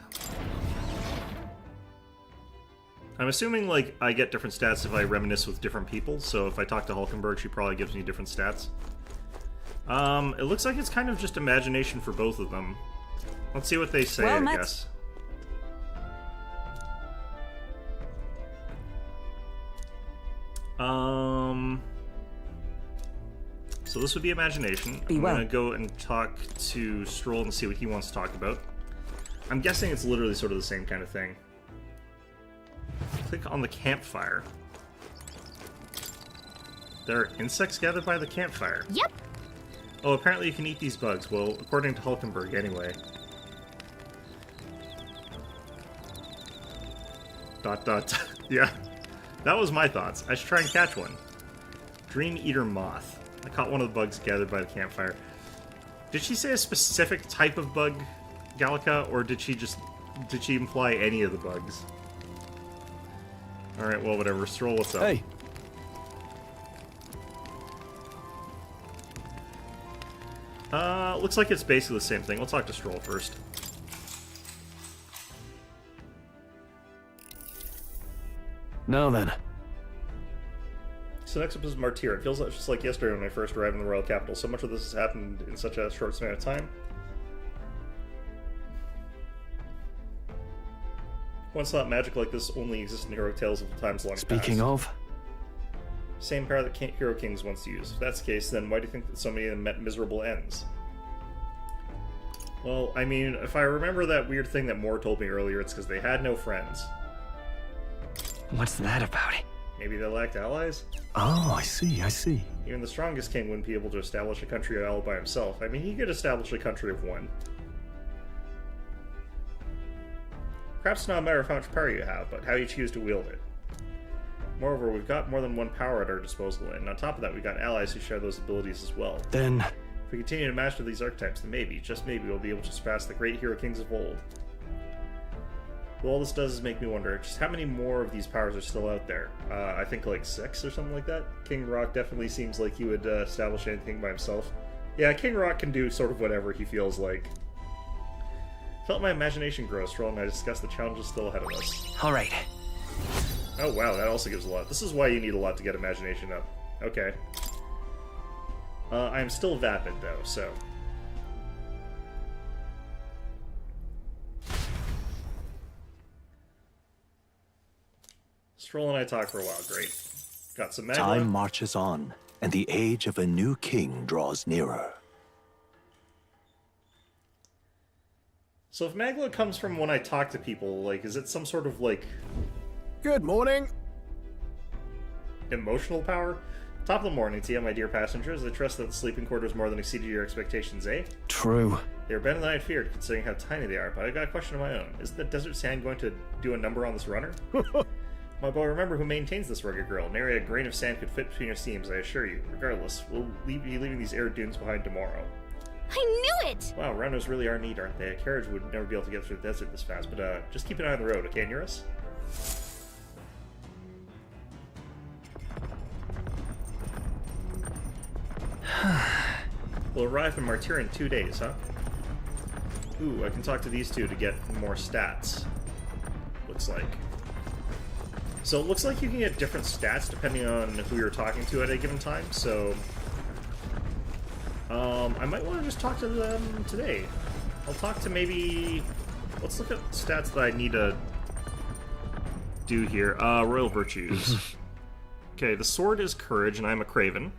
I'm assuming, like, I get different stats if I reminisce with different people, so if I talk to Hulkenberg, she probably gives me different stats. It looks like it's kind of just imagination for both of them. Let's see what they say, well, I guess. So this would be imagination. I'm gonna go and talk to Stroll and see what he wants to talk about. I'm guessing it's literally sort of the same kind of thing. Click on the campfire. There are insects gathered by the campfire. Yep. Oh, apparently you can eat these bugs. Well, according to Hulkenberg, anyway. ... Yeah, that was my thoughts. I should try and catch one. Dream Eater Moth. I caught one of the bugs gathered by the campfire. Did she say a specific type of bug, Gallica, or did she imply any of the bugs? Alright, well, whatever. Stroll, what's up? Hey. Looks like it's basically the same thing. We'll talk to Stroll first. Now then. So next up is Martyr. It feels just like yesterday when I first arrived in the royal capital. So much of this has happened in such a short span of time. Once thought magic like this only exists in heroic tales of times long past. Speaking of... Same power that hero kings once used. If that's the case, then why do you think that so many of them met miserable ends? Well, I mean, if I remember that weird thing that Moore told me earlier, it's because they had no friends. What's that about? Maybe they lacked allies? Oh, I see. Even the strongest king wouldn't be able to establish a country all by himself. I mean, he could establish a country of one. Perhaps it's not a matter of how much power you have, but how you choose to wield it. Moreover, we've got more than one power at our disposal, and on top of that, we've got allies who share those abilities as well. Then... if we continue to master these archetypes, then maybe, just maybe, we'll be able to surpass the great hero kings of old. Well, all this does is make me wonder, just how many more of these powers are still out there? I think like 6 or something like that? King Rock definitely seems like he would establish anything by himself. Yeah, King Rock can do sort of whatever he feels like. Felt my imagination grow, Stroll, and I discussed the challenges still ahead of us. Alright. Oh wow, that also gives a lot. This is why you need a lot to get imagination up. Okay. I'm still vapid, though, so... Stroll and I talk for a while, great. Got some magma. Time marches on, and the age of a new king draws nearer. So if Magla comes from when I talk to people, like, is it some sort of, like... Good morning. Emotional power? Top of the morning to you, my dear passengers. I trust that the sleeping quarters more than exceeded your expectations, eh? True. They were better than I feared, considering how tiny they are, but I've got a question of my own. Isn't the desert sand going to do a number on this runner? My boy, remember who maintains this rugged girl. Nary a grain of sand could fit between your seams, I assure you. Regardless, we'll be leaving these arid dunes behind tomorrow. I knew it! Wow, runners really are neat, aren't they? A carriage would never be able to get through the desert this fast, but just keep an eye on the road, okay, Nearest? We'll arrive in Martyr in 2 days, huh? Ooh, I can talk to these two to get more stats. Looks like. So it looks like you can get different stats depending on who you're talking to at a given time, so... I might want to just talk to them today. I'll talk to maybe... Let's look at stats that I need to do here. Royal Virtues. Okay, the sword is Courage, and I'm a Craven.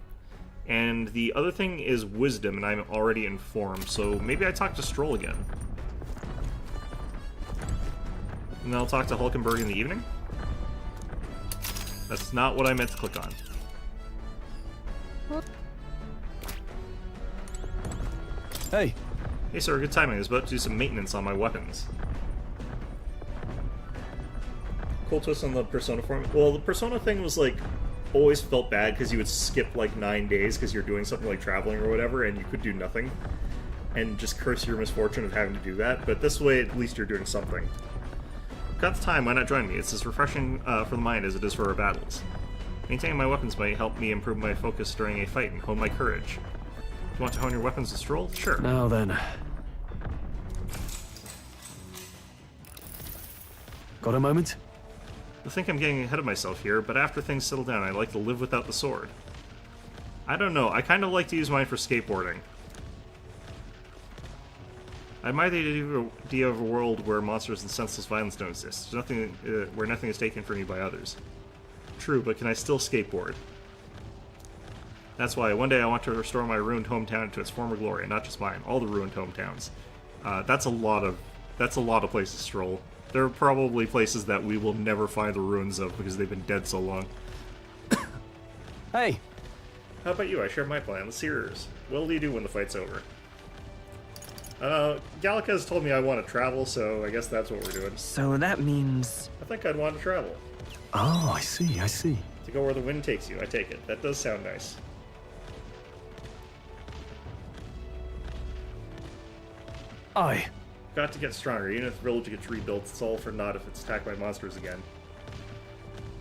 And the other thing is Wisdom, and I'm already informed, so maybe I talk to Stroll again. And then I'll talk to Hulkenberg in the evening? That's not what I meant to click on. Hey. Hey sir, good timing. I was about to do some maintenance on my weapons. Cool twist on the Persona form. Well, the Persona thing was like, always felt bad because you would skip like 9 days because you're doing something like traveling or whatever and you could do nothing. And just curse your misfortune of having to do that. But this way, at least you're doing something. Got the time, why not join me? It's as refreshing for the mind as it is for our battles. Maintaining my weapons might help me improve my focus during a fight and hone my courage. Do you want to hone your weapons to stroll? Sure. Now then. Got a moment? I think I'm getting ahead of myself here, but after things settle down, I'd like to live without the sword. I don't know, I kind of like to use mine for skateboarding. I admire the idea of a world where monsters and senseless violence don't exist. Nothing, where nothing is taken from you by others. True, but can I still skateboard? That's why one day I want to restore my ruined hometown to its former glory, and not just mine, all the ruined hometowns. That's a lot of places to stroll. There are probably places that we will never find the ruins of because they've been dead so long. Hey! How about you? I share my plan. Let's see yours. What'll you do when the fight's over? Gallica has told me I want to travel, so I guess that's what we're doing. So that means... I think I'd want to travel. Oh, I see, I see. To go where the wind takes you, I take it. That does sound nice. Aye. Got to get stronger. Even if the village gets rebuilt, it's all for naught if it's attacked by monsters again.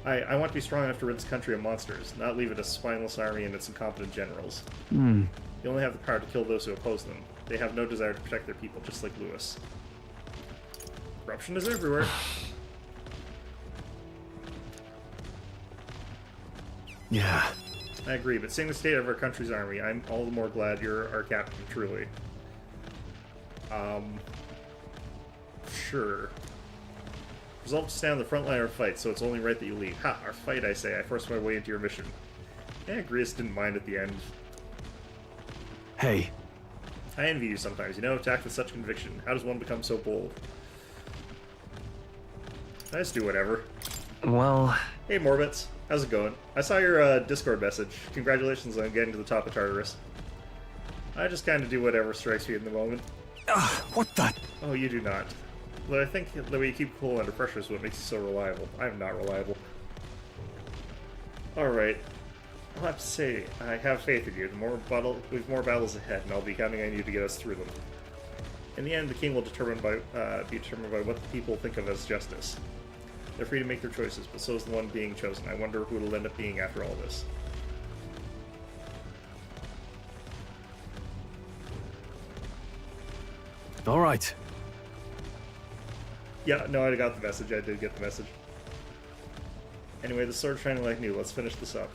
I want to be strong enough to rid this country of monsters, not leave it a spineless army and its incompetent generals. You only have the power to kill those who oppose them. They have no desire to protect their people, just like Lewis. Corruption is everywhere. Yeah. I agree, but seeing the state of our country's army, I'm all the more glad you're our captain, truly. Sure. Resolve to stand on the front line of our fight, so it's only right that you lead. Ha! Our fight, I say. I forced my way into your mission. Yeah, Grius didn't mind at the end. Hey. I envy you sometimes, you know, to act with such conviction. How does one become so bold? I just do whatever. Well... Hey, Morbits. How's it going? I saw your Discord message. Congratulations on getting to the top of Tartarus. I just kind of do whatever strikes me in the moment. What the? Oh, you do not. But I think the way you keep cool under pressure is what makes you so reliable. I'm not reliable. Alright. I'll have to say, I have faith in you. We have more battles ahead, and I'll be counting on you to get us through them. In the end, the king will be determined by what the people think of as justice. They're free to make their choices, but so is the one being chosen. I wonder who it'll end up being after all this. All right. Yeah, no, I got the message. I did get the message. Anyway, the sword's shining like new. Let's finish this up.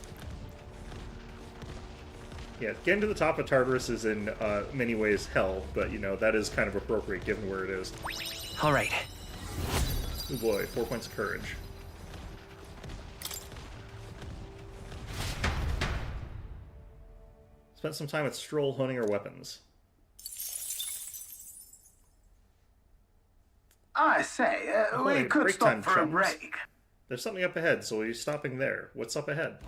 Yeah, getting to the top of Tartarus is in many ways hell, but, you know, that is kind of appropriate given where it is. Alright. Oh boy, 4 points of courage. Spent some time at Stroll honing our weapons. I say, we could break stop time, for a chums. break. There's something up ahead, so we're stopping there. What's up ahead?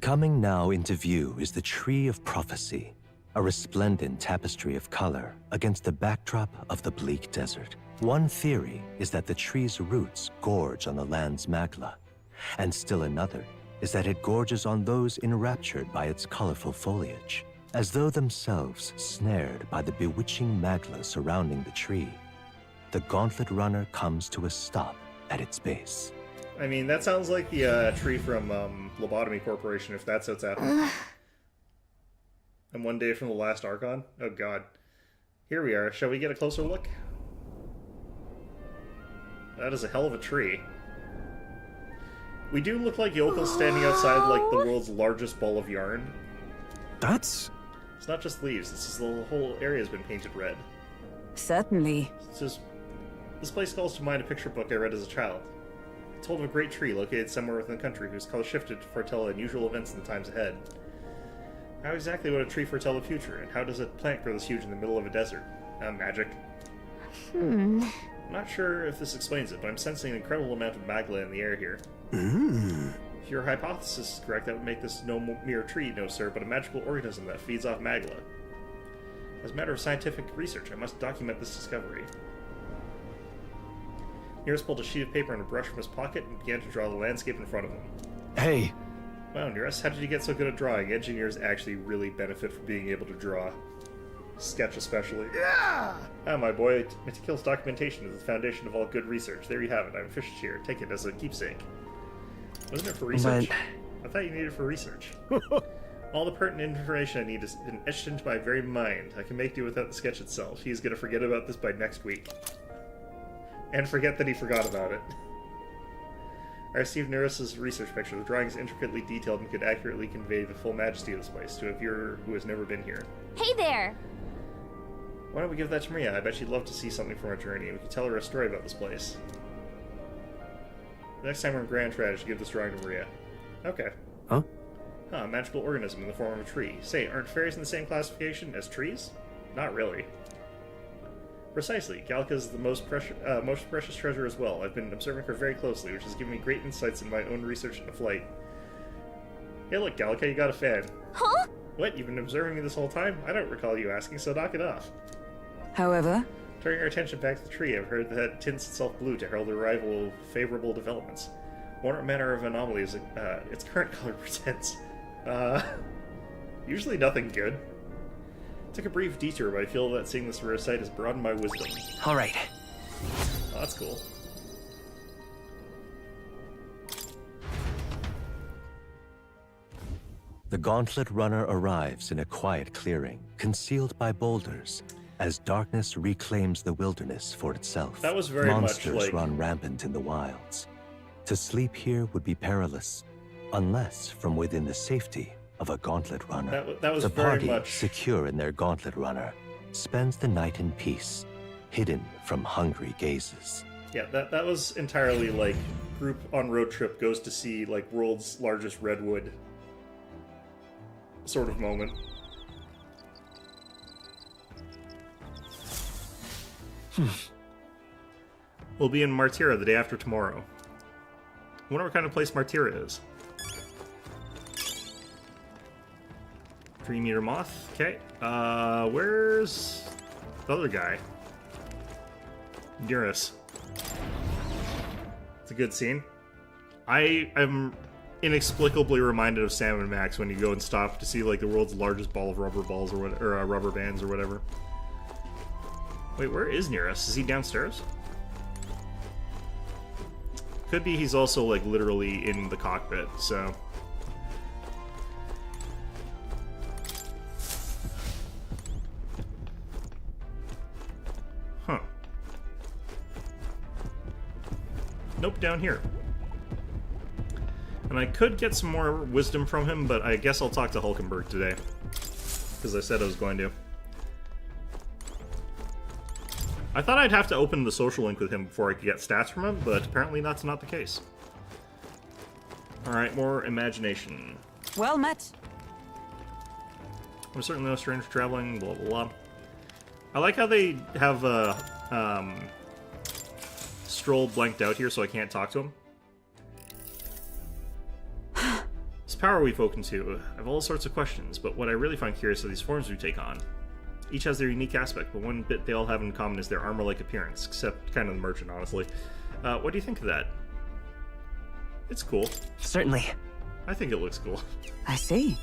Coming now into view is the Tree of Prophecy, a resplendent tapestry of color against the backdrop of the bleak desert. One theory is that the tree's roots gorge on the land's magla, and still another is that it gorges on those enraptured by its colorful foliage, as though themselves snared by the bewitching magla surrounding the tree. The Gauntlet Runner comes to a stop at its base. I mean, that sounds like the tree from Lobotomy Corporation, if that's what's happening. And one day from the last Archon? Oh god. Here we are. Shall we get a closer look? That is a hell of a tree. We do look like yokels standing outside like the world's largest ball of yarn. That's... It's not just leaves. The whole area has been painted red. Certainly. This place calls to mind a picture book I read as a child. It told of a great tree located somewhere within the country whose color shifted to foretell unusual events in the times ahead. How exactly would a tree foretell the future, and how does a plant grow this huge in the middle of a desert? Magic. I'm not sure if this explains it, but I'm sensing an incredible amount of magla in the air here. If your hypothesis is correct, that would make this no mere tree, no sir, but a magical organism that feeds off magla. As a matter of scientific research, I must document this discovery. Nearest pulled a sheet of paper and a brush from his pocket and began to draw the landscape in front of him. Hey. Wow, Nearest, how did you get so good at drawing? Engineers actually really benefit from being able to draw. Sketch especially. Yeah! Ah, my boy, meticulous documentation is the foundation of all good research. There you have it. I'm official here. Take it as a keepsake. Wasn't it for research? I thought you needed it for research. All the pertinent information I need has been etched into my very mind. I can make do without the sketch itself. He's gonna forget about this by next week. And forget that he forgot about it. I received Neris's research picture. The drawing is intricately detailed and could accurately convey the full majesty of this place to a viewer who has never been here. Hey there! Why don't we give that to Maria? I bet she'd love to see something from our journey, and we could tell her a story about this place. The next time we're in Grand Trad, I should give this drawing to Maria. Okay. Huh? A magical organism in the form of a tree. Say, aren't fairies in the same classification as trees? Not really. Precisely. Gallica is the most precious treasure as well. I've been observing her very closely, which has given me great insights in my own research into flight. Hey look, Gallica, you got a fan. Huh? What, you've been observing me this whole time? I don't recall you asking, so knock it off. However? Turning our attention back to the tree, I've heard that it tints itself blue to herald the arrival of favorable developments. What manner of anomaly is its current color presents? Usually nothing good. Took a brief detour, but I feel that seeing this rare sight has broadened my wisdom. Alright. Oh, that's cool. The Gauntlet Runner arrives in a quiet clearing, concealed by boulders, as darkness reclaims the wilderness for itself. That was very Monsters much like... run rampant in the wilds. To sleep here would be perilous, unless from within the safety of a Gauntlet Runner. That was the very party, much... secure in their Gauntlet Runner, spends the night in peace, hidden from hungry gazes. Yeah, that was entirely like group on road trip goes to see like world's largest redwood sort of moment. We'll be in Martira the day after tomorrow. I wonder what kind of place Martira is. 3-meter moth. Okay. Where's the other guy? Nearest. It's a good scene. I am inexplicably reminded of Sam and Max when you go and stop to see like the world's largest ball of rubber balls or what, or rubber bands or whatever. Wait, where is Nearest? Is he downstairs? Could be he's also like literally in the cockpit, so. Huh. Nope, down here. And I could get some more wisdom from him, but I guess I'll talk to Hulkenberg today. Because I said I was going to. I thought I'd have to open the social link with him before I could get stats from him, but apparently that's not the case. Alright, more imagination. Well met. I'm certainly no stranger traveling, blah blah blah. I like how they have Stroll blanked out here so I can't talk to him. This power we've woken to, I have all sorts of questions, but what I really find curious are these forms we take on. Each has their unique aspect, but one bit they all have in common is their armor-like appearance, except kind of the merchant, honestly. What do you think of that? It's cool. Certainly. I think it looks cool. I see.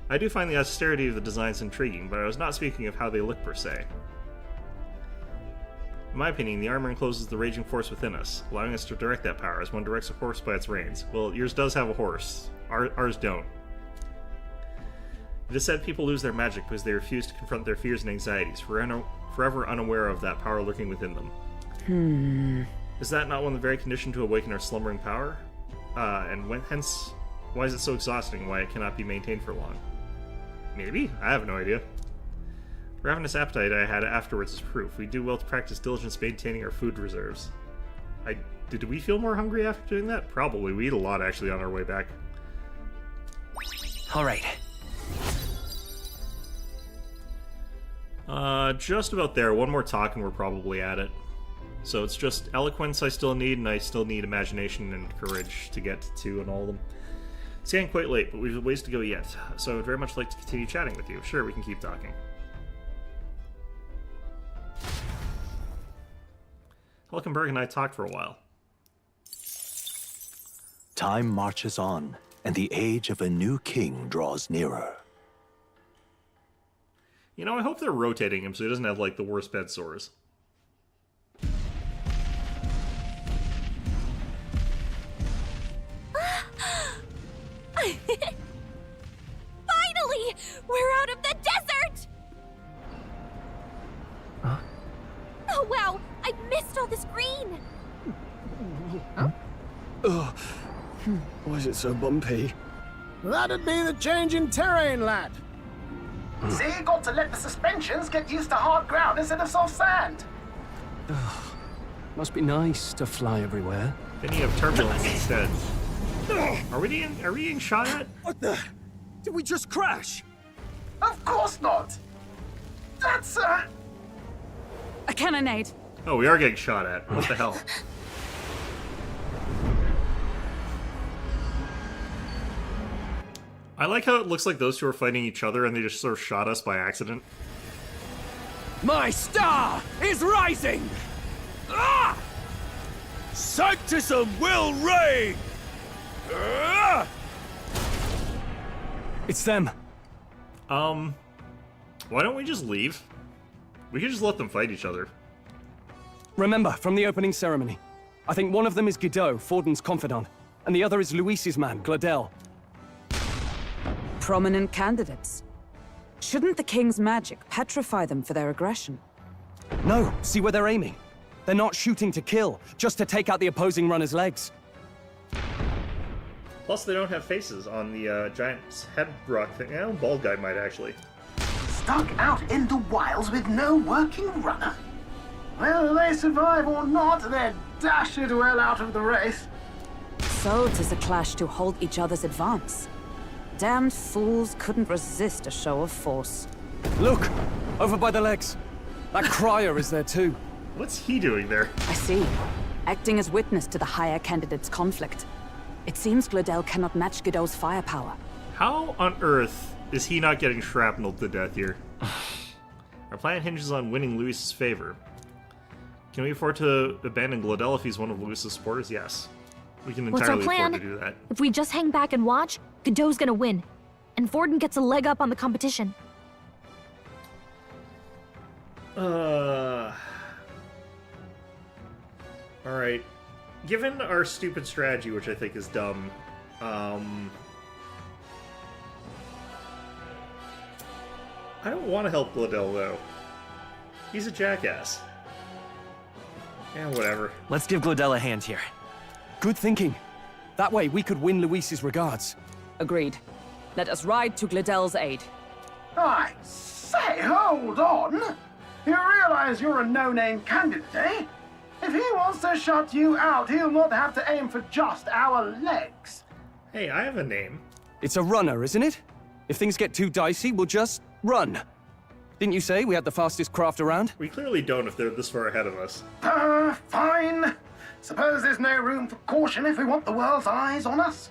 I do find the austerity of the designs intriguing, but I was not speaking of how they look per se. In my opinion, the armor encloses the raging force within us, allowing us to direct that power as one directs a horse by its reins. Well, yours does have a horse. Ours don't. It is said people lose their magic because they refuse to confront their fears and anxieties, forever unaware of that power lurking within them. Is that not one of the very conditions to awaken our slumbering power? Hence, why is it so exhausting? Why it cannot be maintained for long? Maybe? I have no idea. The ravenous appetite I had afterwards is proof. We do well to practice diligence maintaining our food reserves. Did we feel more hungry after doing that? Probably. We eat a lot, actually, on our way back. Alright. Just about there. One more talk and we're probably at it. So it's just eloquence I still need, and I still need imagination and courage to get to in all of them. It's getting quite late, but we have ways to go yet. So I would very much like to continue chatting with you. Sure, we can keep talking. Hulkenberg and I talked for a while. Time marches on, and the age of a new king draws nearer. You know, I hope they're rotating him so he doesn't have, like, the worst bed sores. Finally! We're out of the desert! Huh? Oh wow! I missed all this green! Ugh. Why is it so bumpy? That'd be the change in terrain, lad. See, you got to let the suspensions get used to hard ground instead of soft sand. Must be nice to fly everywhere. Then you have turbulence instead. Are we getting shot at? What the? Did we just crash? Of course not. That's a cannonade. Oh, we are getting shot at. What the hell? I like how it looks like those two are fighting each other and they just sort of shot us by accident. My star is rising! Ah! Sanctism will reign! Ah! It's them. Why don't we just leave? We could just let them fight each other. Remember, from the opening ceremony, I think one of them is Guido, Forden's confidant, and the other is Luis's man, Gladel. Prominent candidates. Shouldn't the king's magic petrify them for their aggression? No, see where they're aiming. They're not shooting to kill, just to take out the opposing runner's legs. Plus, they don't have faces on the giant head rock thing. Yeah, bald guy might actually. stuck out in the wilds with no working runner. Whether they survive or not, they're dashed well out of the race. So 'tis a clash to hold each other's advance. Damned fools couldn't resist a show of force. Look! Over by the legs. That crier is there too. What's he doing there? I see. Acting as witness to the higher candidate's conflict. It seems Gladel cannot match Godot's firepower. How on earth is he not getting shrapneled to death here? Our plan hinges on winning Luis's favor. Can we afford to abandon Gladel if he's one of Luis's supporters? Yes. We can What's our entirely plan? afford to do that. If we just hang back and watch, Godot's gonna win. And Forden gets a leg up on the competition. Alright. Given our stupid strategy, which I think is dumb, I don't want to help Gladel, though. He's a jackass. Yeah, whatever. Let's give Gladel a hand here. Good thinking. That way we could win Luis's regards. Agreed. Let us ride to Gladel's aid. I say, hold on. You realize you're a no-name candidate, eh? If he wants to shut you out, he'll not have to aim for just our legs. Hey, I have a name. It's a runner, isn't it? If things get too dicey, we'll just run. Didn't you say we had the fastest craft around? We clearly don't if they're this far ahead of us. Fine. Suppose there's no room for caution if we want the world's eyes on us?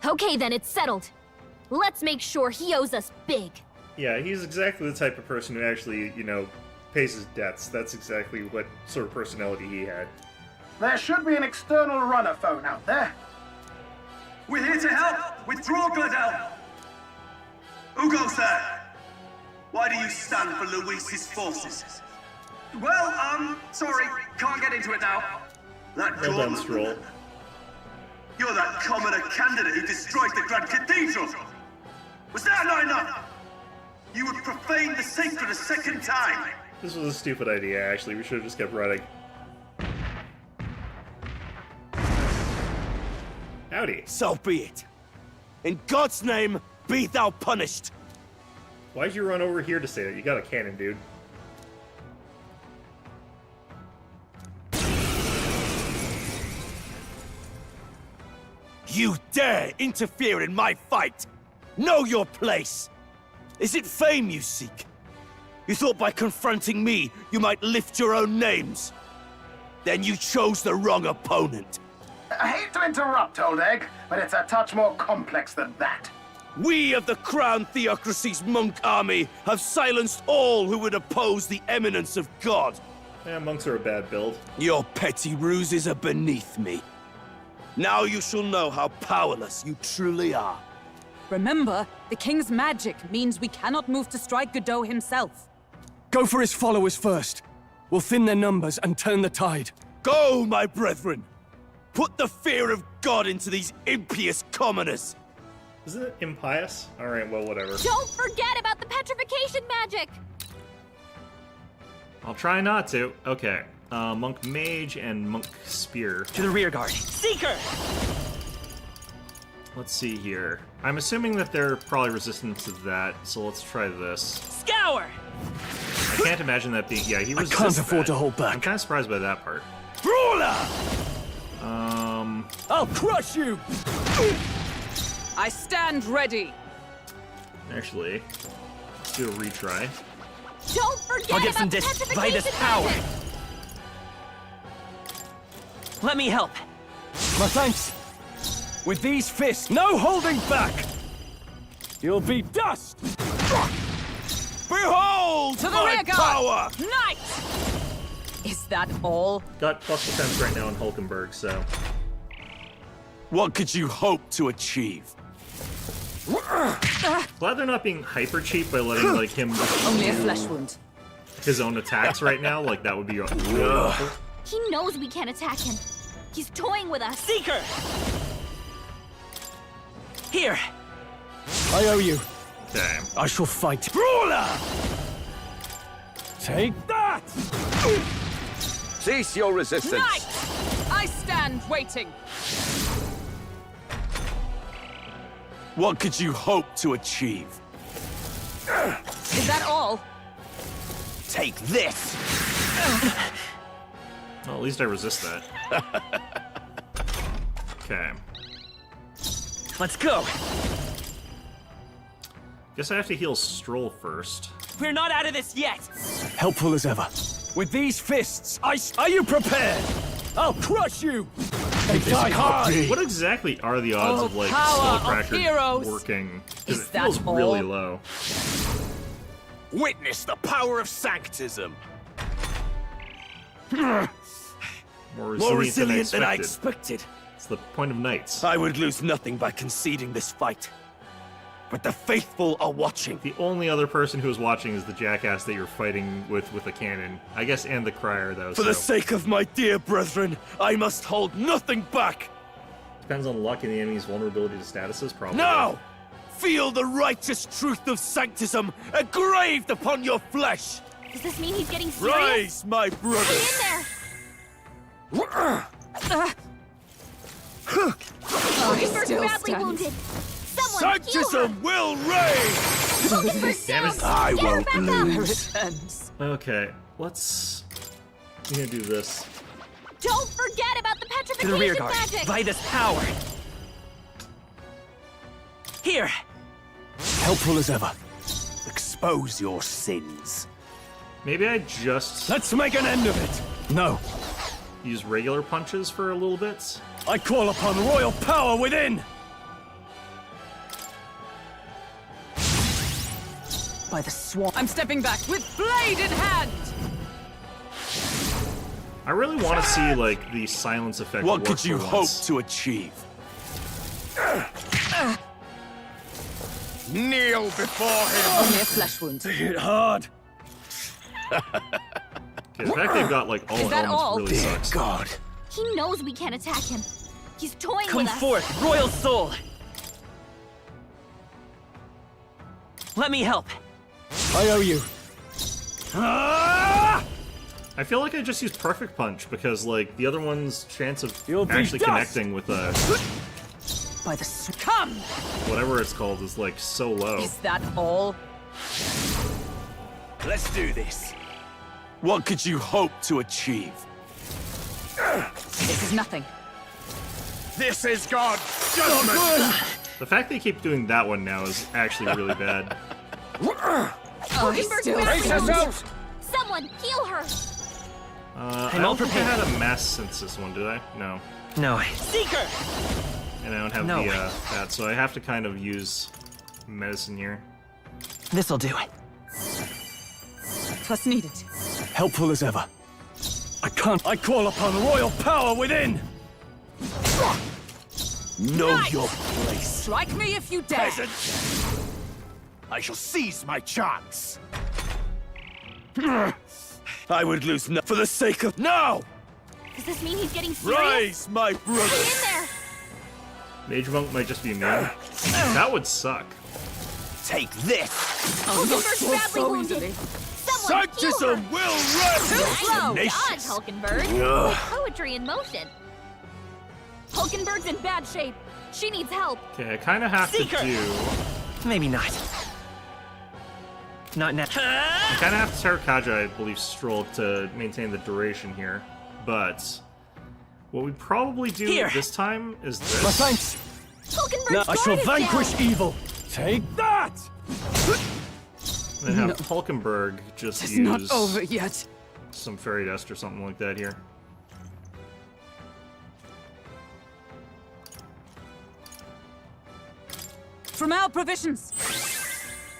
Okay then, it's settled. Let's make sure he owes us big. Yeah, he's exactly the type of person who actually, you know, pays his debts. That's exactly what sort of personality he had. There should be an external runner phone out there. We're here to help! Withdraw, Gladel! Who goes there? Why do you stand for Luis's forces? Well, sorry, can't get into it now. That Well done, Stroll. You're that commoner candidate who destroyed the Grand Cathedral! Was that not enough? You would profane the sacred a second time! This was a stupid idea, actually. We should have just kept running. Howdy. So be it. In God's name, be thou punished! Why'd you run over here to say that? You got a cannon, dude. You dare interfere in my fight! Know your place! Is it fame you seek? You thought by confronting me, you might lift your own names? Then you chose the wrong opponent. I hate to interrupt, Old Egg, but it's a touch more complex than that. We of the Crown Theocracy's monk army have silenced all who would oppose the eminence of God. Yeah, monks are a bad build. Your petty ruses are beneath me. Now you shall know how powerless you truly are. Remember, the king's magic means we cannot move to strike Godot himself. Go for his followers first. We'll thin their numbers and turn the tide. Go, my brethren! Put the fear of God into these impious commoners! Isn't it impious? Alright, well, whatever. Don't forget about the petrification magic! I'll try not to. Okay. Monk Mage and Monk Spear. To the rear guard. Seeker! Let's see here. I'm assuming that they're probably resistant to that, so let's try this. Scour! I can't imagine that being... Yeah, he resists can't afford that. to hold back. I'm kind of surprised by that part. Brawler! I'll crush you! I stand ready. Actually, let's do a retry. Don't forget I'll give some about the Vitus petrification power. magic! Let me help. My thanks. With these fists, no holding back! You'll be dust! Behold To the my rear guard! power! Knight! Is that all? Got plus defense right now in Hulkenberg, so... What could you hope to achieve? Glad they're not being hyper cheap by letting, like, him... Only a flesh wound. His own attacks right now, like, that would be really awful. He knows we can't attack him. He's toying with us. Seeker! Here! I owe you. Okay. I shall fight. Brawler! Take that! Cease your resistance. Knight! I stand waiting. What could you hope to achieve? Is that all? Take this! Well, at least I resist that. Okay. Let's go! Guess I have to heal Stroll first. We're not out of this yet! Helpful as ever. With these fists, are you prepared? I'll crush you! They die hard! What exactly are the odds of, like, power Soul of Crasher heroes. working? Because Is it that feels really all? low. Witness the power of sanctism! More More resilient than than I expected. expected. It's the point of knights. I would lose nothing by conceding this fight. But the faithful are watching. The only other person who is watching is the jackass that you're fighting with a cannon. I guess, and the crier, though. For the sake of my dear brethren, I must hold nothing back. Depends on luck and the enemy's vulnerability to statuses, probably. Now! Feel the righteous truth of sanctism engraved upon your flesh! Does this mean he's getting serious? Rise, my brother! Hang in there! Hulkenberg's still badly stand. wounded. Someone heal her! Sanctism will reign! Hulkenberg's down! I Get her won't back lose. up! Okay, let's... I'm gonna do this. Don't forget about the To petrification the rear guard. magic! Vitus power! Here! Helpful as ever. Expose your sins. Maybe I just Let's make an end of it! No. use regular punches for a little bit. I call upon royal power within! By the swamp. I'm stepping back with blade in hand! I really want to see, like, the silence effect What work could you for hope once. to achieve? Kneel before him! Only a flesh wound. Hit hard! Okay, the fact they've got, like, all Is that elements all? really sucks. God. He knows we can't attack him. He's toying Come with us. forth, royal soul! Let me help. I owe you. Ah! I feel like I just used Perfect Punch because, like, the other one's chance of You'll be actually dust! connecting with By the come! whatever it's called is, like, so low. Is that all? Let's do this. What could you hope to achieve? This is nothing. This is God's judgment! The fact they keep doing that one now is actually really bad. I Hulkenberg's still badly stand. wounded. Someone heal her! I don't think I had a mass synthesis one, did I? No. No. Seeker! And I don't have No. the, that, so I have to kind of use medicine here. This'll do it. Trust needed. Helpful as ever. I call upon royal power within! Know Right. your place. Strike me if you dare. Peasant! I shall seize my chance. I would lose nothing for the sake of... No! Does this mean he's getting serious? Rise, my brother! Get in there! Mage Monk might just be immune. That would suck. Take this! Hulkenberg's badly wounded. Someone heal her! Sanctism will rest! Too slow! Dodge, Tenacious. Hulkenberg! Ugh. Like poetry in motion. Hulkenberg's in bad shape. She needs help. Okay, I kind of have Seeker. to do... Maybe not. Not now. I kind of have to Tarakaja, I believe, Stroll to maintain the duration here. But what we probably do Here. this time is this. My thanks! Hulkenberg's Now I shall guard is vanquish down. evil! Take that! And have No. Hulkenberg just It's use not over yet. some fairy dust or something like that here. From our provisions.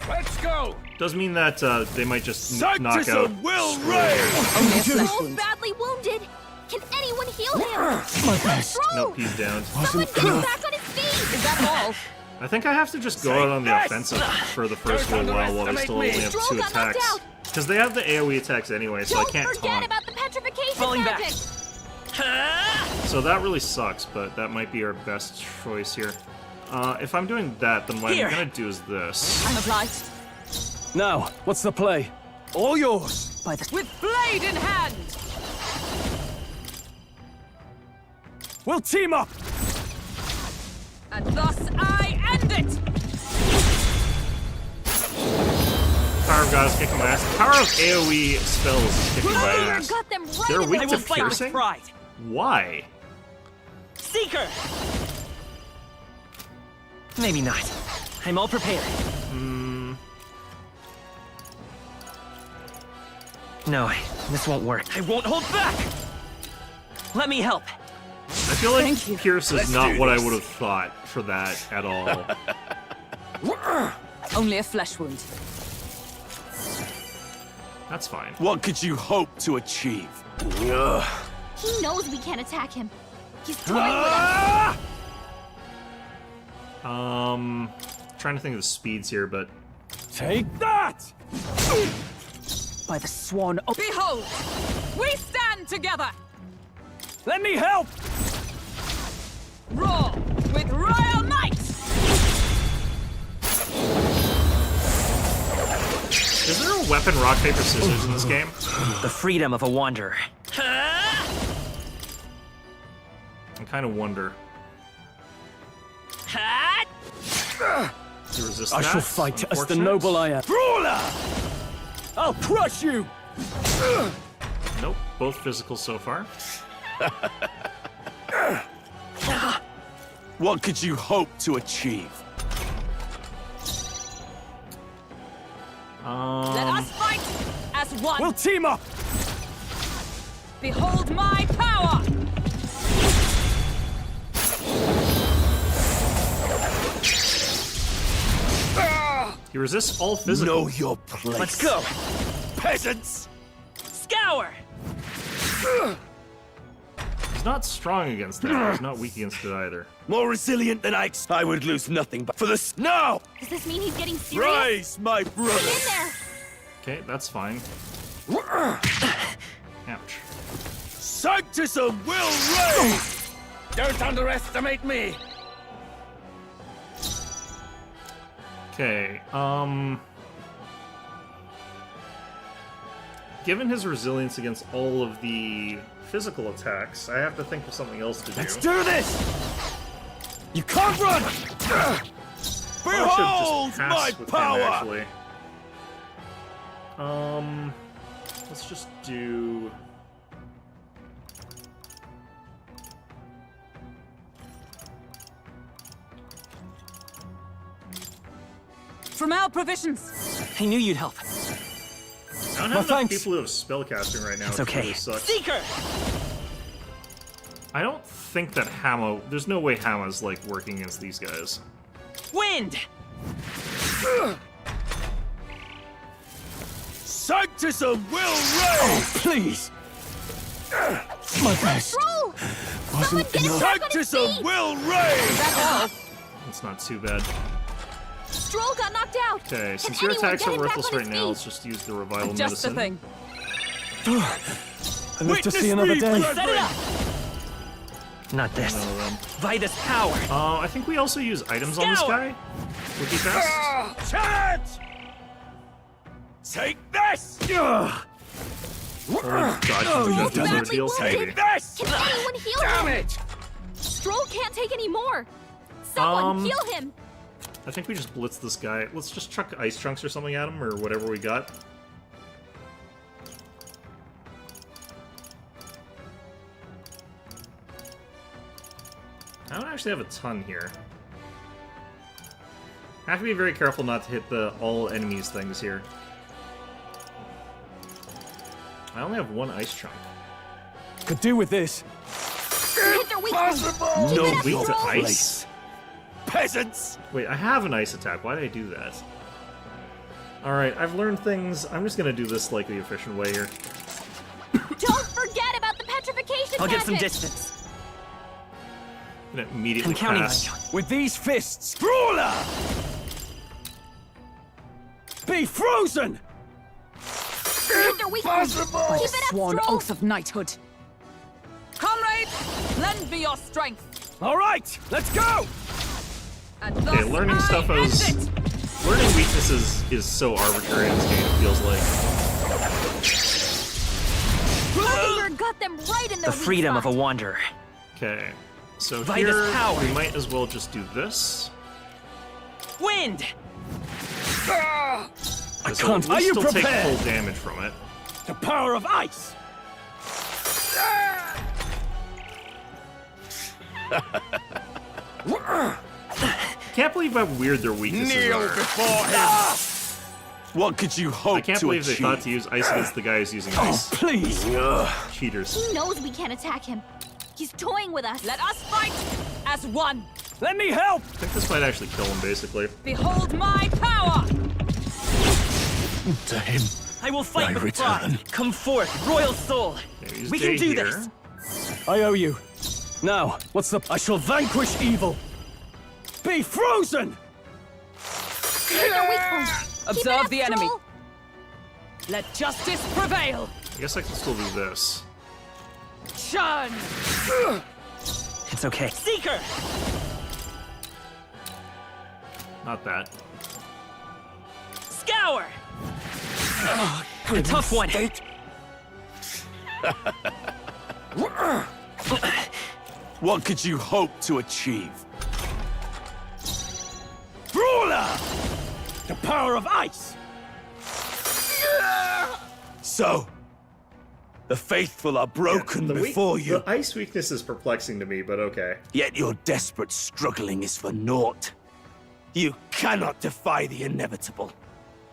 Let's go! Does mean that they might just knock out. Sanctism will reign! Only a flesh Stroll's wound. badly wounded. Can anyone heal him? My best! Nope, he's down. Someone get him back on his feet! Is that all? I think I have to just go out on the offensive for the first little while they still only have Stroll 2 got knocked attacks. out. Because they have the AoE attacks anyway, so I Don't can't forget taunt. about the petrification Falling back. magic! So that really sucks, but that might be our best choice here. If I'm doing that, then what Here. I'm gonna do is this. I'm obliged. Now, what's the play? All yours! By the... With blade in hand. We'll team up! And thus I end it. Power of God is kicking my ass. Power of AoE spells is kicking my ass. Got them right They're in weak the to will fight with piercing? pride. Why? Seeker! Maybe not. I'm all prepared. No, this won't work. I won't hold back! Let me help. I feel like Pierce is Let's not do what I this. would have thought for that at all. Only a flesh wound. That's fine. What could you hope to achieve? Ugh. He knows we can't attack him. He's toying with Ah! us. Trying to think of the speeds here, but Take that! By the swan... Oh, Behold, we stand together. Let me help! Roar with royal might. is there a weapon rock paper scissors in this game? the freedom of a wanderer. I kind of wonder. You resist I that? shall fight as the Unfortunate. noble I am. Brawler! I'll crush you! Nope, both physical so far. What could you hope to achieve? Let us fight as one. We'll team up! Behold my power. He resists all physical. Know your place. Let's go. Peasants! Scour! He's not strong against that. He's not weak against it either. More resilient than I would lose nothing but for the snow! Does this mean he's getting serious? Rise, my brother! Get in there! Okay, that's fine. Ouch. Sanctism will reign! Don't underestimate me! Okay, given his resilience against all of the physical attacks, I have to think of something else to do. Let's do this! You can't run! Behold my my power! actually. Let's just do... From our provisions. I knew you'd help. don't have enough people who have spellcasting right now. It's which okay. really sucks. Seeker! I don't think that Hamo... There's no way Hama's, like, working against these guys. Wind! Sanctism will reign! Oh, please! My best. Stroll! Wasn't enough. Sanctism will reign! It's not too bad. Stroll got knocked out. Okay, since Can your anyone attacks get are him back worthless on right his now, feet? let's just use the revival Just the medicine. thing. I live to see another day. Set it up! Not this. Vitus power! I think we also use items on this guy. Would be best. Charge! Take this! Or dodge into the deals, maybe. Take this! Can anyone heal Damn him? it! Stroll can't take any more. Someone heal him. I think we just blitz this guy. Let's just chuck ice chunks or something at him, or whatever we got. I don't actually have a ton here. I have to be very careful not to hit the all enemies things here. I only have one ice chunk. Could do with this. Hit their weak point. Keep No it up, weak to Stroll. ice? Peasants! Wait, I have an ice attack. Why did I do that? Alright, I've learned things. I'm just gonna do this like the efficient way here. Don't forget about the petrification I'll magic. get some distance. And immediately I'm counting on pass. you. With these fists, brawler! Be frozen! Hit their weak point. By Keep the it up, sworn Stroll. oath of knighthood. Comrades, lend me your strength. All right, let's go! And Okay, thus learning I stuff end is... it. Learning weaknesses is so arbitrary in this game, it feels like. Mockingbird got them right in their The freedom of a wanderer. Okay, so Vitus here power. we might as well just do this. Wind! I So can't. we'll Are you still take prepared? full damage from it. The power of ice! Can't believe how weird their weaknesses Kneel are. before him! What could you hope I can't to believe they achieve? thought to use ice against the guy who's using ice. Oh, please! Cheaters. He knows we can't attack him. He's toying with us. Let us fight as one. Let me help! I think this might actually kill him, basically. Behold my power. To him, I will fight I with return. pride. Come forth, royal soul. Okay, use We Jay can do here. this. I owe you. Now, what's the... I shall vanquish evil. Be frozen! Hit their weak point. Keep it Observe up, the enemy. Stroll. Let justice prevail. I guess I can still do this. Churn. It's okay. Seeker! Not that. Scour! A tough one. What could you hope to achieve? Brawler! The power of ice! So, the faithful are broken The before you. The ice weakness is perplexing to me, but okay. Yet your desperate struggling is for naught. You cannot defy the inevitable.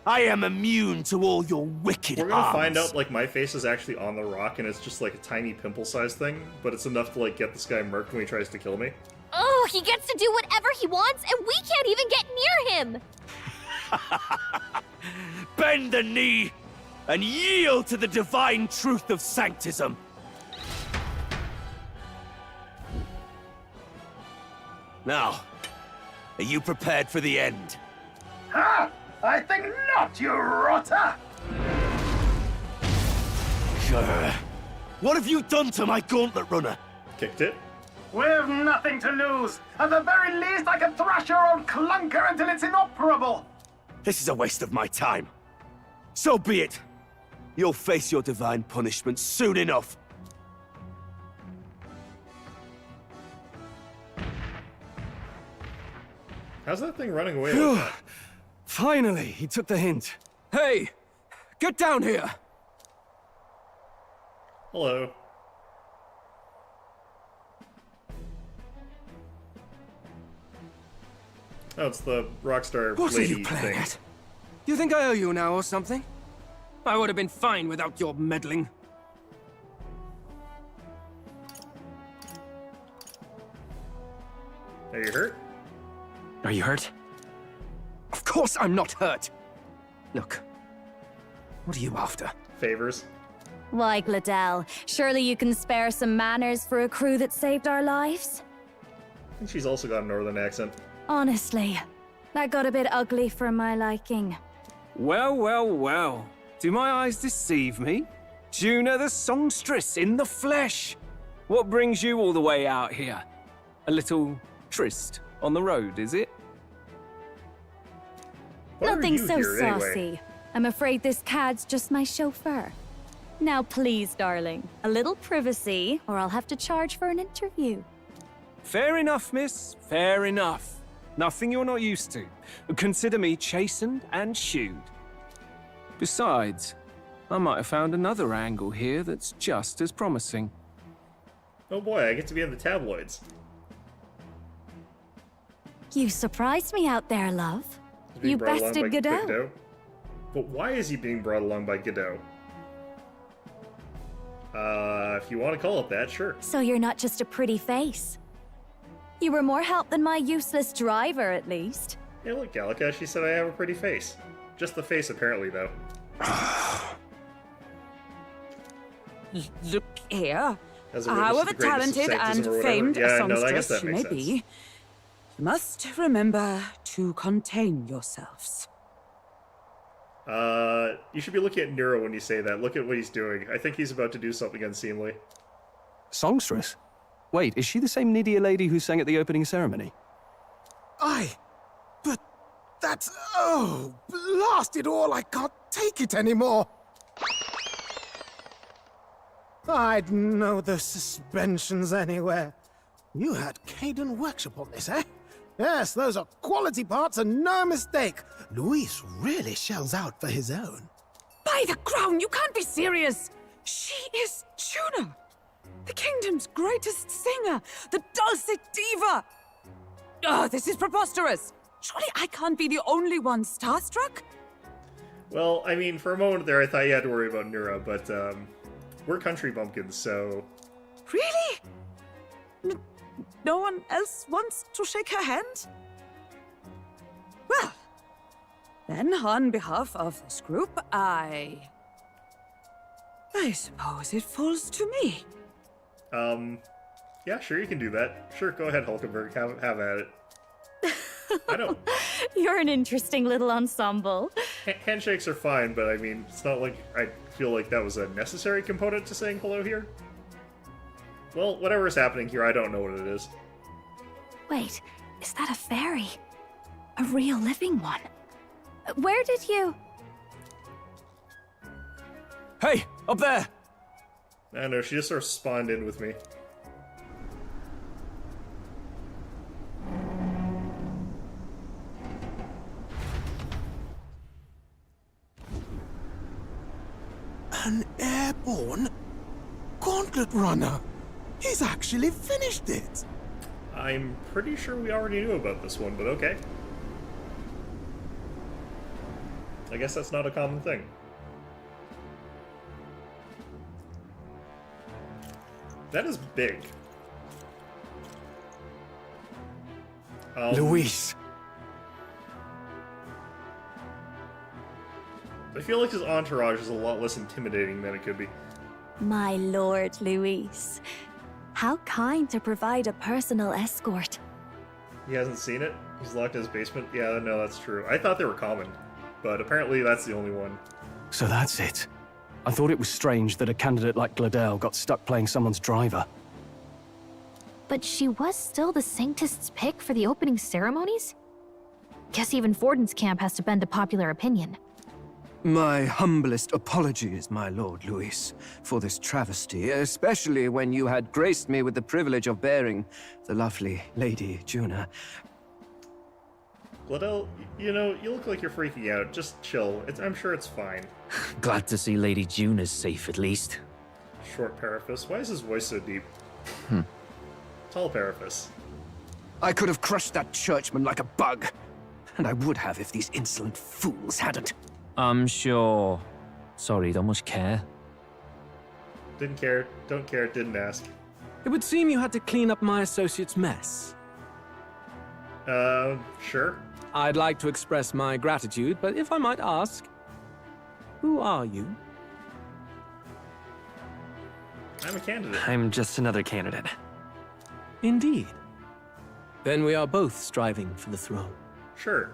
I am immune to all your wicked We're gonna arms. find out, like, my face is actually on the rock, and it's just, like, a tiny pimple-sized thing, but it's enough to, like, get this guy murked when he tries to kill me. Oh, he gets to do whatever he wants, and we can't even get near him. Bend the knee and yield to the divine truth of sanctism. Now, are you prepared for the end? Ha! I think not, you rotter! What have you done to my gauntlet runner? Kicked it. We've nothing to lose. At the very least, I can thrash your old clunker until it's inoperable. This is a waste of my time. So be it. You'll face your divine punishment soon enough. How's that thing running away like that? Finally, he took the hint. Hey! Get down here! Hello. Oh, it's the Rockstar What are lady you playing thing. at? You think I owe you now or something? I would have been fine without your meddling. Are you hurt? Are you hurt? Of course I'm not hurt! Look, what are you after? Favors. Why, Gladell? Surely you can spare some manners for a crew that saved our lives? I think she's also got a northern accent. Honestly, that got a bit ugly for my liking. Well, well, well. Do my eyes deceive me? Juna the songstress in the flesh. What brings you all the way out here? A little tryst on the road, is it? Nothing so here, saucy. anyway? I'm afraid this cad's just my chauffeur. Now please, darling, a little privacy, or I'll have to charge for an interview. Fair enough, miss. Fair enough. Nothing you're not used to. Consider me chastened and shoed. Besides, I might have found another angle here that's just as promising. Oh boy, I get to be in the tabloids. You surprised me out there, love. He's being You brought along bested by Godot. But why is he being brought along by Godot? If you want to call it that, sure. So you're not just a pretty face. You were more help than my useless driver, at least. Hey, look, Gallica, she said I have a pretty face. Just the face, apparently, though. Look here. As a witness to However the greatness of talented sanctism and or whatever. famed Yeah, a no, I guess songstress that you makes may sense. be, you must remember to contain yourselves. You should be looking at Nero when you say that. Look at what he's doing. I think he's about to do something unseemly. Songstress? Wait, is she the same Nydia lady who sang at the opening ceremony? Aye, but that's... oh, blast it all, I can't take it anymore. I'd know the suspensions anywhere. You had Caden workshop on this, eh? Yes, those are quality parts and no mistake. Luis really shells out for his own. By the crown, you can't be serious! She is Juna! The kingdom's greatest singer! The dulcet diva! Oh, this is preposterous! Surely I can't be the only one starstruck? Well, I mean, for a moment there I thought you had to worry about Nura, but, we're country bumpkins, so... Really? No one else wants to shake her hand? Well, then on behalf of this group, I suppose it falls to me. Yeah, sure, you can do that. Sure, go ahead, Hulkenberg, have at it. I don't... You're an interesting little ensemble. Handshakes are fine, but I mean, it's not like I feel like that was a necessary component to saying hello here. Well, whatever is happening here, I don't know what it is. Wait, is that a fairy? A real living one? Where did you... Hey, up there! I don't know, she just sort of spawned in with me. An airborne gauntlet runner. He's actually finished it. I'm pretty sure we already knew about this one, but okay. I guess that's not a common thing. That is big. Luis. I feel like his entourage is a lot less intimidating than it could be. My lord, Luis. How kind to provide a personal escort. He hasn't seen it? He's locked in his basement? Yeah, no, that's true. I thought they were common, but apparently that's the only one. So that's it. I thought it was strange that a candidate like Gladell got stuck playing someone's driver. But she was still the Sanctist's pick for the opening ceremonies? Guess even Forden's camp has to bend to popular opinion. My humblest apologies, my lord Luis, for this travesty, especially when you had graced me with the privilege of bearing the lovely Lady Juna. Gladell, you know, you look like you're freaking out. Just chill. I'm sure it's fine. Glad to see Lady Juna's safe, at least. Short Periphas. Why is his voice so deep? Tall Periphas. I could have crushed that churchman like a bug, and I would have if these insolent fools hadn't. I'm sure. Sorry, don't much care. Didn't care, don't care, didn't ask. It would seem you had to clean up my associate's mess. Sure. I'd like to express my gratitude, but if I might ask, who are you? I'm a candidate. I'm just another candidate. Indeed. Then we are both striving for the throne. Sure.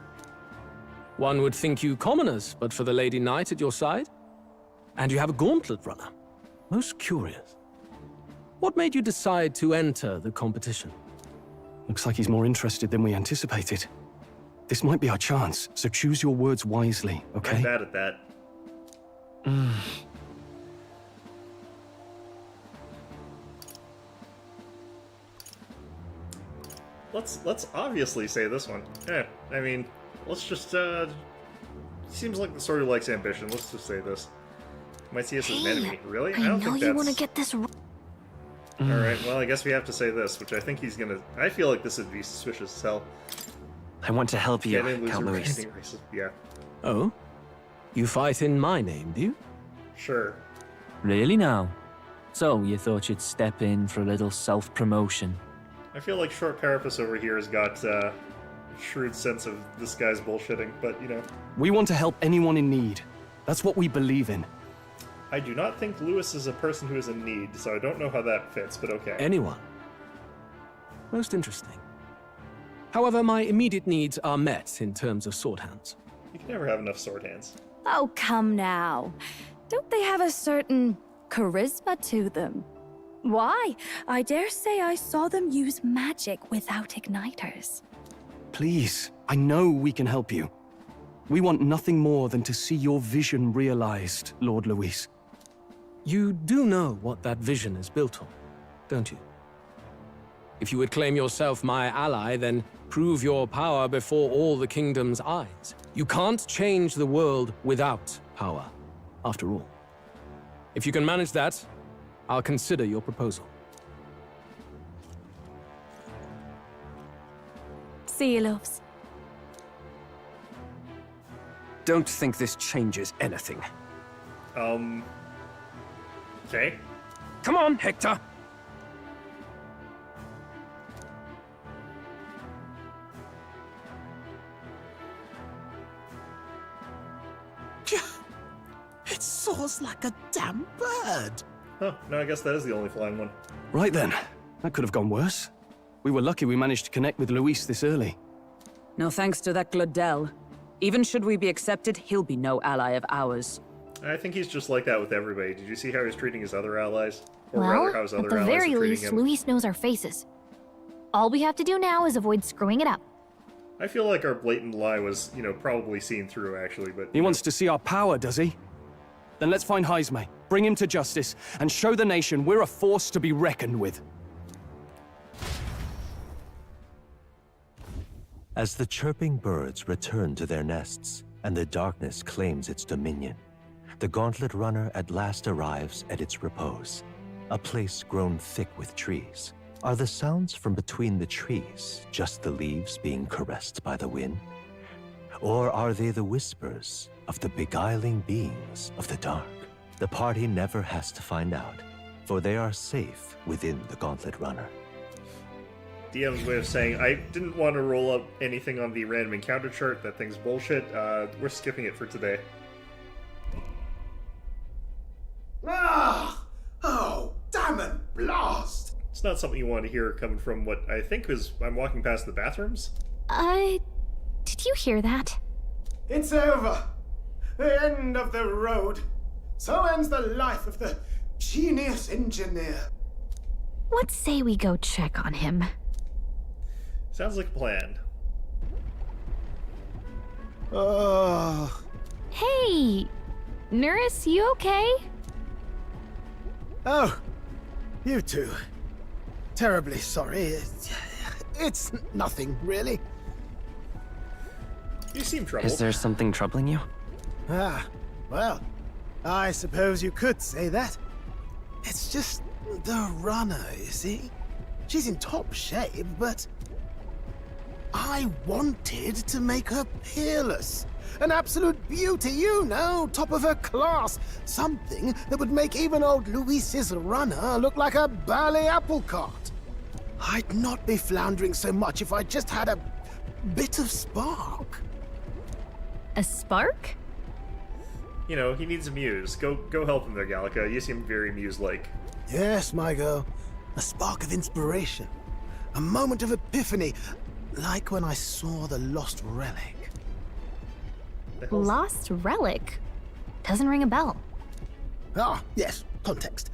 One would think you commoners, but for the Lady Knight at your side. And you have a gauntlet runner. Most curious. What made you decide to enter the competition? Looks like he's more interested than we anticipated. This might be our chance, so choose your words wisely, okay? I'm bad at that. Let's obviously say this one. I mean, let's just, seems like the sort who likes ambition. Let's just say this. Might see us as an enemy. Really? I don't know think you that's... want to get this Alright, well, I guess we have to say this, which I think he's gonna... I feel like this would be suspicious as hell. I want to help you, Count Louis. Yeah. Oh? You fight in my name, do you? Sure. Really now? So, you thought you'd step in for a little self-promotion? I feel like Short Carapace over here has got a shrewd sense of this guy's bullshitting, but, you know. We want to help anyone in need. That's what we believe in. I do not think Lewis is a person who is in need, so I don't know how that fits, but okay. Anyone. Most interesting. However, my immediate needs are met in terms of sword hands. You can never have enough sword hands. Oh, come now. Don't they have a certain charisma to them? Why? I dare say I saw them use magic without igniters. Please, I know we can help you. We want nothing more than to see your vision realized, Lord Luis. You do know what that vision is built on, don't you? If you would claim yourself my ally, then prove your power before all the kingdom's eyes. You can't change the world without power, after all. If you can manage that, I'll consider your proposal. See you, loves. Don't think this changes anything. Okay. Come on, Hector! It soars like a damn bird. Oh, no, I guess that is the only flying one. Right then. That could have gone worse. We were lucky we managed to connect with Luis this early. No thanks to that Glodell. Even should we be accepted, he'll be no ally of ours. I think he's just like that with everybody. Did you see how he's treating his other allies? Or rather, how his Well, other at the allies very are treating least, him? Luis knows our faces. All we have to do now is avoid screwing it up. I feel like our blatant lie was, you know, probably seen through, actually, but... He wants to see our power, does he? Then let's find Heisme, bring him to justice, and show the nation we're a force to be reckoned with. As the chirping birds return to their nests, and the darkness claims its dominion, the Gauntlet Runner at last arrives at its repose, a place grown thick with trees. Are the sounds from between the trees just the leaves being caressed by the wind? Or are they the whispers of the beguiling beings of the dark? The party never has to find out, for they are safe within the Gauntlet Runner. DM's way of saying, I didn't want to roll up anything on the random encounter chart. That thing's bullshit. We're skipping it for today. Ah! Oh, damn it, blast! It's not something you want to hear coming from what I think was... I'm walking past the bathrooms? Did you hear that? It's over. The end of the road. So ends the life of the genius engineer. Let's say we go check on him. Sounds like a plan. Oh. Hey! Nurse, you okay? Oh, you two. Terribly sorry. It's nothing, really. You seem troubled. Is there something troubling you? Ah, well, I suppose you could say that. It's just the runner, you see? She's in top shape, but I wanted to make her peerless. An absolute beauty, you know, top of her class. Something that would make even old Luis's runner look like a bally apple cart. I'd not be floundering so much if I just had a bit of spark. A spark? You know, he needs a muse. Go help him there, Gallica. You seem very muse-like. Yes, my girl. A spark of inspiration. A moment of epiphany. Like when I saw the lost relic. Lost relic? Doesn't ring a bell. Ah, yes, context.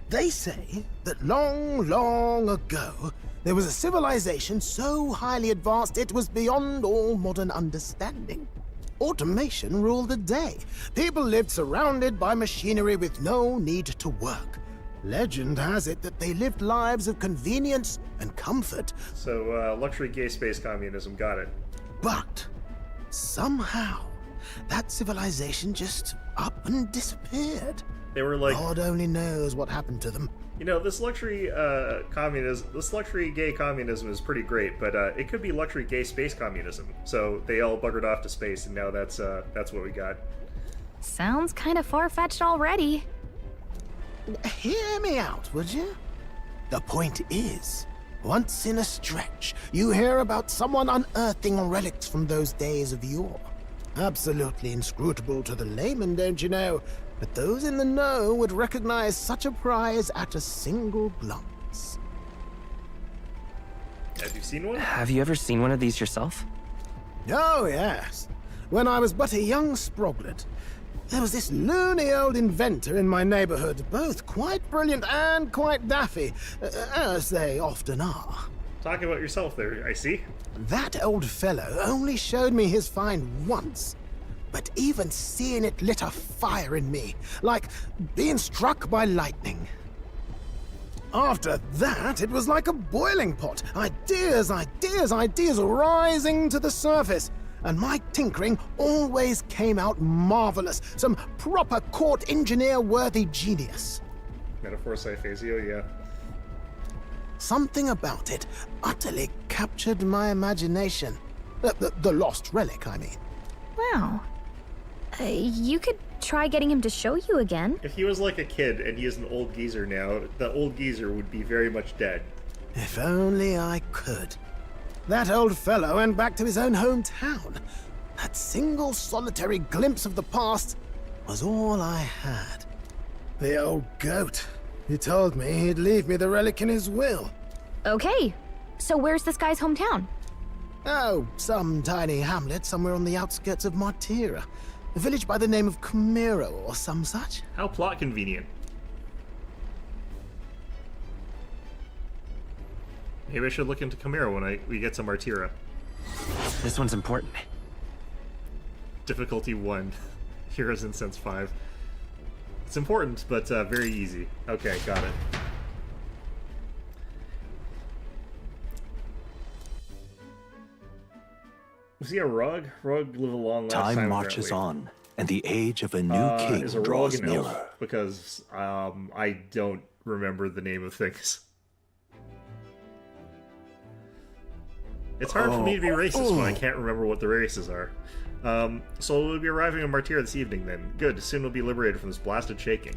They say that long, long ago, there was a civilization so highly advanced it was beyond all modern understanding. Automation ruled the day. People lived surrounded by machinery with no need to work. Legend has it that they lived lives of convenience and comfort. So, luxury gay space communism, got it. But somehow, that civilization just up and disappeared. They were like... God only knows what happened to them. You know, this luxury gay communism is pretty great, but it could be luxury gay space communism. So they all buggered off to space, and now that's what we got. Sounds kind of far-fetched already. Hear me out, would you? The point is, once in a stretch, you hear about someone unearthing relics from those days of yore. Absolutely inscrutable to the layman, don't you know? But those in the know would recognize such a prize at a single glance. Have you seen one? Have you ever seen one of these yourself? Oh, yes. When I was but a young sproglet, there was this loony old inventor in my neighborhood, both quite brilliant and quite daffy, as they often are. Talking about yourself there, I see. That old fellow only showed me his find once, but even seeing it lit a fire in me, like being struck by lightning. After that, it was like a boiling pot. Ideas, ideas, ideas rising to the surface. And my tinkering always came out marvelous. Some proper court engineer-worthy genius. Metaphor Cyphasio, yeah. Something about it utterly captured my imagination. The lost relic, I mean. Wow. You could try getting him to show you again. If he was like a kid and he is an old geezer now, the old geezer would be very much dead. If only I could. That old fellow went back to his own hometown. That single solitary glimpse of the past was all I had. The old goat. He told me he'd leave me the relic in his will. Okay, so where's this guy's hometown? Oh, some tiny hamlet somewhere on the outskirts of Martira. A village by the name of Camiro or some such. How plot convenient. Maybe I should look into Camaro when we get to Martira. This one's important. Difficulty 1. Heroes Incense 5. It's important, but very easy. Okay, got it. Was he a Rug? Rug lived a long last time. Time marches on, and the age of a new king is a draws Rug an nearer. elf? Because I don't remember the name of things. It's hard for me to be racist when I can't remember what the races are. So we'll be arriving in Martira this evening then. Good, soon we'll be liberated from this blasted shaking.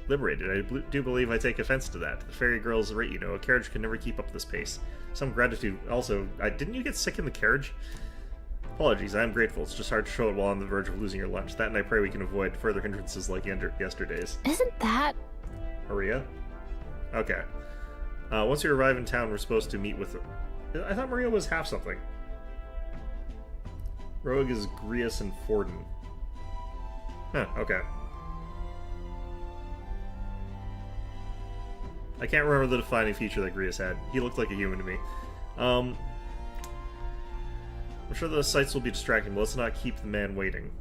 Liberated? I do believe I take offense to that. The fairy girl's right, you know. A carriage can never keep up this pace. Some gratitude. Also, didn't you get sick in the carriage? Apologies, I am grateful. It's just hard to show it while on the verge of losing your lunch. That and I pray we can avoid further hindrances like yesterday's. Isn't that... Maria? Okay. Once we arrive in town, we're supposed to meet with... I thought Maria was half something. Rogue is Grius and Forden. Huh, okay. I can't remember the defining feature that Grius had. He looked like a human to me. I'm sure those sights will be distracting, but let's not keep the man waiting.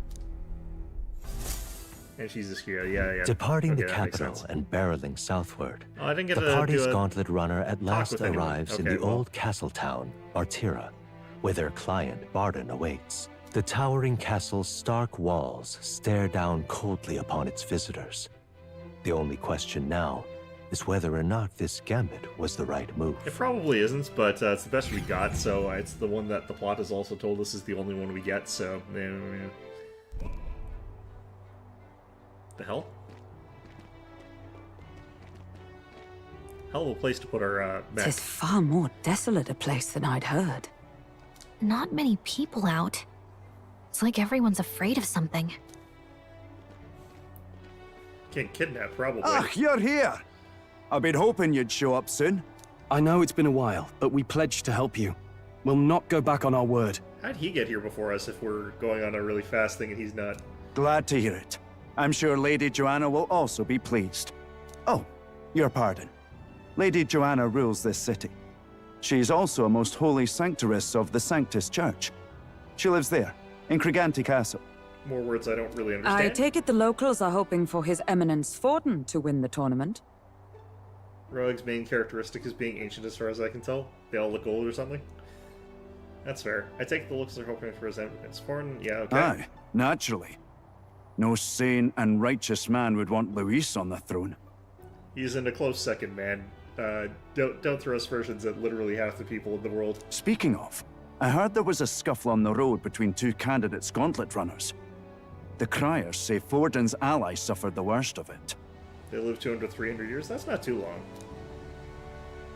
And she's just here, yeah. Departing okay, the capital and barreling southward, Oh, I didn't get the to party's do a gauntlet runner at last with anyone. arrives in Okay, the well. old castle town, Martira, where their client, Barden, awaits. The towering castle's stark walls stare down coldly upon its visitors. The only question now is whether or not this gambit was the right move. It probably isn't, but it's the best we got, so it's the one that the plot has also told us is the only one we get, so... The hell? Hell of a place to put our, mech. Tis far more desolate a place than I'd heard. Not many people out. It's like everyone's afraid of something. Getting kidnapped, probably. Ah, you're here! I've been hoping you'd show up soon. I know it's been a while, but we pledged to help you. We'll not go back on our word. How'd he get here before us if we're going on a really fast thing and he's not? Glad to hear it. I'm sure Lady Joanna will also be pleased. Oh, your pardon. Lady Joanna rules this city. She's also a most holy sanctuaress of the Sanctus Church. She lives there, in Criganti Castle. More words I don't really understand. I take it the locals are hoping for His Eminence Forden to win the tournament. Rogue's main characteristic is being ancient as far as I can tell. They all look old or something. That's fair. I take the looks are hoping for His Eminence Forden. Yeah, okay. Aye, naturally. No sane and righteous man would want Luis on the throne. He's in a close second, man. Don't throw aspersions at literally half the people in the world. Speaking of, I heard there was a scuffle on the road between two candidates gauntlet runners. The criers say Forden's ally suffered the worst of it. They live 200 to 300 years? That's not too long.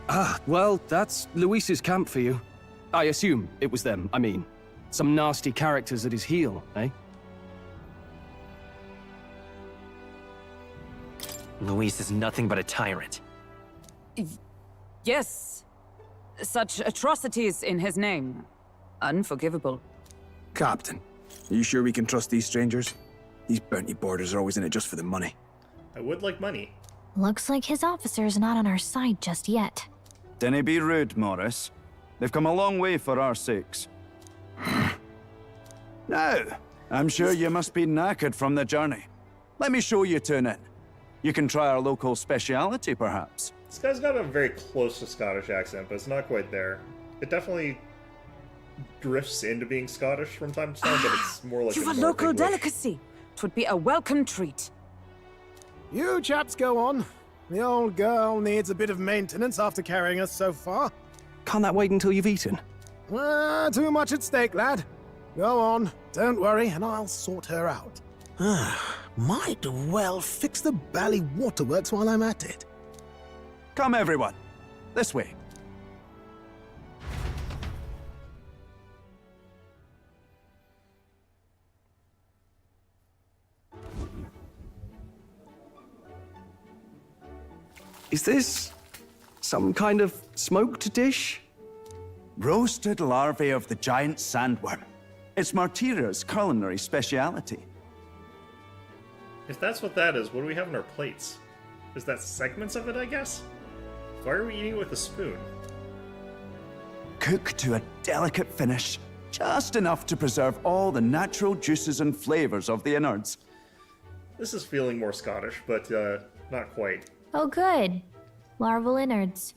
Ah, well, that's Luis's camp for you. I assume it was them, I mean. Some nasty characters at his heel, eh? Luis is nothing but a tyrant. Yes. Such atrocities in his name. Unforgivable. Captain, are you sure we can trust these strangers? These bounty boarders are always in it just for the money. I would like money. Looks like his officer's not on our side just yet. Dinna be rude, Morris. They've come a long way for our sakes. Now, I'm sure you must be knackered from the journey. Let me show you to an inn. You can try our local speciality, perhaps. This guy's got a very close to Scottish accent, but it's not quite there. It definitely drifts into being Scottish from time to time, but it's more like You've a North local English. delicacy. 'Twould be a welcome treat. You chaps go on. The old girl needs a bit of maintenance after carrying us so far. Can't that wait until you've eaten? Too much at stake, lad. Go on, don't worry, and I'll sort her out. Might well fix the bally waterworks while I'm at it. Come, everyone. This way. Is this some kind of smoked dish? Roasted larvae of the giant sandworm. It's Martira's culinary speciality. If that's what that is, what do we have in our plates? Is that segments of it, I guess? Why are we eating it with a spoon? Cooked to a delicate finish, just enough to preserve all the natural juices and flavors of the innards. This is feeling more Scottish, but not quite. Oh good. Larval innards.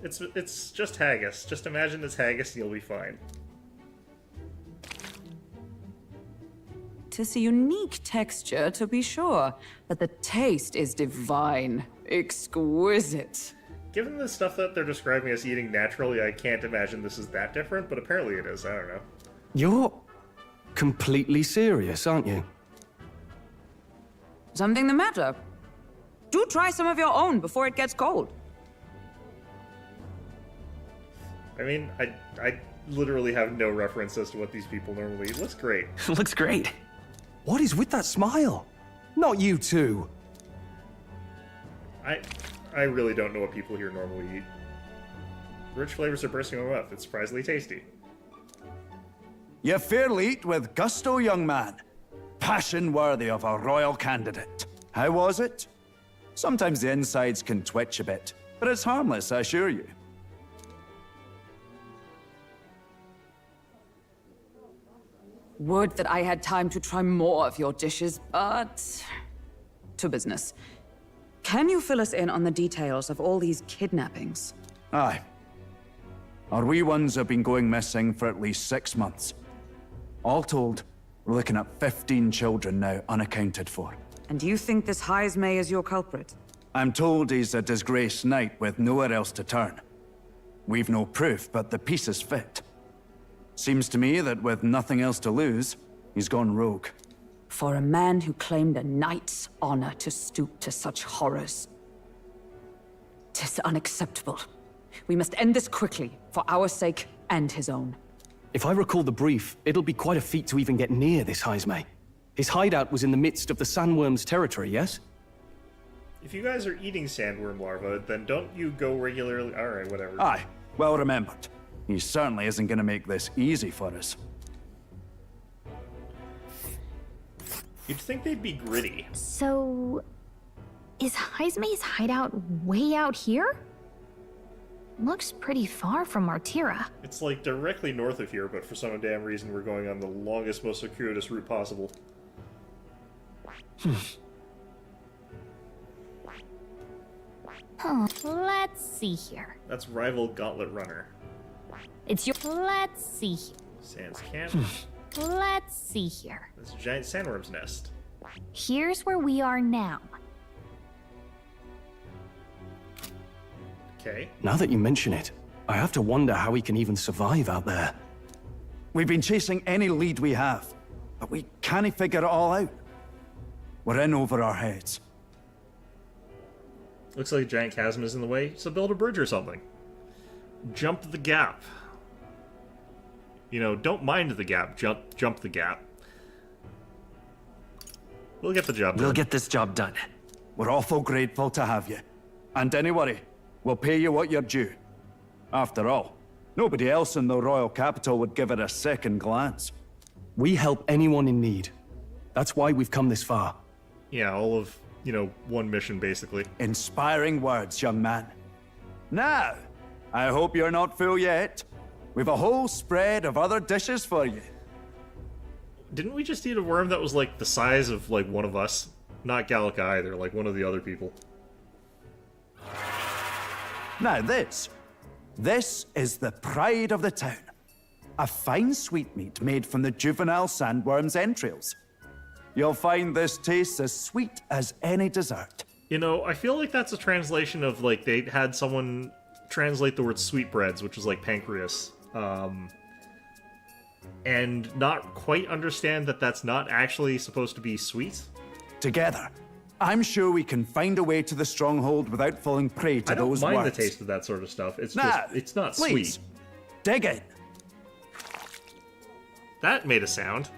It's just haggis. Just imagine it's haggis and you'll be fine. 'Tis a unique texture, to be sure, but the taste is divine. Exquisite. Given the stuff that they're describing us eating naturally, I can't imagine this is that different, but apparently it is. I don't know. You're completely serious, aren't you? Something the matter? Do try some of your own before it gets cold. I mean, I literally have no reference as to what these people normally eat. Looks great. Looks great. What is with that smile? Not you two. I really don't know what people here normally eat. The rich flavors are bursting in my mouth. It's surprisingly tasty. You fairly eat with gusto, young man. Passion worthy of a royal candidate. How was it? Sometimes the insides can twitch a bit, but it's harmless, I assure you. Would that I had time to try more of your dishes, but... to business. Can you fill us in on the details of all these kidnappings? Aye. Our wee ones have been going missing for at least 6 months. All told, we're looking at 15 children now unaccounted for. And you think this Highlander is your culprit? I'm told he's a disgraced knight with nowhere else to turn. We've no proof, but the pieces fit. Seems to me that with nothing else to lose, he's gone rogue. For a man who claimed a knight's honor to stoop to such horrors. 'Tis unacceptable. We must end this quickly, for our sake and his own. If I recall the brief, it'll be quite a feat to even get near this Heisme. His hideout was in the midst of the sandworm's territory, yes? If you guys are eating sandworm larvae, then don't you go regularly? Alright, whatever. Aye, well remembered. He certainly isn't going to make this easy for us. You'd think they'd be gritty. So, is Heisme's hideout way out here? Looks pretty far from Martira. It's like directly north of here, but for some damn reason we're going on the longest, most circuitous route possible. Let's see here. That's rival Gauntlet Runner. It's your. Let's see here. Sans Camp. Let's see here. That's a giant sandworm's nest. Here's where we are now. Okay. Now that you mention it, I have to wonder how we can even survive out there. We've been chasing any lead we have, but we can't figure it all out. We're in over our heads. Looks like a giant chasm is in the way, so build a bridge or something. Jump the gap. You know, don't mind the gap, jump the gap. We'll get the job done. We'll get this job done. We're awful grateful to have you. And don't worry, we'll pay you what you're due. After all, nobody else in the royal capital would give it a second glance. We help anyone in need. That's why we've come this far. Yeah, all of, you know, one mission, basically. Inspiring words, young man. Now, I hope you're not full yet. We've a whole spread of other dishes for you. Didn't we just eat a worm that was, like, the size of, like, one of us? Not Gallica either, like one of the other people. Now this is the pride of the town. A fine sweetmeat made from the juvenile sandworm's entrails. You'll find this tastes as sweet as any dessert. You know, I feel like that's a translation of, like, they had someone translate the word sweetbreads, which is like pancreas, and not quite understand that that's not actually supposed to be sweet. Together, I'm sure we can find a way to the stronghold without falling prey to those words. I don't mind the taste of that sort of stuff. It's just, it's not please, sweet. Dig in. That made a sound.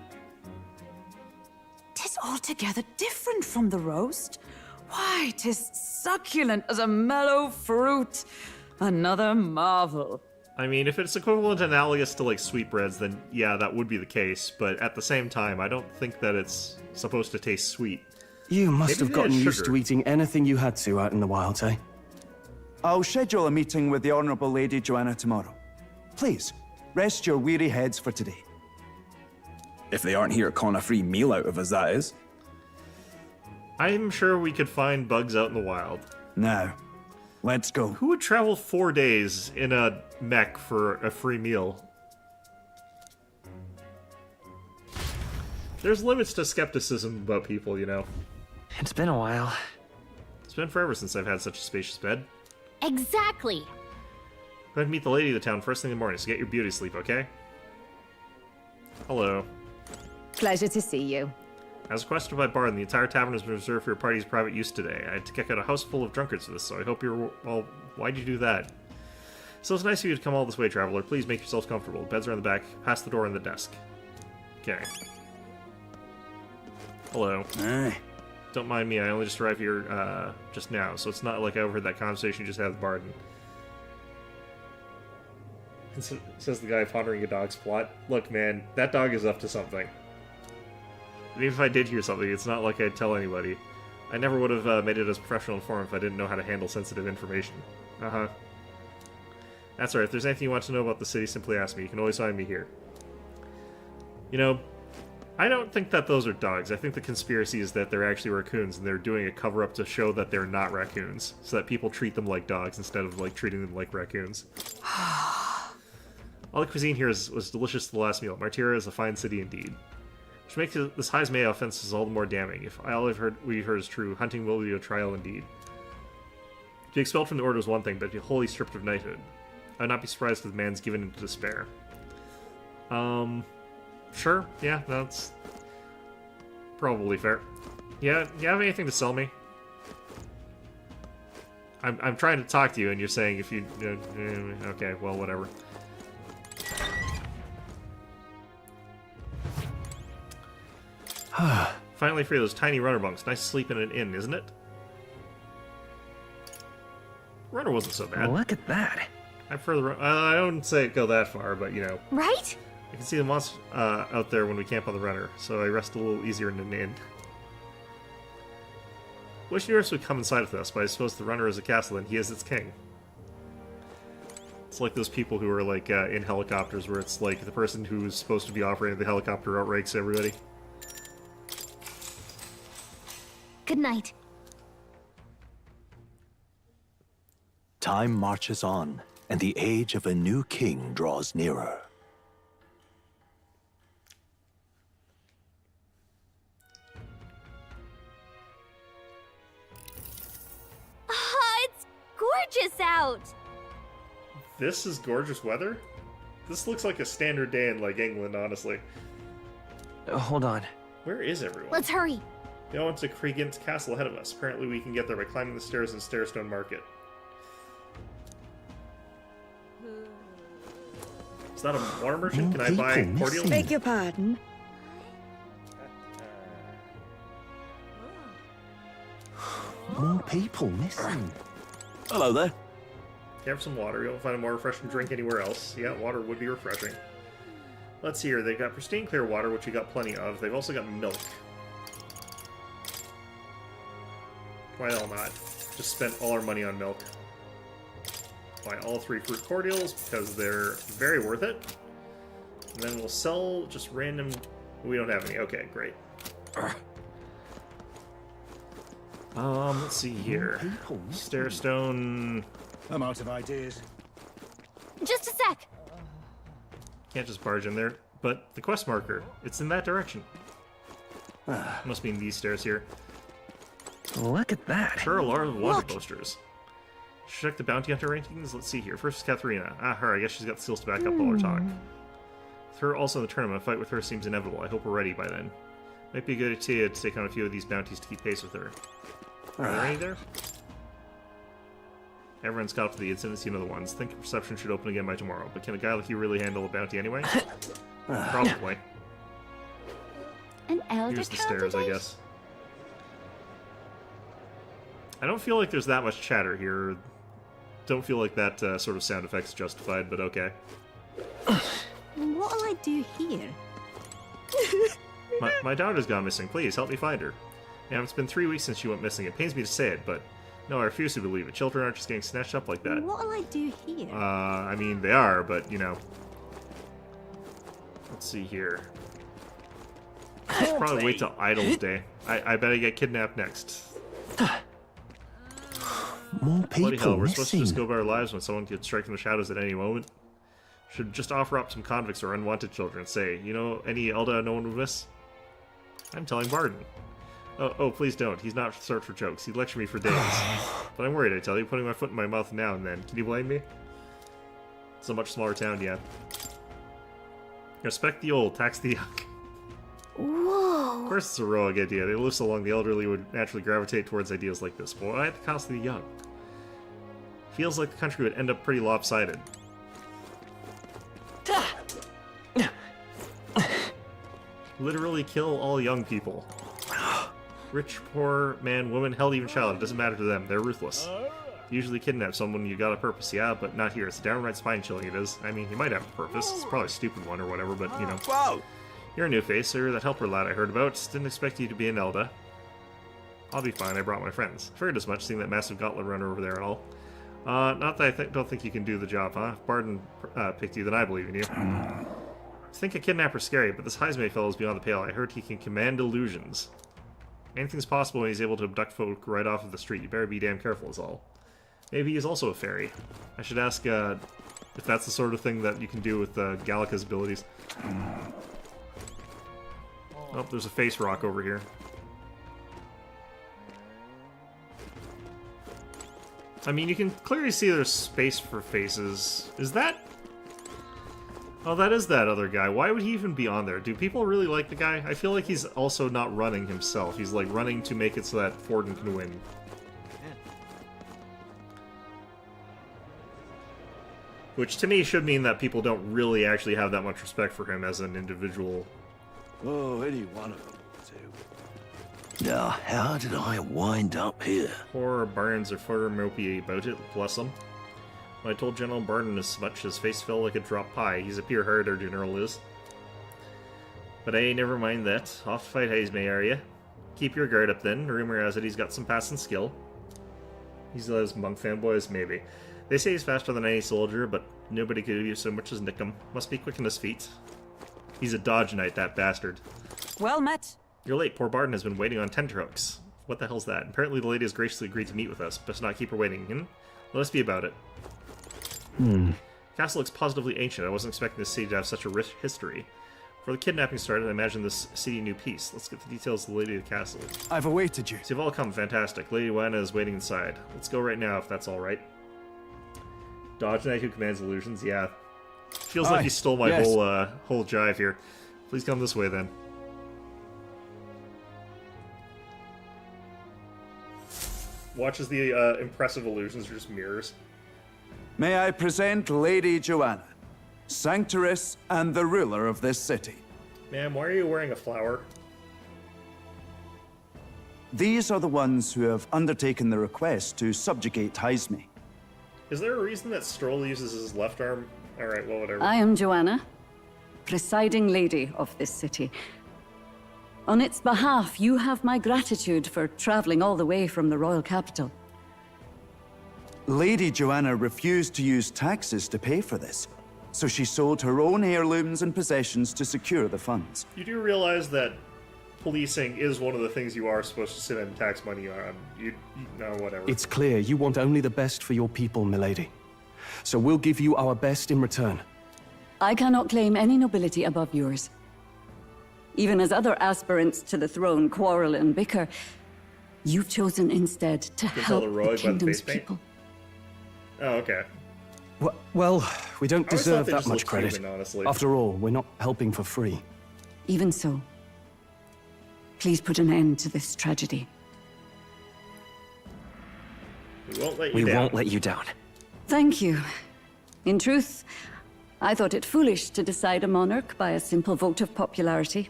'Tis altogether different from the roast. Why, 'tis succulent as a mellow fruit. Another marvel. I mean, if it's equivalent analogous to, like, sweetbreads, then yeah, that would be the case. But at the same time, I don't think that it's supposed to taste sweet. You must Maybe have they gotten had used sugar. to eating anything you had to out in the wilds, eh? I'll schedule a meeting with the Honourable Lady Joanna tomorrow. Please, rest your weary heads for today. If they aren't here calling a free meal out of us, that is. I'm sure we could find bugs out in the wild. Now, let's go. Who would travel 4 days in a mech for a free meal? There's limits to skepticism about people, you know. It's been a while. It's been forever since I've had such a spacious bed. Exactly. I'm going to meet the lady of the town first thing in the morning, so get your beauty sleep, okay? Hello. Pleasure to see you. As requested by Bard, the entire tavern has been reserved for your party's private use today. I had to kick out a house full of drunkards for this, so I hope you're... Well, why'd you do that? So it's nice of you to come all this way, traveler. Please make yourselves comfortable. Beds are in the back, past the door and the desk. Okay. Hello. Aye. Don't mind me, I only just arrived here, just now, so it's not like I overheard that conversation you just had with Barden. Says the guy pondering a dog's plot. Look, man, that dog is up to something. And even if I did hear something, it's not like I'd tell anybody. I never would have made it as professional and form if I didn't know how to handle sensitive information. Uh-huh. That's right, if there's anything you want to know about the city, simply ask me. You can always find me here. You know, I don't think that those are dogs. I think the conspiracy is that they're actually raccoons, and they're doing a cover-up to show that they're not raccoons, so that people treat them like dogs instead of, like, treating them like raccoons. All the cuisine here was delicious to the last meal. Martira is a fine city indeed. Which makes this Heisme offense all the more damning. If all we heard is true, hunting will be a trial indeed. To be expelled from the Order is one thing, but to be wholly stripped of knighthood. I would not be surprised if the man's given into despair. Sure, yeah, that's probably fair. Yeah, you have anything to sell me? I'm trying to talk to you, and you're saying if you... okay, well, whatever. Finally free of those tiny runner bunks. Nice to sleep in an inn, isn't it? Runner wasn't so bad. Look at that. I've heard the I don't say it go that far, but you know. Right? I can see the monster out there when we camp on the runner, so I rest a little easier in an inn. Wish Nearest would come inside with us, but I suppose the runner is a castle and he is its king. It's like those people who are like in helicopters where it's like the person who's supposed to be operating the helicopter outranks everybody. Good night. Time marches on, and the age of a new king draws nearer. It's gorgeous out! This is gorgeous weather? This looks like a standard day in like England, honestly. Hold on. Where is everyone? Let's hurry. They all went to Cregan's castle ahead of us. Apparently we can get there by climbing the stairs in Starestone Market. Is that a water merchant? Can I buy cordial? Beg your pardon? More people missing. Hello there. Have some water. You won't find a more refreshing drink anywhere else. Yeah, water would be refreshing. Let's see here. They've got pristine clear water, which we got plenty of. They've also got milk. Why the hell not? Just spent all our money on milk. Buy all 3 fruit cordials because they're very worth it. And then we'll sell just random... We don't have any. Okay, great. Let's see here. Starestone... I'm out of ideas. Just a sec. Can't just barge in there. But the quest marker, it's in that direction. Must be in these stairs here. Look at that. Sure, a lot of water posters. Check the bounty hunter rankings. Let's see here. First is Katharina. Her. I guess she's got the skills to back up all her talk. With her also in the tournament, a fight with her seems inevitable. I hope we're ready by then. Might be a good idea to take on a few of these bounties to keep pace with her. Are there any there? Everyone's caught up to the incidents, you know the ones. Think perception should open again by tomorrow. But can a guy like you really handle a bounty anyway? Probably. An elder Here's the stairs, I guess. I don't feel like there's that much chatter here. Don't feel like that sort of sound effect's justified, but okay. What'll I do here? My daughter's gone missing. Please, help me find her. Yeah, it's been 3 weeks since she went missing. It pains me to say it, but... No, I refuse to believe it. Children aren't just getting snatched up like that. What'll I do here? I mean, they are, but, you know... Let's see here. Let's probably wait till Idol's Day. I bet I get kidnapped next. More people Bloody hell, we're missing. supposed to just go about our lives when someone could strike from the shadows at any moment. Should just offer up some convicts or unwanted children. Say, you know any Elda no one would miss? I'm telling Barden. Oh, please don't. He's not short for jokes. He'd lecture me for days. But I'm worried, I tell you, putting my foot in my mouth now and then. Can you blame me? It's a much smaller town, yeah. Respect the old, tax the young. Whoa. Of course it's a heroic idea. They live so long, the elderly would naturally gravitate towards ideas like this. But why at the cost of the young? Feels like the country would end up pretty lopsided. Literally kill all young people. Rich, poor, man, woman, hell, even child. It doesn't matter to them. They're ruthless. Usually kidnap someone you got a purpose, yeah, but not here. It's downright spine-chilling, it is. I mean, he might have a purpose. It's probably a stupid one or whatever, but, you know. Whoa! You're a new face, sir. That helper lad I heard about. Didn't expect you to be an Elda. I'll be fine. I brought my friends. Figured as much, seeing that massive gauntlet runner over there and all. Not that I don't think you can do the job, huh? If Barden picked you, then I believe in you. I think a kidnapper's scary, but this Heismay fellow is beyond the pale. I heard he can command illusions. Anything's possible when he's able to abduct folk right off of the street. You better be damn careful is all. Maybe he's also a fairy. I should ask if that's the sort of thing that you can do with Gallica's abilities. Oh, there's a face rock over here. I mean, you can clearly see there's space for faces. Is that... Oh, that is that other guy. Why would he even be on there? Do people really like the guy? I feel like he's also not running himself. He's like running to make it so that Forden can win. Which to me should mean that people don't really actually have that much respect for him as an individual. Oh, any one of them will do. Now, how did I wind up here? Poor Barnes are further mopey about it, bless him. When I told General Barton as much, his face fell like a drop pie. He's a pure hard, our general is. But hey, never mind that. Off to fight Heismay, are ya? Keep your guard up then. Rumor has it he's got some passing skill. He's those monk fanboys, maybe. They say he's faster than any soldier, but nobody could do so much as nick him. Must be quick on his feet. He's a dodge knight, that bastard. Well met. You're late. Poor Barton has been waiting on tenterhooks. What the hell's that? Apparently the lady has graciously agreed to meet with us. Best not keep her waiting. Let us be about it. Castle looks positively ancient. I wasn't expecting this city to have such a rich history. Before the kidnapping started, I imagined this city knew peace. Let's get the details of the lady of the castle. I've awaited you. So you've all come. Fantastic. Lady Joanna is waiting inside. Let's go right now, if that's all right. Dodge Knight who commands illusions? Yeah. Feels like you stole my whole jive here. Please come this way, then. Watch as the impressive illusions are just mirrors. May I present Lady Joanna, Sanctoress and the ruler of this city. Ma'am, why are you wearing a flower? These are the ones who have undertaken the request to subjugate Heismay. Is there a reason that Stroll uses his left arm? Alright, well, whatever. I am Joanna, presiding lady of this city. On its behalf, you have my gratitude for traveling all the way from the royal capital. Lady Joanna refused to use taxes to pay for this, so she sold her own heirlooms and possessions to secure the funds. You do realize that policing is one of the things you are supposed to spend tax money on. No, whatever. It's clear you want only the best for your people, milady. So we'll give you our best in return. I cannot claim any nobility above yours. Even as other aspirants to the throne quarrel and bicker, you've chosen instead to help the kingdom's people. Oh, okay. Well, we don't deserve that much looked credit. human, honestly. After all, we're not helping for free. Even so, please put an end to this tragedy. We won't let you We down. won't let you down. Thank you. In truth, I thought it foolish to decide a monarch by a simple vote of popularity.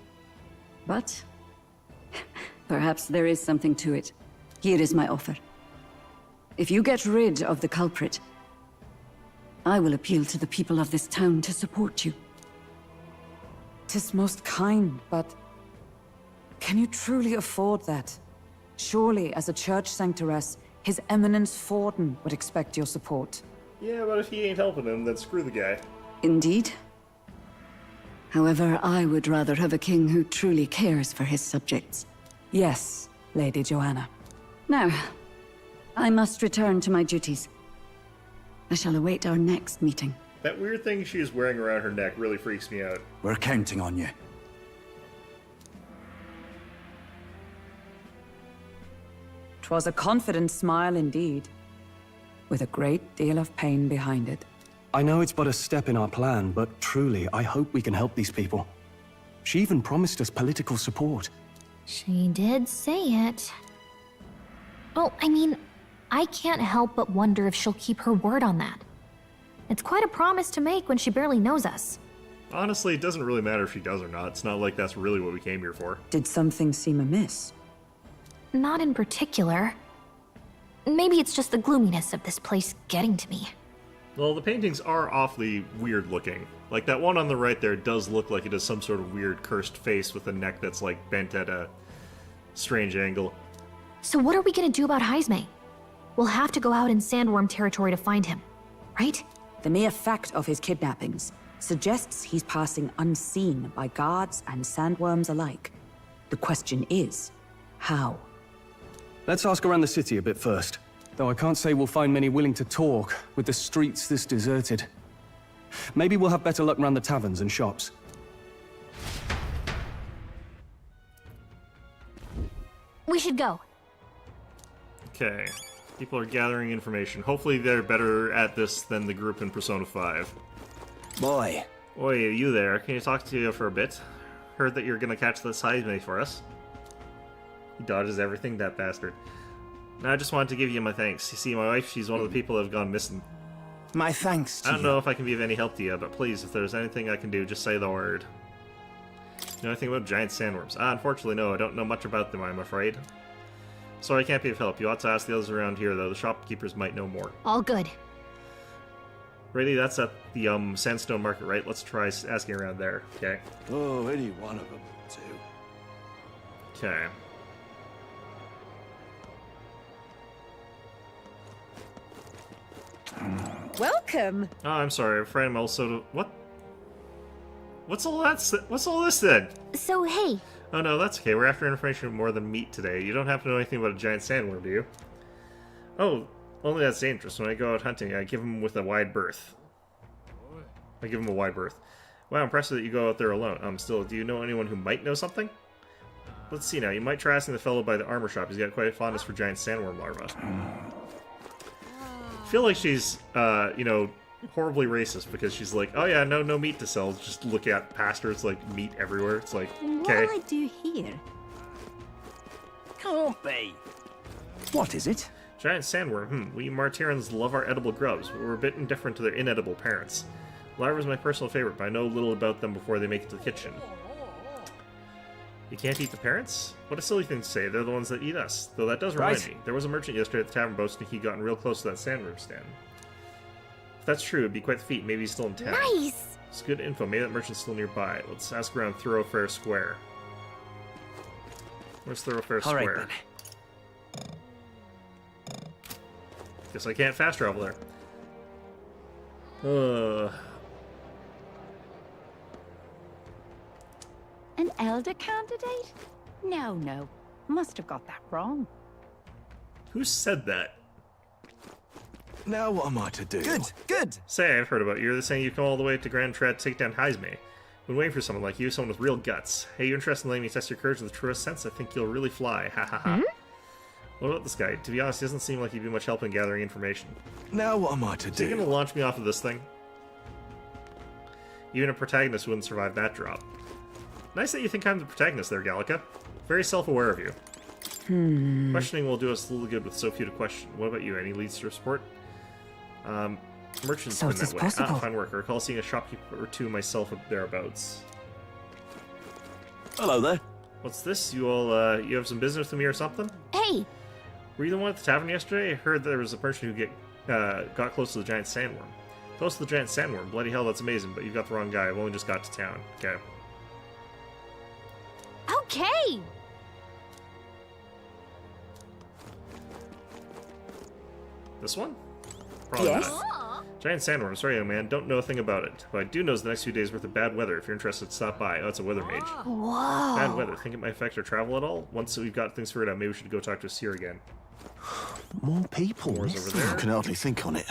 But perhaps there is something to it. Here is my offer. If you get rid of the culprit, I will appeal to the people of this town to support you. 'Tis most kind, but can you truly afford that? Surely, as a church sanctoress, His Eminence Forden would expect your support. Yeah, but if he ain't helping him, then screw the guy. Indeed. However, I would rather have a king who truly cares for his subjects. Yes, Lady Joanna. Now, I must return to my duties. I shall await our next meeting. That weird thing she's wearing around her neck really freaks me out. We're counting on you. 'Twas a confident smile indeed, with a great deal of pain behind it. I know it's but a step in our plan, but truly, I hope we can help these people. She even promised us political support. She did say it. Well, I mean, I can't help but wonder if she'll keep her word on that. It's quite a promise to make when she barely knows us. Honestly, it doesn't really matter if she does or not. It's not like that's really what we came here for. Did something seem amiss? Not in particular. Maybe it's just the gloominess of this place getting to me. Well, the paintings are awfully weird looking. Like, that one on the right there does look like it has some sort of weird cursed face with a neck that's, like, bent at a strange angle. So what are we gonna do about Heismay? We'll have to go out in Sandworm territory to find him, right? The mere fact of his kidnappings suggests he's passing unseen by guards and sandworms alike. The question is, how? Let's ask around the city a bit first. Though I can't say we'll find many willing to talk with the streets this deserted. Maybe we'll have better luck around the taverns and shops. We should go. Okay. People are gathering information. Hopefully they're better at this than the group in Persona 5. Boy. Oi, you there. Can you talk to you for a bit? Heard that you're gonna catch this Heisme for us. He dodges everything, that bastard. Now, I just wanted to give you my thanks. You see, my wife, she's one of the people that have gone missing. My thanks to I don't know if I can be of any help to you, but please, if there's anything I can do, just say the word. You know anything about giant sandworms? Unfortunately, no. I don't know much about them, I'm afraid. Sorry, I can't be of help. You ought to ask the others around here, though. The shopkeepers might know more. All good. Really, that's at the Sandstone Market, right? Let's try asking around there. Okay. Oh, any one of them, too. Okay. Welcome. Oh, I'm sorry. Afraid I'm also... What? What's all that? What's all this then? So, hey. Oh no, that's okay. We're after information more than meat today. You don't happen to know anything about a giant sandworm, do you? Oh, only that's dangerous. When I go out hunting, I give him with a wide berth. I give him a wide berth. Wow, impressive that you go out there alone. Still, do you know anyone who might know something? Let's see now. You might try asking the fellow by the armor shop. He's got quite a fondness for giant sandworm larvae. I feel like she's, you know, horribly racist because she's like, oh yeah, no meat to sell. Just look at past her, it's like meat everywhere. It's like, okay. What do I do here? Can't be. What is it? Giant sandworm. We Martirans love our edible grubs, but we're a bit indifferent to their inedible parents. Larva's my personal favorite, but I know little about them before they make it to the kitchen. You can't eat the parents? What a silly thing to say. They're the ones that eat us. Though that does remind me. There was a merchant yesterday at the tavern boasting he'd gotten real close to that sandworm stand. If that's true, it'd be quite the feat. Maybe he's still in town. Nice! It's good info. Maybe that merchant's still nearby. Let's ask around Thoroughfare Square. Where's Thoroughfare All right, Square? Guess I can't fast travel there. An elder candidate? No. Must have got that wrong. Who said that? Now what am I to do? Good. Say, I've heard about you. You're saying you come all the way to Grand Trat to take down Heisme. Been waiting for someone like you, someone with real guts. Hey, you interested in letting me test your courage with the truest sense? I think you'll really fly. Ha ha ha. What about this guy? To be honest, he doesn't seem like he'd be much help in gathering information. Now what am I to do? Is he gonna launch me off of this thing? Even a protagonist wouldn't survive that drop. Nice that you think I'm the protagonist there, Gallica. Very self-aware of you. Questioning will do us a little good with so few to question. What about you? Any leads to report? Merchant's been that way. possible. Fine work. I recall seeing a shopkeeper or two myself thereabouts. Hello there. What's this? You all, you have some business with me or something? Hey! Were you the one at the tavern yesterday? I heard there was a person who got close to the giant sandworm. Close to the giant sandworm? Bloody hell, that's amazing, but you've got the wrong guy. I've only just got to town. Okay. Okay! This one? Probably Yes? not. Giant sandworm. Sorry, young man. Don't know a thing about it. What I do know is the next few days worth of bad weather. If you're interested, stop by. Oh, it's a weather mage. Whoa! Bad weather. Think it might affect our travel at all? Once we've got things figured out, maybe we should go talk to Seer again. More people. More's over there. I can hardly think on it.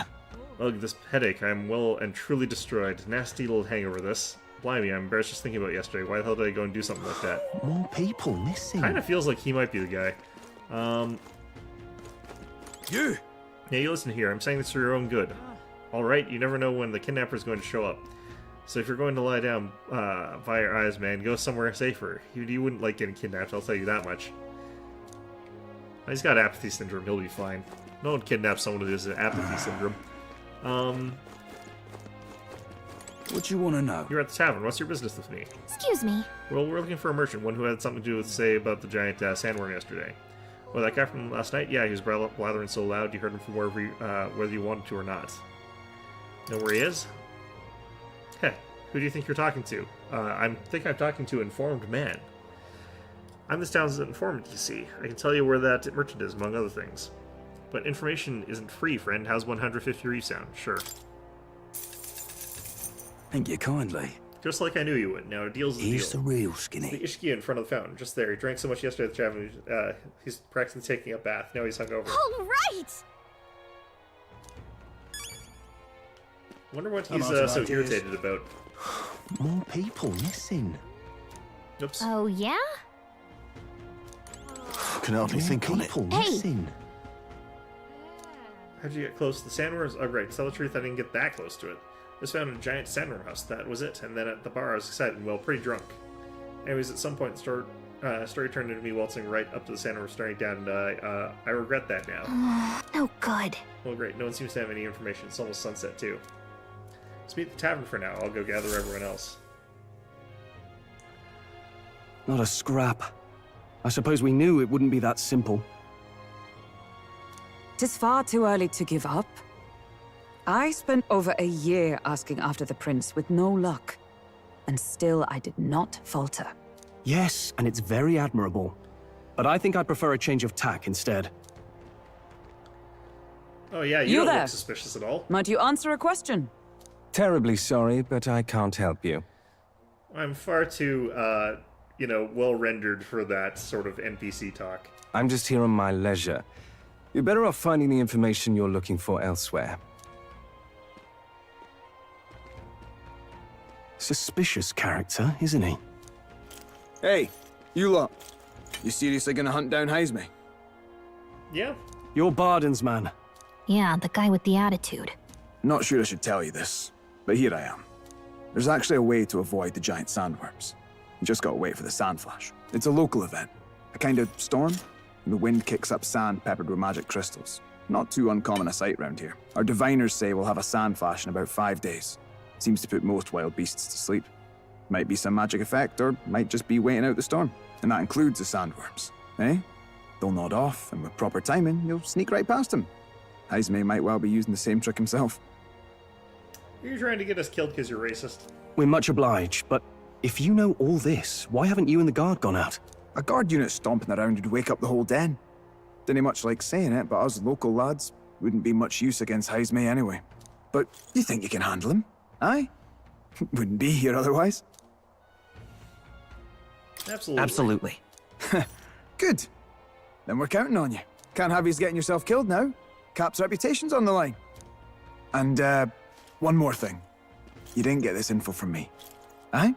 Ugh, this headache. I am well and truly destroyed. Nasty little hangover, this. Blimey, I'm embarrassed just thinking about yesterday. Why the hell did I go and do something like that? More people missing. Kinda feels like he might be the guy. You! Yeah, you listen here. I'm saying this for your own good. Alright, you never know when the kidnapper's going to show up. So if you're going to lie down by your eyes, man, go somewhere safer. You wouldn't like getting kidnapped, I'll tell you that much. He's got apathy syndrome, he'll be fine. No one kidnaps someone who has apathy syndrome. What do you want to know? You're at the tavern. What's your business with me? Excuse me. Well, we're looking for a merchant, one who had something to do with, say, about the giant sandworm yesterday. Oh, that guy from last night? Yeah, he was blathering so loud you heard him from wherever whether you wanted to or not. Know where he is? Heh, who do you think you're talking to? I think I'm talking to Informed Man. I'm this town's informant, you see. I can tell you where that merchant is, among other things. But information isn't free, friend. How's 150 reef sound? Sure. Thank you kindly. Just like I knew you would. Now, a deal's a deal. He's the real skinny. The Ishiki in front of the fountain, just there. He drank so much yesterday at the tavern, he's practicing taking a bath. Now he's hungover. All right! Wonder what he's so irritated about. More people missing. Oops. Oh, yeah? I can hardly think on it. Hey! How'd you get close to the sandworms? Oh, great. To tell the truth, I didn't get that close to it. I was found in a giant sandworm house. That was it. And then at the bar, I was excited and, well, pretty drunk. Anyways, at some point, the story turned into me waltzing right up to the sandworm, staring down, and I regret that now. No good. Well, great. No one seems to have any information. It's almost sunset, too. Let's meet at the tavern for now. I'll go gather everyone else. Not a scrap. I suppose we knew it wouldn't be that simple. 'Tis far too early to give up. I spent over a year asking after the prince with no luck. And still I did not falter. Yes, and it's very admirable. But I think I'd prefer a change of tack instead. Oh yeah, you You don't there? look suspicious at all. Might you answer a question? Terribly sorry, but I can't help you. I'm far too, well-rendered for that sort of NPC talk. I'm just here on my leisure. You're better off finding the information you're looking for elsewhere. Suspicious character, isn't he? Hey, you lot. You seriously gonna hunt down Highlander? Yeah. You're Barden's man. Yeah, the guy with the attitude. Not sure I should tell you this, but here I am. There's actually a way to avoid the giant sandworms. You just gotta wait for the sand flash. It's a local event. A kind of storm. And the wind kicks up sand peppered with magic crystals. Not too uncommon a sight round here. Our diviners say we'll have a sand flash in about 5 days. Seems to put most wild beasts to sleep. Might be some magic effect, or might just be waiting out the storm. And that includes the sandworms, eh? They'll nod off, and with proper timing, you'll sneak right past them. Highlander might well be using the same trick himself. You're trying to get us killed because you're racist. We're much obliged, but if you know all this, why haven't you and the guard gone out? A guard unit stomping around would wake up the whole den. Didn't much like saying it, but us local lads wouldn't be much use against Highlander anyway. But you think you can handle him? Aye? Wouldn't be here otherwise. Absolutely. Absolutely. Good. Then we're counting on you. Can't have you getting yourself killed now. Cap's reputation's on the line. And, one more thing. You didn't get this info from me. Aye?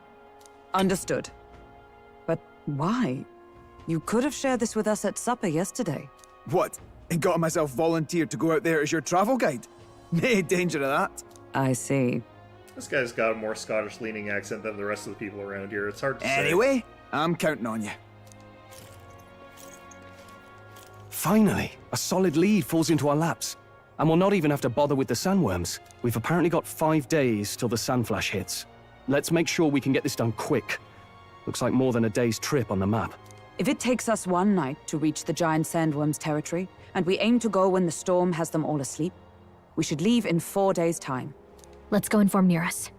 Understood. But why? You could have shared this with us at supper yesterday. What? And got myself volunteered to go out there as your travel guide? Nay danger of that. I see. This guy's got a more Scottish-leaning accent than the rest of the people around here. It's hard to say. Anyway, I'm counting on you. Finally, a solid lead falls into our laps. And we'll not even have to bother with the sandworms. We've apparently got 5 days till the sandflash hits. Let's make sure we can get this done quick. Looks like more than a day's trip on the map. If it takes us one night to reach the giant sandworms' territory, and we aim to go when the storm has them all asleep, we should leave in 4 days' time. Let's go inform Nearest.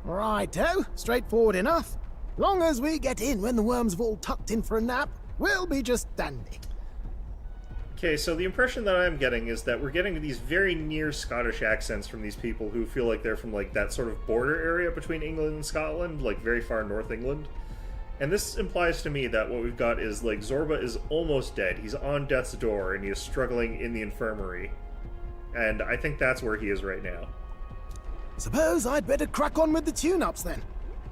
Righto, straightforward enough. Long as we get in when the worms have all tucked in for a nap, we'll be just dandy. Okay, so the impression that I'm getting is that we're getting these very near Scottish accents from these people who feel like they're from like that sort of border area between England and Scotland, like very far north England. And this implies to me that what we've got is like Zorba is almost dead. He's on death's door and he is struggling in the infirmary. And I think that's where he is right now. Suppose I'd better crack on with the tune-ups then.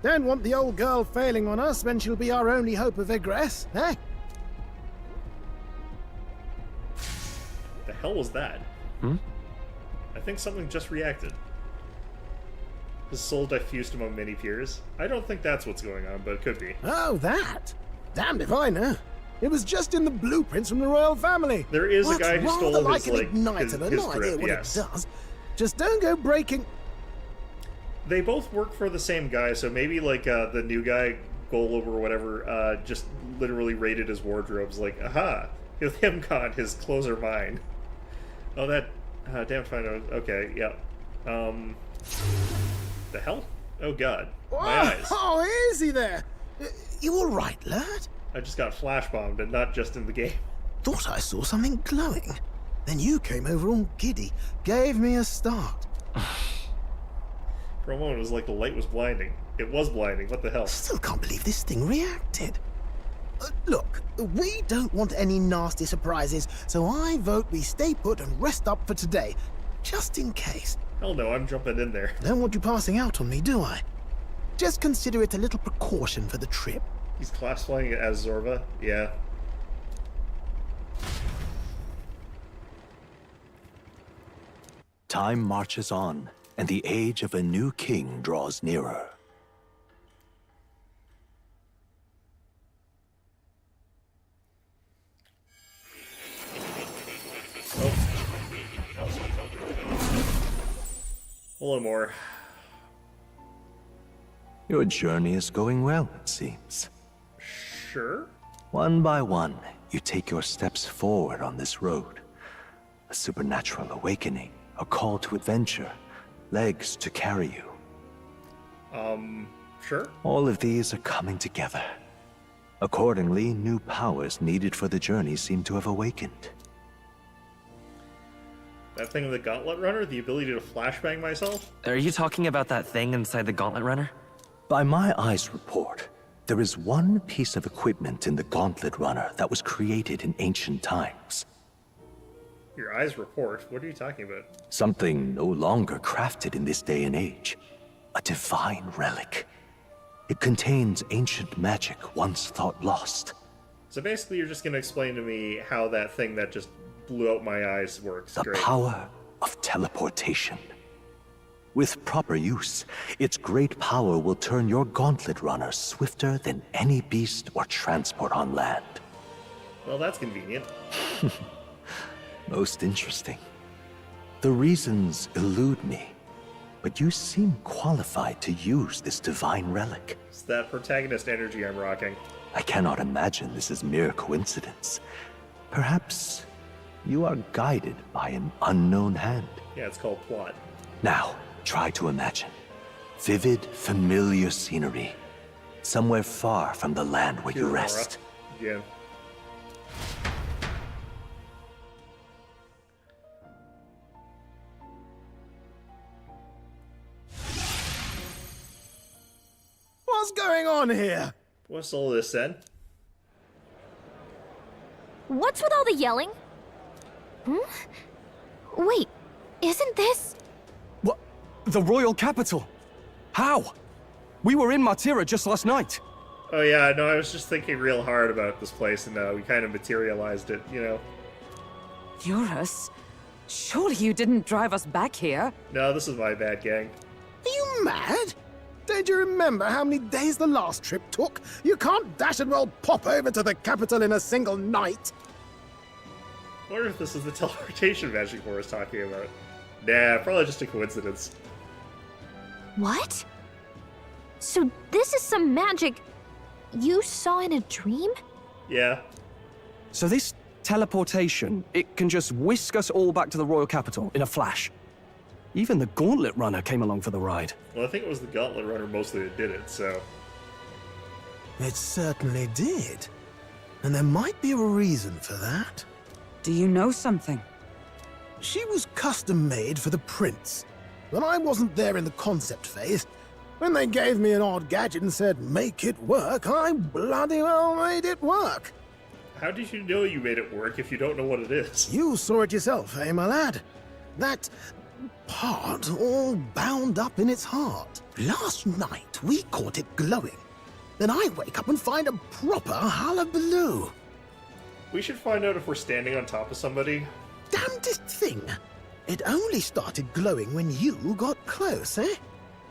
Don't want the old girl failing on us when she'll be our only hope of egress, eh? The hell was that? I think something just reacted. His soul diffused among many peers. I don't think that's what's going on, but it could be. Oh, that? Damned if I know. It was just in the blueprints from the royal family. There is a guy who stole his, like an like, igniter, but his no idea grip, what yes. it does. Just don't go breaking... They both work for the same guy, so maybe like the new guy, Golub or whatever, just literally raided his wardrobes. Like, aha, with him gone, his clothes are mine. Oh, that damn fine. Okay, yeah. The hell? Oh God, my eyes. Oh, easy there. You all right, lad? I just got flash bombed, and not just in the game. Thought I saw something glowing. Then you came over all giddy, gave me a start. For a moment, it was like the light was blinding. It was blinding. What the hell? Still can't believe this thing reacted. Look, we don't want any nasty surprises, so I vote we stay put and rest up for today, just in case. Hell no, I'm jumping in there. Don't want you passing out on me, do I? Just consider it a little precaution for the trip. He's classifying it as Zorba? Yeah. Time marches on, and the age of a new king draws nearer. A little more. Your journey is going well, it seems. Sure. One by one, you take your steps forward on this road. A supernatural awakening, a call to adventure, legs to carry you. Sure. All of these are coming together. Accordingly, new powers needed for the journey seem to have awakened. That thing in the Gauntlet Runner, the ability to flashbang myself? Are you talking about that thing inside the Gauntlet Runner? By my eyes' report, there is one piece of equipment in the Gauntlet Runner that was created in ancient times. Your eyes report? What are you talking about? Something no longer crafted in this day and age. A divine relic. It contains ancient magic once thought lost. So basically you're just going to explain to me how that thing that just blew out my eyes works. The power of teleportation. With proper use, its great power will turn your Gauntlet Runner swifter than any beast or transport on land. Well, that's convenient. Most interesting. The reasons elude me, but you seem qualified to use this divine relic. It's that protagonist energy I'm rocking. I cannot imagine this is mere coincidence. Perhaps you are guided by an unknown hand. Yeah, it's called plot. Now, try to imagine. Vivid, familiar scenery. Somewhere far from the land where you rest. Yeah. What's going on here? What's all this then? What's with all the yelling? Wait, isn't this... What? The royal capital? How? We were in Martira just last night. Oh yeah, no, I was just thinking real hard about this place and we kind of materialized it, you know. Eurus? Surely you didn't drive us back here? No, this is my bad, gang. Are you mad? Don't you remember how many days the last trip took? You can't dash and well pop over to the capital in a single night. I wonder if this is the teleportation magic I was talking about. Nah, probably just a coincidence. What? So this is some magic you saw in a dream? Yeah. So this teleportation, it can just whisk us all back to the royal capital in a flash. Even the Gauntlet Runner came along for the ride. Well, I think it was the Gauntlet Runner mostly that did it, so... It certainly did. And there might be a reason for that. Do you know something? She was custom-made for the prince. But I wasn't there in the concept phase. When they gave me an odd gadget and said, make it work, I bloody well made it work. How did you know you made it work if you don't know what it is? You saw it yourself, eh, my lad? That part all bound up in its heart. Last night, we caught it glowing. Then I wake up and find a proper hullabaloo. We should find out if we're standing on top of somebody. Damnedest thing. It only started glowing when you got close, eh?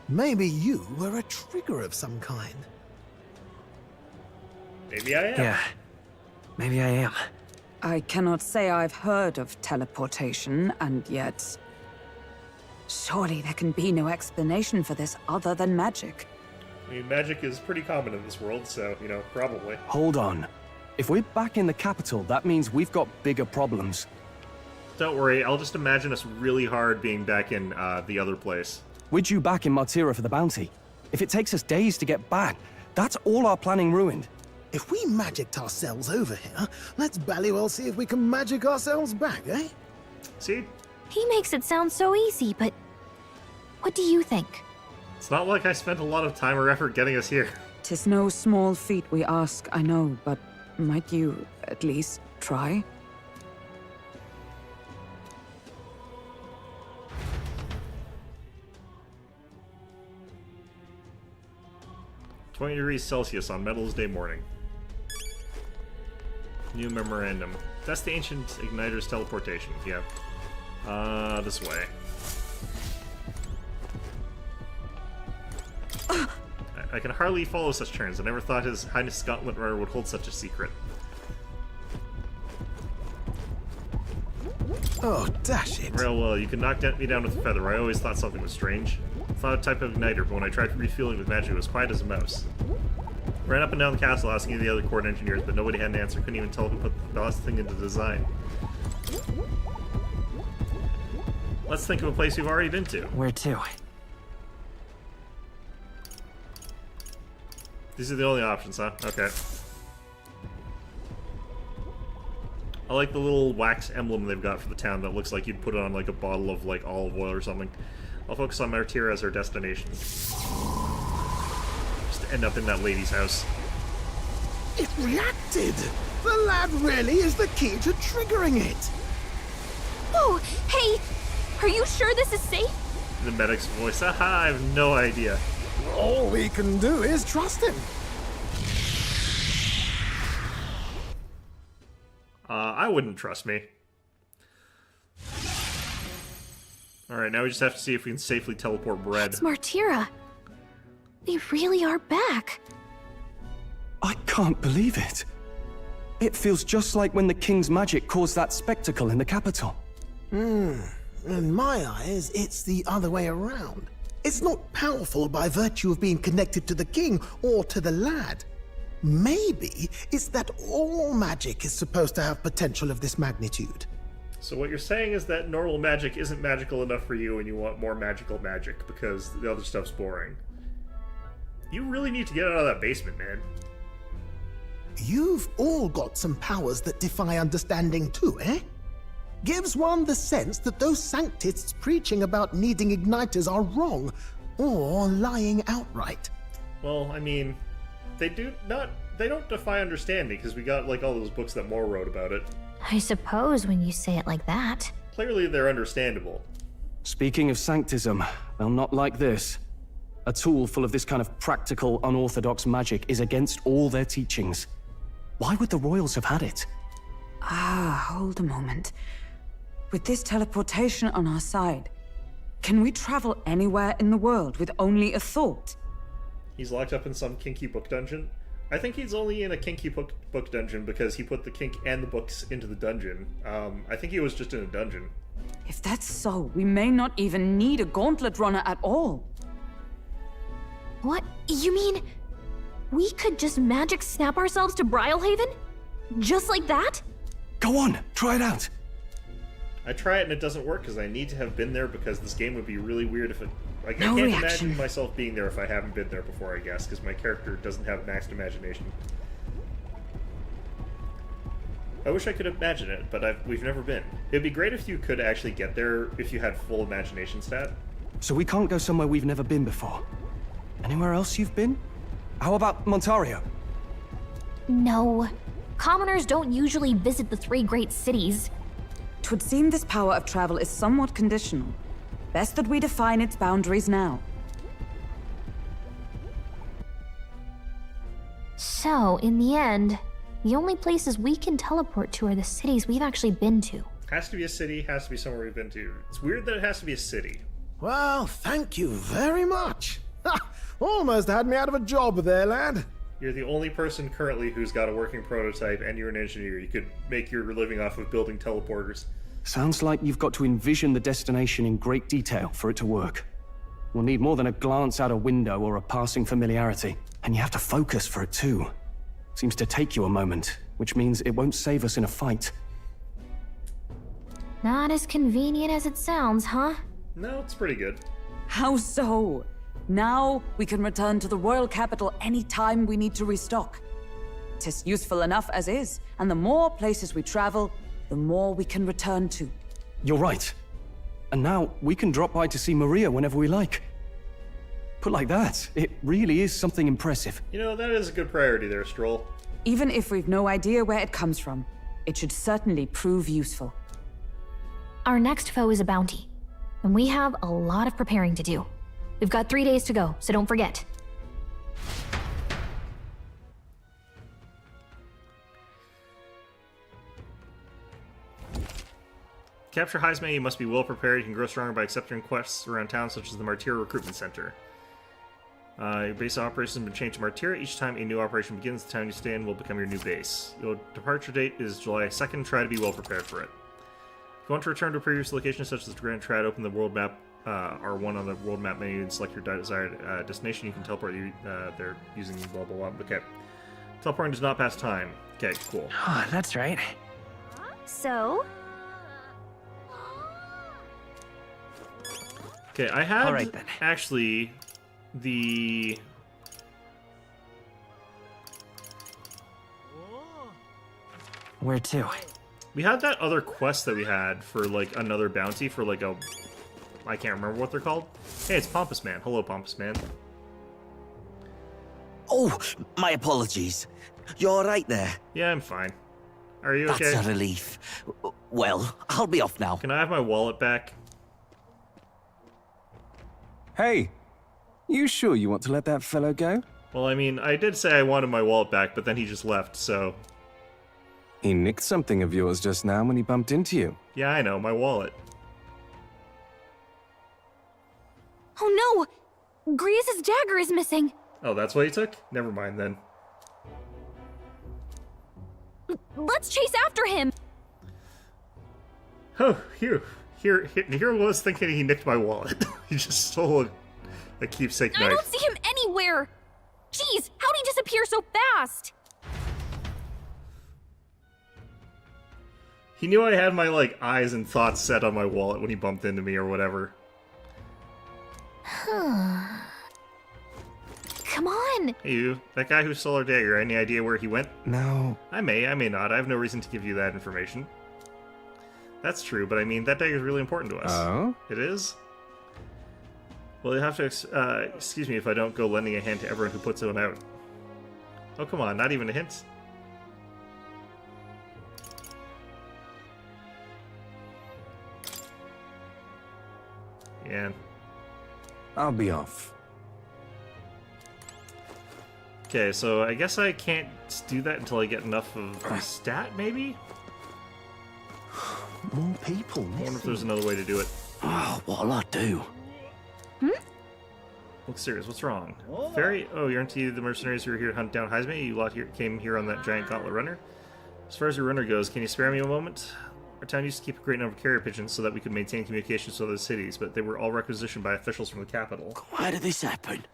Maybe you were a trigger of some kind. Maybe I am. Yeah, maybe I am. I cannot say I've heard of teleportation, and yet... Surely there can be no explanation for this other than magic. I mean, magic is pretty common in this world, so, you know, probably. Hold on. If we're back in the capital, that means we've got bigger problems. Don't worry, I'll just imagine us really hard being back in the other place. We're due back in Martira for the bounty. If it takes us days to get back, that's all our planning ruined. If we magicked ourselves over here, let's bally well see if we can magic ourselves back, eh? See? He makes it sound so easy, but... What do you think? It's not like I spent a lot of time or effort getting us here. 'Tis no small feat we ask, I know, but might you at least try? 20 degrees Celsius on Metals Day morning. New memorandum. That's the ancient igniter's teleportation. Yeah. This way. I can hardly follow such turns. I never thought His Highness Scotland Runner would hold such a secret. Oh, dash it. Well, you can knock me down with a feather. I always thought something was strange. Thought a type of igniter, but when I tried refueling with magic, it was quiet as a mouse. Ran up and down the castle asking the other court engineers, but nobody had an answer. Couldn't even tell who put the last thing into design. Let's think of a place we've already been to. Where to? These are the only options, huh? Okay. I like the little wax emblem they've got for the town that looks like you'd put it on like a bottle of like olive oil or something. I'll focus on Martyr as our destination. Just to end up in that lady's house. It reacted! The lad really is the key to triggering it! Oh, hey! Are you sure this is safe? The medic's voice. Aha, I have no idea. All we can do is trust him. I wouldn't trust me. Alright, now we just have to see if we can safely teleport bread. It's Martyra. They really are back. I can't believe it. It feels just like when the king's magic caused that spectacle in the capital. In my eyes, it's the other way around. It's not powerful by virtue of being connected to the king or to the lad. Maybe it's that all magic is supposed to have potential of this magnitude. So what you're saying is that normal magic isn't magical enough for you and you want more magical magic because the other stuff's boring. You really need to get out of that basement, man. You've all got some powers that defy understanding too, eh? Gives one the sense that those sanctists preaching about needing igniters are wrong, or lying outright. Well, I mean, they don't defy understanding because we got like all those books that Moore wrote about it. I suppose when you say it like that. Clearly they're understandable. Speaking of sanctism, they'll not like this. A tool full of this kind of practical, unorthodox magic is against all their teachings. Why would the royals have had it? Hold a moment. With this teleportation on our side, can we travel anywhere in the world with only a thought? He's locked up in some kinky book dungeon. I think he's only in a kinky book dungeon because he put the kink and the books into the dungeon. I think he was just in a dungeon. If that's so, we may not even need a gauntlet runner at all. What? You mean we could just magic snap ourselves to Brylehaven? Just like that? Go on, try it out. I try it and it doesn't work because I need to have been there because this game would be really weird if it... Like, No I can't reaction. imagine myself being there if I haven't been there before, I guess, because my character doesn't have maxed imagination. I wish I could imagine it, but we've never been. It'd be great if you could actually get there if you had full imagination stat. So we can't go somewhere we've never been before. Anywhere else you've been? How about Montario? No. Commoners don't usually visit the three great cities. 'Twould seem this power of travel is somewhat conditional. Best that we define its boundaries now. So, in the end, the only places we can teleport to are the cities we've actually been to. Has to be a city, has to be somewhere we've been to. It's weird that it has to be a city. Well, thank you very much. Ha! Almost had me out of a job there, lad. You're the only person currently who's got a working prototype and you're an engineer. You could make your living off of building teleporters. Sounds like you've got to envision the destination in great detail for it to work. We'll need more than a glance out a window or a passing familiarity. And you have to focus for it too. Seems to take you a moment, which means it won't save us in a fight. Not as convenient as it sounds, huh? No, it's pretty good. How so? Now we can return to the royal capital any time we need to restock. 'Tis useful enough as is, and the more places we travel, the more we can return to. You're right. And now we can drop by to see Maria whenever we like. Put like that, it really is something impressive. You know, that is a good priority there, Stroll. Even if we've no idea where it comes from, it should certainly prove useful. Our next foe is a bounty, and we have a lot of preparing to do. We've got 3 days to go, so don't forget. capture Highlander, you must be well prepared. You can grow stronger by accepting quests around town, such as the Martyr Recruitment Center. Your base of operations has been changed to Martyr. Each time a new operation begins, the town you stay in will become your new base. Your departure date is July 2nd. Try to be well prepared for it. If you want to return to a previous location, such as the Grand Trad, open the world map R1 on the world map menu and select your desired destination. You can teleport you there using blah blah blah. Okay. Teleporting does not pass time. Okay, cool. Oh, that's right. So? Okay, I had All right, then. actually the... Where to? We had that other quest that we had for, like, another bounty for, like, a... I can't remember what they're called. Hey, it's Pompous Man. Hello, Pompous Man. Oh, my apologies. You all right there? Yeah, I'm fine. Are you okay? That's a relief. Well, I'll be off now. Can I have my wallet back? Hey, you sure you want to let that fellow go? Well, I mean, I did say I wanted my wallet back, but then he just left, so... He nicked something of yours just now when he bumped into you. Yeah, I know, my wallet. Oh no! Grievous' dagger is missing! Oh, that's what he took? Never mind, then. Let's chase after him! Oh, here was thinking he nicked my wallet. He just stole a keepsake knife. I don't see him anywhere! Jeez, how'd he disappear so fast? He knew I had my, like, eyes and thoughts set on my wallet when he bumped into me or whatever. Come on! Hey, you. That guy who stole our dagger, any idea where he went? No. I may not. I have no reason to give you that information. That's true, but I mean, that dagger is really important to us. Oh? It is? Well, you'll have to excuse me if I don't go lending a hand to everyone who puts one out. Oh, come on, not even a hint? Yeah. I'll be off. Okay, so I guess I can't do that until I get enough of the stat, maybe? More people. I wonder if there's another way to do it. Oh, what'll I do? Look serious, what's wrong? Fairy? Oh, you're into the mercenaries who are here to hunt down Highlander? You lot came here on that giant gauntlet runner? As far as your runner goes, can you spare me a moment? Our town used to keep a great number of carrier pigeons so that we could maintain communications with other cities, but they were all requisitioned by officials from the capital. Why did this happen?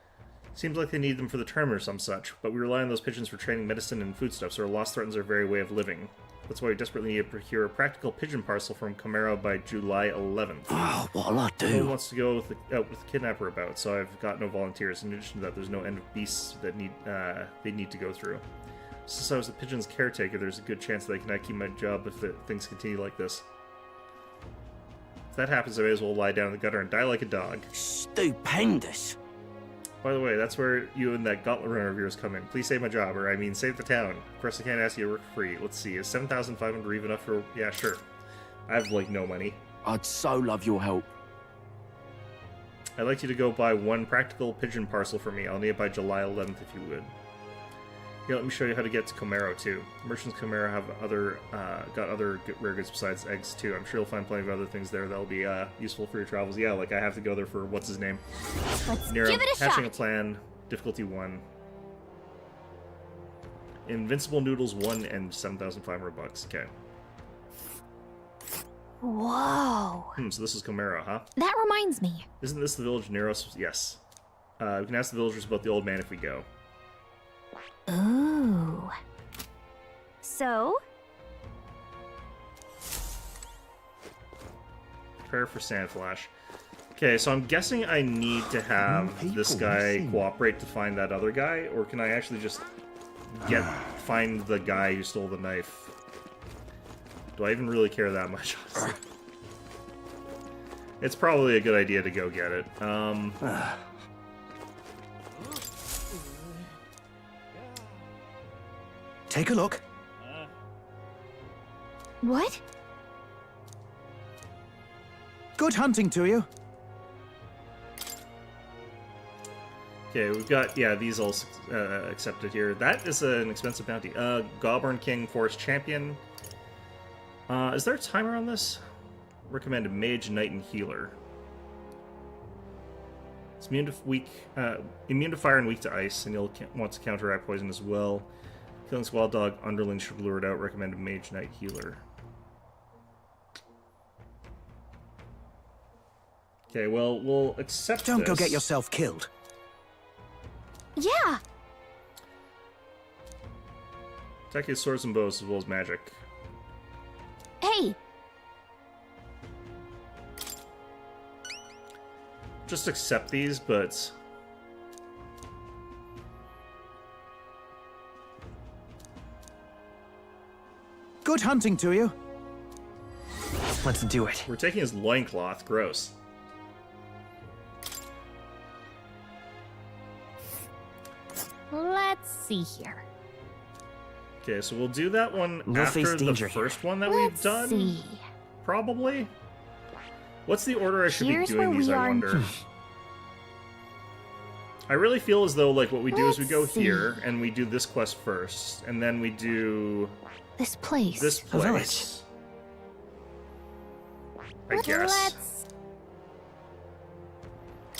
Seems like they need them for the tournament or some such, but we rely on those pigeons for training medicine and foodstuffs, so our loss threatens our very way of living. That's why we desperately need to procure a practical pigeon parcel from Camaro by July 11th. Oh, what'll I do? No one wants to go out with the kidnapper about, so I've got no volunteers. In addition to that, there's no end of beasts that they need to go through. Since I was the pigeon's caretaker, there's a good chance that I cannot keep my job if things continue like this. If that happens, I may as well lie down in the gutter and die like a dog. Stupendous. By the way, that's where you and that gauntlet runner of yours come in. Please save my job, or I mean save the town. Of course, I can't ask you to work for free. Let's see, is 7,500 even enough for... Yeah, sure. I have, like, no money. I'd so love your help. I'd like you to go buy one practical pigeon parcel for me. I'll need it by July 11th if you would. Yeah, let me show you how to get to Camaro, too. Merchants Camaro have got other rare goods besides eggs, too. I'm sure you'll find plenty of other things there that'll be useful for your travels. Yeah, like I have to go there for, what's his name? Let's Nero, give it a hatching shot! a plan, difficulty 1. Invincible Noodles 1 and 7,500 bucks. Okay. Whoa. So this is Camaro, huh? That reminds me. Isn't this the village Neros? Yes. We can ask the villagers about the old man if we go. Ooh. So? Prepare for Sand Flash. Okay, so I'm guessing I need to have this guy cooperate to find that other guy, or can I actually just find the guy who stole the knife? Do I even really care that much? It's probably a good idea to go get it. Take a look. What? Good hunting to you. Okay, we've got, these all accepted here. That is an expensive bounty. Goblin King Forest Champion. Is there a timer on this? recommend a mage, knight, and healer. It's immune to fire and weak to ice, and you'll want to counteract poison as well. Killing wild dog underlings should lure it out. Recommend a mage, knight, healer. Okay, well, we'll accept Don't this. go get yourself killed. Yeah. Attack his swords and bows as well as magic. Hey. Just accept these, but... Good hunting to you. Let's do it. We're taking his loincloth. Gross. Let's see here. Okay, so we'll do that one We'll face after the danger first one that Let's we've done. see. Probably. What's the order I should Here's be doing where these, we I are. wonder? I really feel as though, like, what we do is we go Let's see. here, and we do this quest first, and then we do This place. this A village. place. I guess.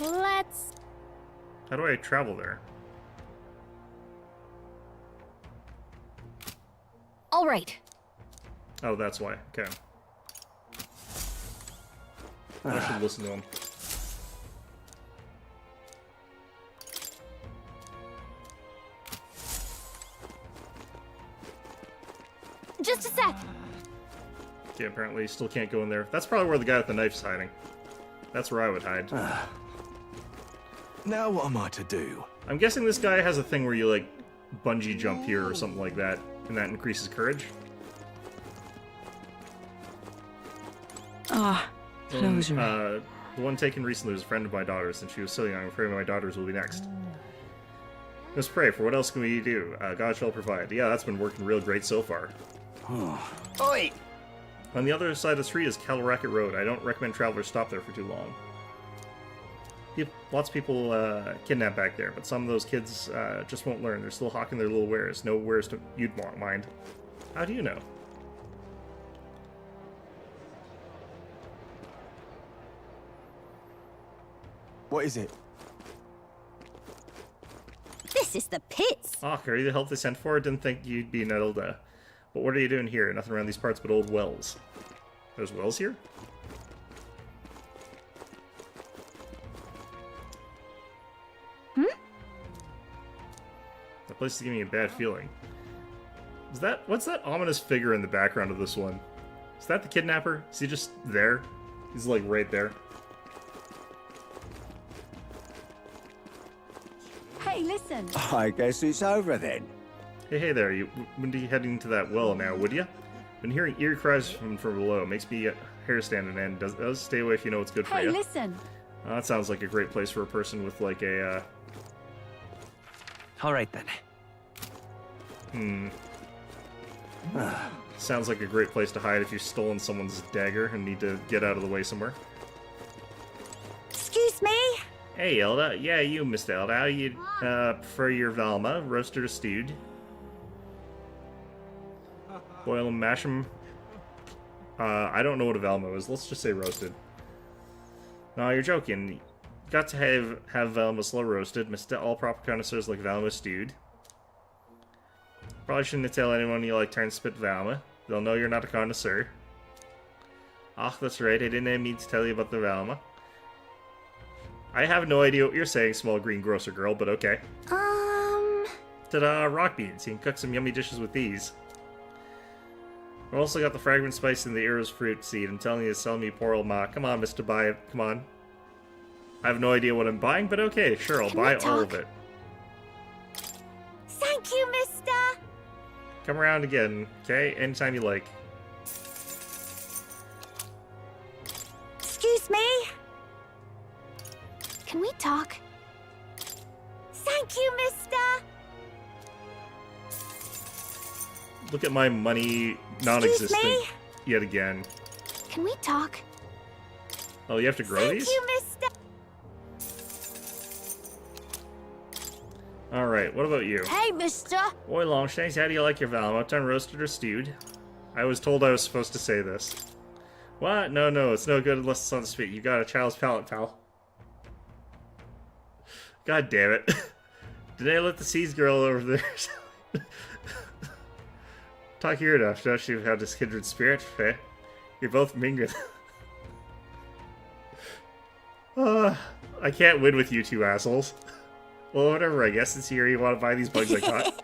Let's. How do I travel there? All right. Oh, that's why. Okay. I should listen to him. Just a sec. Okay, apparently you still can't go in there. That's probably where the guy with the knife's hiding. That's where I would hide. Now what am I to do? I'm guessing this guy has a thing where you, like, bungee jump here or something like that, and that increases courage. Ah, closure. The one taken recently was a friend of my daughter's, and she was so young. I'm afraid my daughters will be next. Let's pray. For what else can we do? God shall provide. Yeah, that's been working real great so far. Oi! On the other side of the street is Calracket Road. I don't recommend travelers stop there for too long. Lots of people kidnap back there, but some of those kids just won't learn. They're still hawking their little wares. No wares you'd mind. How do you know? What is it? This is the pits. Ah, are you the help they sent for? Didn't think you'd be an Elda. But what are you doing here? Nothing around these parts but old wells. There's wells here? That place is giving me a bad feeling. What's that ominous figure in the background of this one? Is that the kidnapper? Is he just there? He's like right there. Hey, listen. I guess it's over then. Hey there, you wouldn't be heading to that well now, would ya? Been hearing eerie cries from below. Makes me hair stand on end. Does stay away if you know what's good for Hey, you. listen. That sounds like a great place for a person with like a All right then. Sounds like a great place to hide if you've stolen someone's dagger and need to get out of the way somewhere. Excuse me. Hey, Elda. Yeah, you, Mr. Elda. How you prefer your Valma? Roasted or stewed? Boil them, mash them. I don't know what a Valma is. Let's just say roasted. No, you're joking. Got to have Valma slow roasted. All proper connoisseurs like Valma stewed. Probably shouldn't tell anyone you like turn spit Valma. They'll know you're not a connoisseur. Ah, that's right. I didn't mean to tell you about the Valma. I have no idea what you're saying, small green grocer girl, but okay. Ta-da, rock beans. You can cook some yummy dishes with these. I've also got the fragrant spice in the Eros fruit seed. I'm telling you to sell me poor old ma. Come on, mister, buy it. Come on. I have no idea what I'm buying, but okay, sure, I'll buy all of it. Thank you, mister. Come around again, okay? Anytime you like. Excuse me. Can we talk? Thank you, mister. Look at my money non-existent Excuse me? yet again. Can we talk? Oh, you have to grow Thank these? you, mister. Alright, what about you? Hey, mister. Oi, Longshanks, how do you like your Valma? Done roasted or stewed? I was told I was supposed to say this. What? No, no, it's no good unless it's on the street. You got a child's palate, pal. God damn it. Did I let the seeds girl over there? Talk here enough, don't you have this kindred spirit? Eh? You're both mingling. I can't win with you two assholes. Well, whatever, I guess it's here you want to buy these bugs I caught.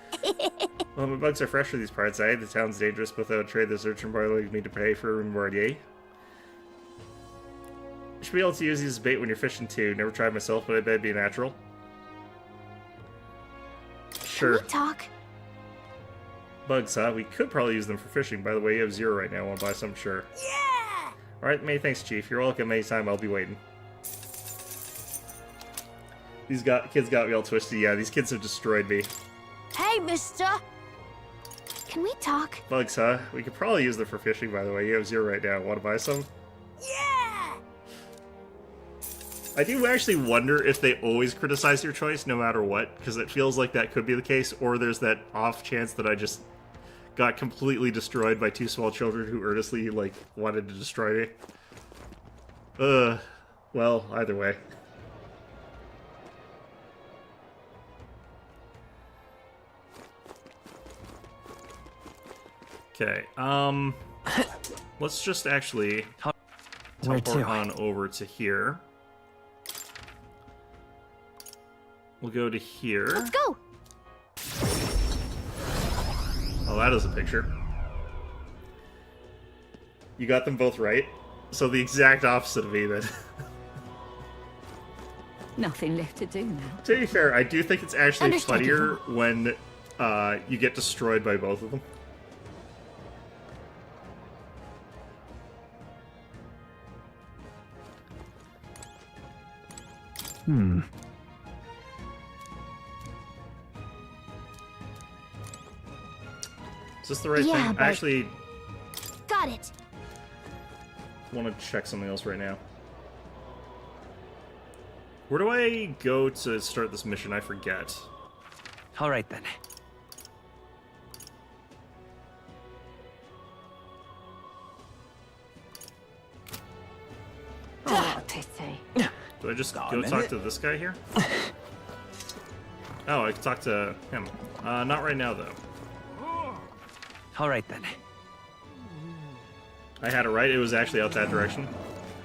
Well, my bugs are fresh for these parts, eh? The town's dangerous, but without trade, there's urchin boiling me to pay for Mordier. You should be able to use these as bait when you're fishing too. Never tried myself, but I bet it'd be natural. Sure. Can we talk? Bugs, huh? We could probably use them for fishing. By the way, you have 0 right now. Want to buy some? Sure. Yeah! Alright, many thanks, Chief. You're welcome anytime. I'll be waiting. These kids got me all twisted. Yeah, these kids have destroyed me. Hey, mister! Can we talk? Bugs, huh? We could probably use them for fishing, by the way. You have 0 right now. Want to buy some? Yeah! I do actually wonder if they always criticize your choice, no matter what, because it feels like that could be the case, or there's that off chance that I just got completely destroyed by 2 small children who earnestly, like, wanted to destroy me. Well, either way. Okay, let's just actually teleport on over to here. We'll go to here. Let's go! Oh, that is a picture. You got them both right. So the exact opposite of me, then. Nothing left to do now. To be fair, I do think it's actually funnier when you get destroyed by both of them. Is this the right thing? I actually got it. want to check something else right now. Where do I go to start this mission? I forget. Alright then. Oh, pity. Do I just go talk to this guy here? Oh, I can talk to him. Not right now, though. Alright then. I had it right. It was actually out that direction.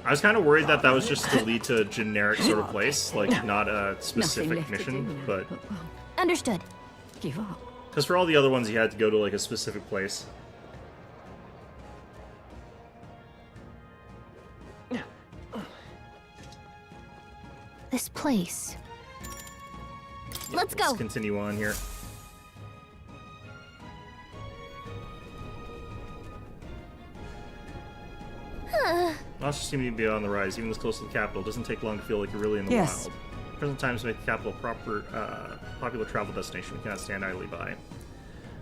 I was kind of worried that that was just to lead to a generic sort of place, like not a specific mission, but... Understood. Give up. Because for all the other ones, you had to go to like a specific place. This place. Yeah, Let's go. Let's continue on here. Monsters seem to be on the rise, even this close to the capital. It doesn't take long to feel like you're really in the wild. Present times make the capital a popular travel destination we cannot stand idly by.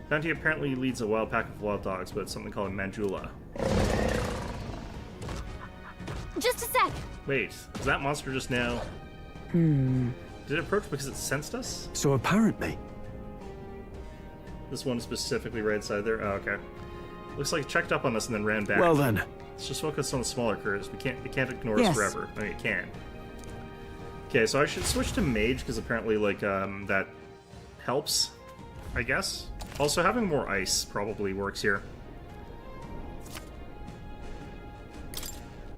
Bounty apparently leads a wild pack of wild dogs, but it's something called Manjula. Just a sec. Wait, is that monster just now? Hmm. Did it approach because it sensed us? So apparently. This one specifically right side there? Oh, okay. Looks like it checked up on us and then ran back. Well then. Let's just focus on the smaller critters. It can't ignore us forever. I mean, it can. Okay, so I should switch to mage because apparently, like, that helps, I guess. Also, having more ice probably works here.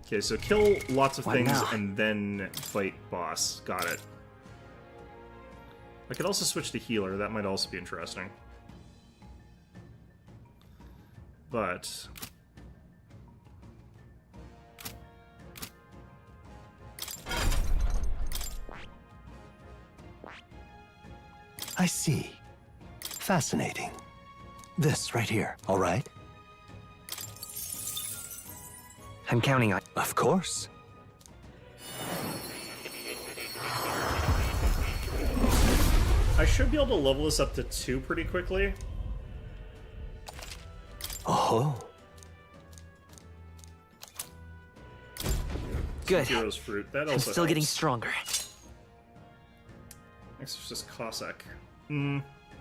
Okay, so kill lots of things and then fight boss. Got it. I could also switch to healer. That might also be interesting. But... I see. Fascinating. This right here, all right? I'm counting on... Of course. I should be able to level this up to 2 pretty quickly. Oh. Good. Hero's fruit. That I'm also still getting helps. stronger. Exorcist Cossack.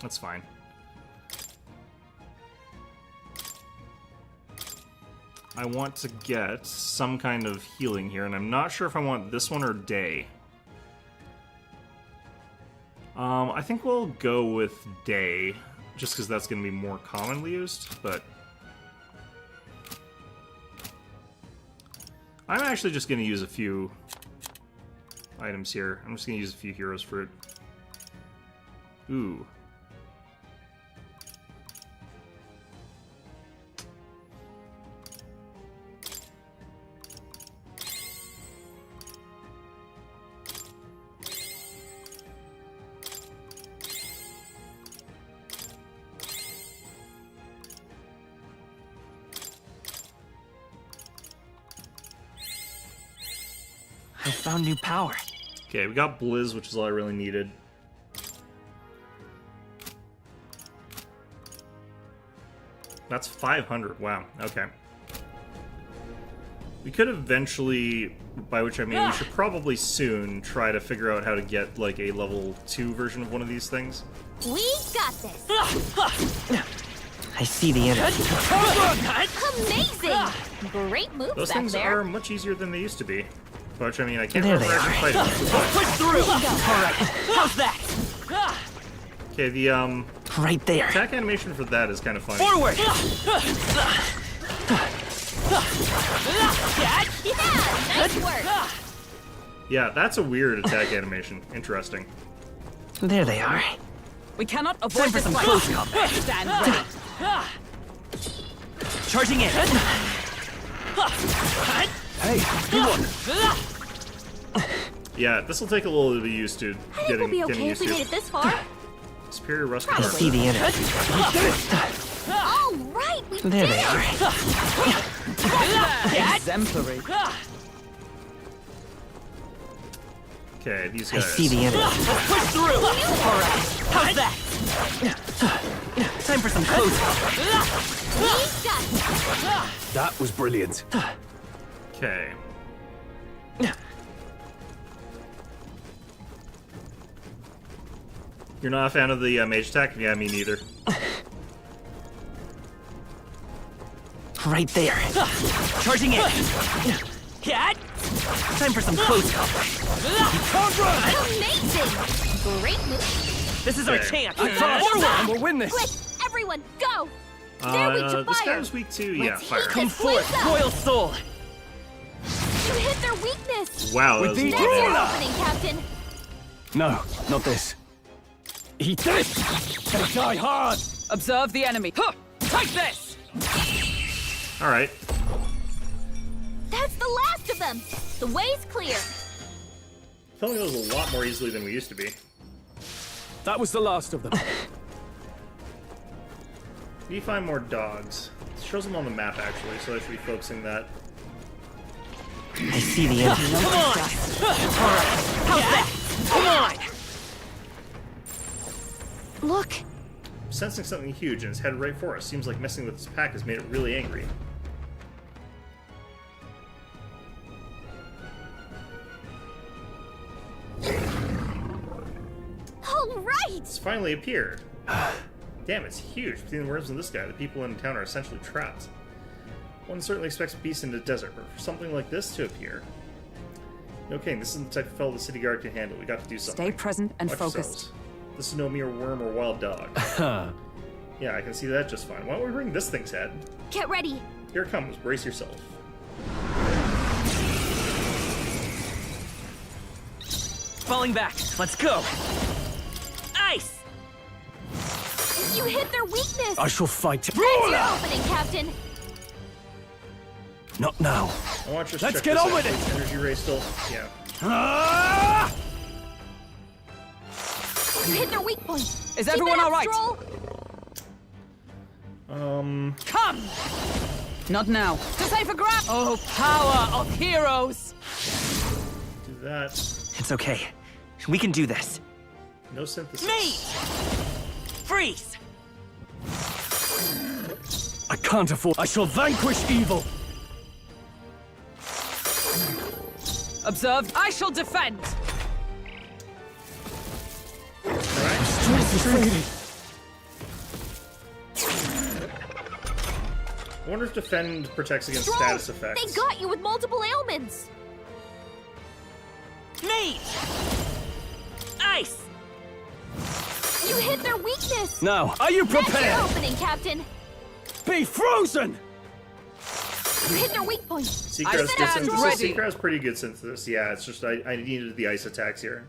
That's fine. I want to get some kind of healing here, and I'm not sure if I want this one or day. I think we'll go with day, just because that's going to be more commonly used, but... I'm actually just going to use a few items here. I'm just going to use a few heroes fruit. Ooh. I found new power. Okay, we got Blizz, which is all I really needed. That's 500. Wow, okay. We could eventually, by which I mean we should probably soon try to figure out how to get like a level 2 version of one of these things. We got this. I see the enemy. Amazing! Great move Those back things there. are much easier than they used to be. By which I mean I can't There remember they actually fighting them. Push through! Alright, how's that? Okay, the right there. Attack animation for that is kind of funny. Forward! Yeah, nice work. Yeah, that's a weird attack animation. Interesting. There they are. We cannot Time avoid for this some fight. close combat. Stand ready. Charging in. Hey, good one. Yeah, this will take a little bit of used to I think getting, we'll be getting okay used if we made to. it this far. Superior Rust I see the enemy. All right, we There did they it. are. Exemplary. Okay, these I guys. see the enemy. Push through! Alright, how's that? Time for some close combat. We got this. That was brilliant. Okay. You're not a fan of the mage attack? Yeah, me neither. Right there. Charging in. Cat. Time for some close combat. Amazing! Great move. This is our Okay. chance. Forward, and we'll win this. Quick, everyone, go! They're weak to This guy fire. was weak too? Yeah, Let's fire. hit Come this forth, place up. royal soul. You hit their weakness. Wow, that With was a the lot That's of your damage. opening, Captain. No, not this. Eat this! They die hard! Observe the enemy. Huh. Take this! Alright. That's the last of them. The way's clear. Killing those a lot more easily than we used to be. That was the last of them. Need to find more dogs. It shows them on the map actually, so I should be focusing that. I see the enemy. Come on! Alright, how's that? Come on! Look, Sensing something huge and it's headed right for us. Seems like messing with its pack has made it really angry. all right. It's finally appeared. Damn, it's huge. Between the worms and this guy, the people in town are essentially trapped. One certainly expects peace in the desert, but for something like this to appear... No king, this isn't the type of fellow the city guard can handle. We got to do something. Stay present and Watch focused. yourselves. This is no mere worm or wild dog. Yeah, I can see that just fine. Why don't we bring this thing's head? Get ready. Here it comes. Brace yourself. Falling back. Let's go. Ice! You hit their weakness. I shall fight. That's your opening, Captain. Not now. I want you to Let's check get this on out. with it. Is Energy ray still? Yeah. You hit their weak point. Is Keep everyone it up, all right? Stroll. Come! Not now. To save a grab! Oh, power of heroes! Do that. It's okay. We can do this. No synthesis. Mate! Freeze! I can't afford. I shall vanquish evil. Observe, I shall defend! I wonder if defend protects against Stroll, status effects. They got you with multiple ailments! Mage! Ice! You hit their weakness! Now, are you That's prepared? your opening, Captain! Be frozen! You hit their weak point! Seeker has good synthesis. Seeker has pretty good synthesis. Yeah, it's just I needed the ice attacks here.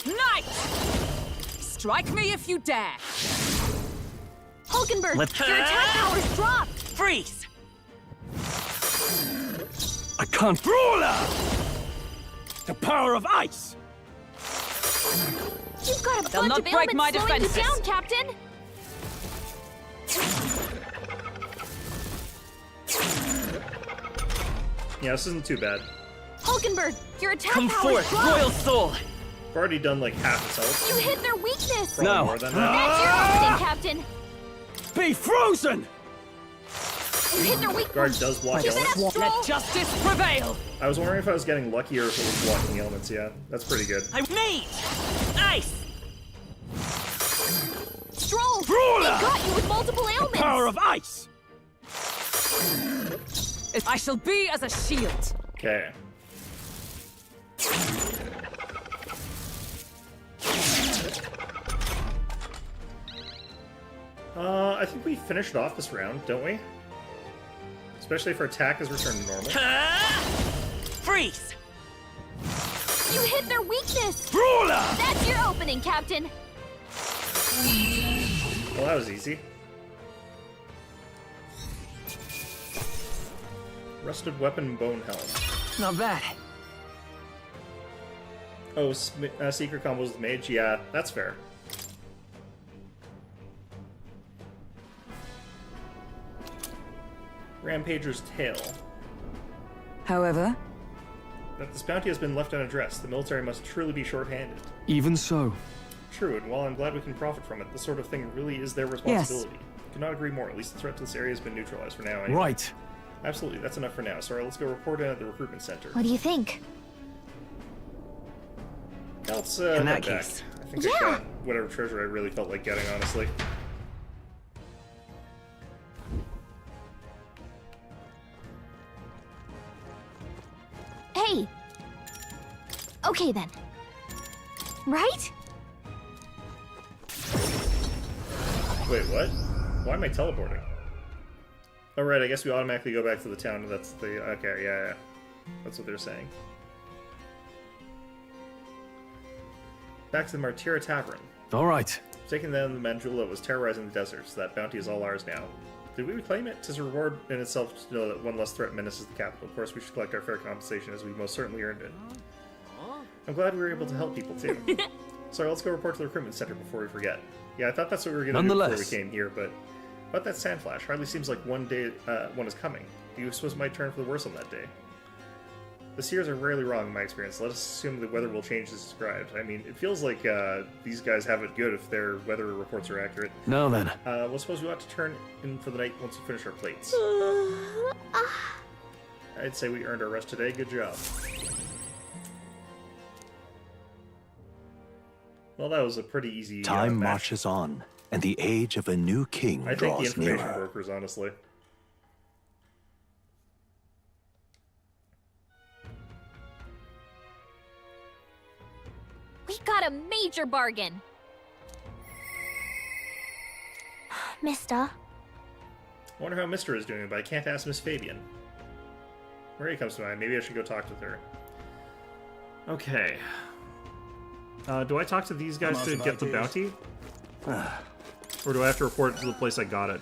Knight! Strike me if you dare! Hulkenberg, your attack power's dropped! Freeze! I can't. Brawler! The power of ice! You've got a They'll bunch not of break my ailments slowing you defenses. down, Captain! Yeah, this isn't too bad. Hulkenberg, your attack Come power's forth, dropped! Royal Soul! I've already done like half its health. You hit their weakness! Probably more than that. That's your opening, Captain! Be frozen! You hit their weak Guard point! does block Keep it up, elements. Stroll! Let justice prevail! I was wondering if I was getting lucky or if it was blocking elements. Yeah, that's pretty good. I mage! Ice! Stroll! Brawler! They got you with multiple ailments! Power of ice! I shall be as a shield! Okay. I think we finished off this round, don't we? Especially if our attack has returned to normal. Freeze! You hit their weakness! Brawler! That's your opening, Captain! Well, that was easy. Rusted weapon, bone helm. Not bad. Oh, secret combos with mage? Yeah, that's fair. Rampager's Tale. However, That this bounty has been left unaddressed, the military must truly be short-handed. Even so. True, and while I'm glad we can profit from it, this sort of thing really is their responsibility. Could not agree more. At least the threat to this area has been neutralized for now. Anyway. Right. Absolutely, that's enough for now. So let's go report in at the recruitment center. What do you think? Now let's In that head back. case. I think I got whatever treasure I really felt like getting, honestly. Hey! Okay then. Right? Wait, what? Why am I teleporting? Oh, right, I guess we automatically go back to the town. That's the... Okay, yeah. That's what they're saying. Back to the Martyra Tavern. All right. Taking down the Mandula that was terrorizing the desert, so that bounty is all ours now. Did we reclaim it? 'Tis a reward in itself to know that one less threat menaces the capital. Of course, we should collect our fair compensation, as we most certainly earned it. I'm glad we were able to help people, too. Sorry, let's go report to the recruitment center before we forget. Yeah, I thought that's what we were going to do before we came here, but... About that sand flash, hardly seems like one is coming. Do you suppose it might turn for the worse on that day? The seers are rarely wrong in my experience. Let us assume the weather will change as described. I mean, it feels like these guys have it good if their weather reports are accurate. Now then. Well, suppose we ought to turn in for the night once we finish our plates. I'd say we earned our rest today. Good job. Well, that was a pretty easy Time match. marches on, and the age of a new king I think the draws information nearer. brokers, honestly. We got a major bargain! Mister? I wonder how Mister is doing, but I can't ask Miss Fabian. Maria comes to mind. Maybe I should go talk with her. Okay. Do I talk to these guys to get the bounty? Or do I have to report it to the place I got it?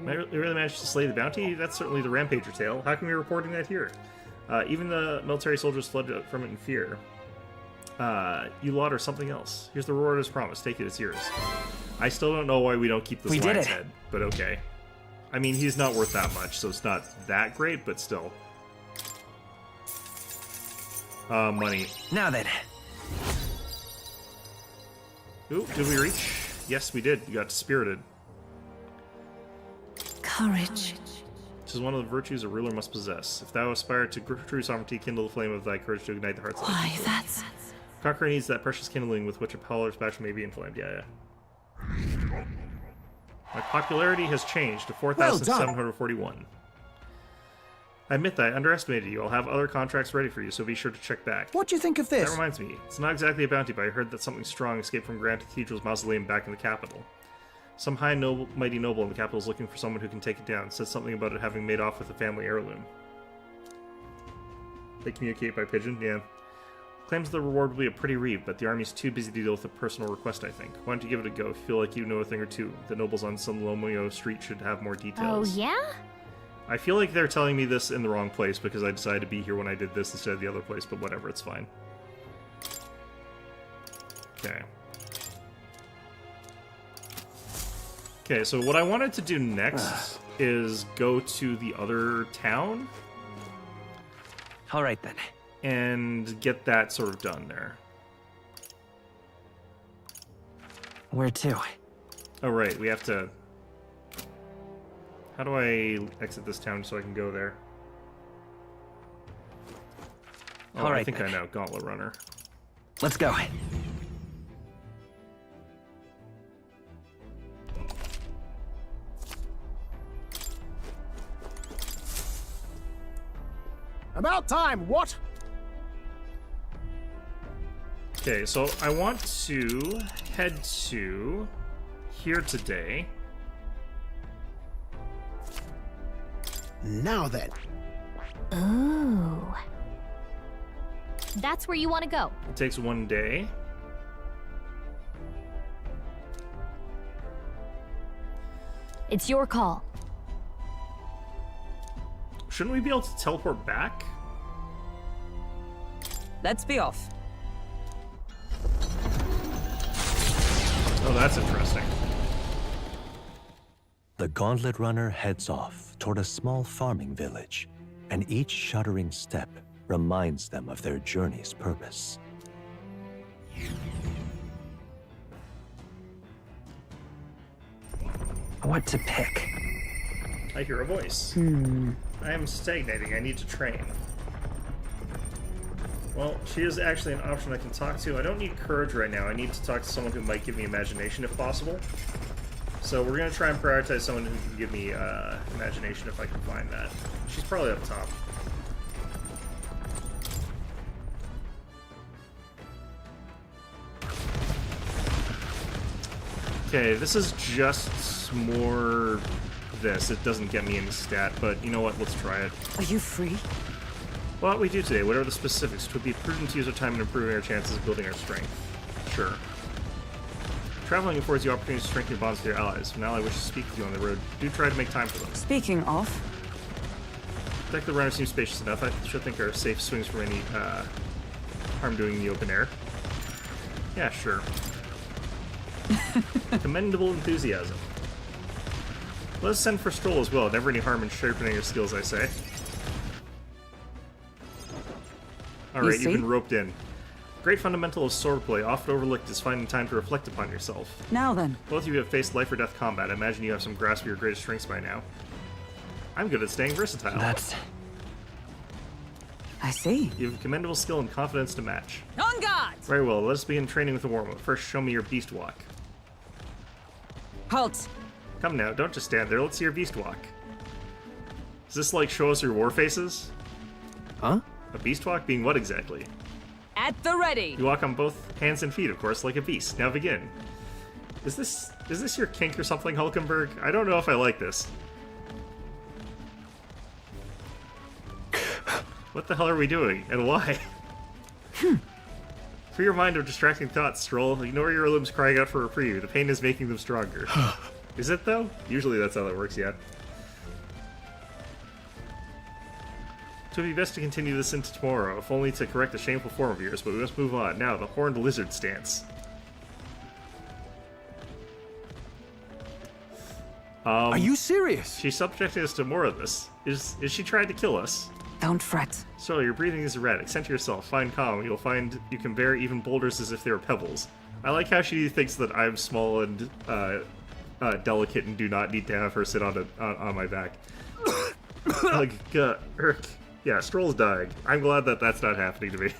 I really managed to slay the bounty? That's certainly the Rampager tale. How can we be reporting that here? Even the military soldiers fled from it in fear. You lot are something else. Here's the reward as promised. Take it, it's yours. I still don't know why we don't keep this We did lion's it. head, but okay. I mean, he's not worth that much, so it's not that great, but still. Money. Now then. Ooh, did we reach? Yes, we did. You got spirited. Courage. This is one of the virtues a ruler must possess. If thou aspire to true sovereignty, kindle the flame of thy courage to ignite the hearts of thy people. That's... Conqueror needs that precious kindling with which a powerless passion may be inflamed. Yeah, My popularity has changed to 4,741. I admit that I underestimated you. I'll have other contracts ready for you, so be sure to check back. What do you think of this? That reminds me, it's not exactly a bounty, but I heard that something strong escaped from Grand Cathedral's mausoleum back in the capital. Some mighty noble in the capital is looking for someone who can take it down. It said something about it having made off with a family heirloom. They communicate by pigeon? Yeah. Claims the reward will be a pretty reeve, but the army's too busy to deal with a personal request, I think. Why don't you give it a go if you feel like you know a thing or two? The nobles on Solomio Street should have more details. Oh, yeah? I feel like they're telling me this in the wrong place because I decided to be here when I did this instead of the other place, but whatever, it's fine. Okay. Okay, so what I wanted to do next is go to the other town. All right, then. And get that sort of done there. Where to? Oh, right, we have to... How do I exit this town so I can go there? Oh, All right, I think then. I know. Gauntlet Runner. Let's go. About time, what? Okay, so I want to head to here today. Now then. Ooh. That's where you want to go. It takes 1 day. It's your call. Shouldn't we be able to teleport back? Let's be off. Oh, that's interesting. The Gauntlet Runner heads off toward a small farming village, and each shuddering step reminds them of their journey's purpose. What to pick? I hear a voice. I am stagnating. I need to train. Well, she is actually an option I can talk to. I don't need courage right now. I need to talk to someone who might give me imagination if possible. So we're going to try and prioritize someone who can give me imagination if I can find that. She's probably up top. Okay, this is just more this. It doesn't get me any stat, but you know what? Let's try it. Are you free? What we do today, whatever the specifics, it would be prudent to use our time in improving our chances of building our strength. Sure. Traveling affords you opportunities to strengthen your bonds with your allies. If an ally wishes to speak with you on the road, do try to make time for them. Speaking of... The deck of the runner seems spacious enough. I should think our safe swings from any harm doing in the open air. Yeah, sure. Commendable enthusiasm. Let's send for Stroll as well. Never any harm in sharpening your skills, I say. Alright, you've been roped in. Great fundamental of swordplay, often overlooked, is finding time to reflect upon yourself. Now then. Both of you have faced life or death combat. I imagine you have some grasp of your greatest strengths by now. I'm good at staying versatile. That's... I see. You have commendable skill and confidence to match. On guard! Very well, let us begin training with a warm-up. First, show me your beast walk. Halt! Come now, don't just stand there. Let's see your beast walk. Is this like show us your war faces? Huh? A beast walk being what exactly? At the ready! You walk on both hands and feet, of course, like a beast. Now begin. Is this your kink or something, Hulkenberg? I don't know if I like this. What the hell are we doing, and why? Free your mind of distracting thoughts, Stroll. Ignore your limbs crying out for reprieve. The pain is making them stronger. Is it, though? Usually that's how that works, yeah. It would be best to continue this into tomorrow, if only to correct a shameful form of yours, but we must move on. Now, the horned lizard stance. Are you serious? She's subjecting us to more of this. Is she trying to kill us? Don't fret. So, your breathing is erratic. Center yourself. Find calm. You'll find you can bear even boulders as if they were pebbles. I like how she thinks that I'm small and delicate and do not need to have her sit on my back. Like, yeah, Stroll's dying. I'm glad that that's not happening to me.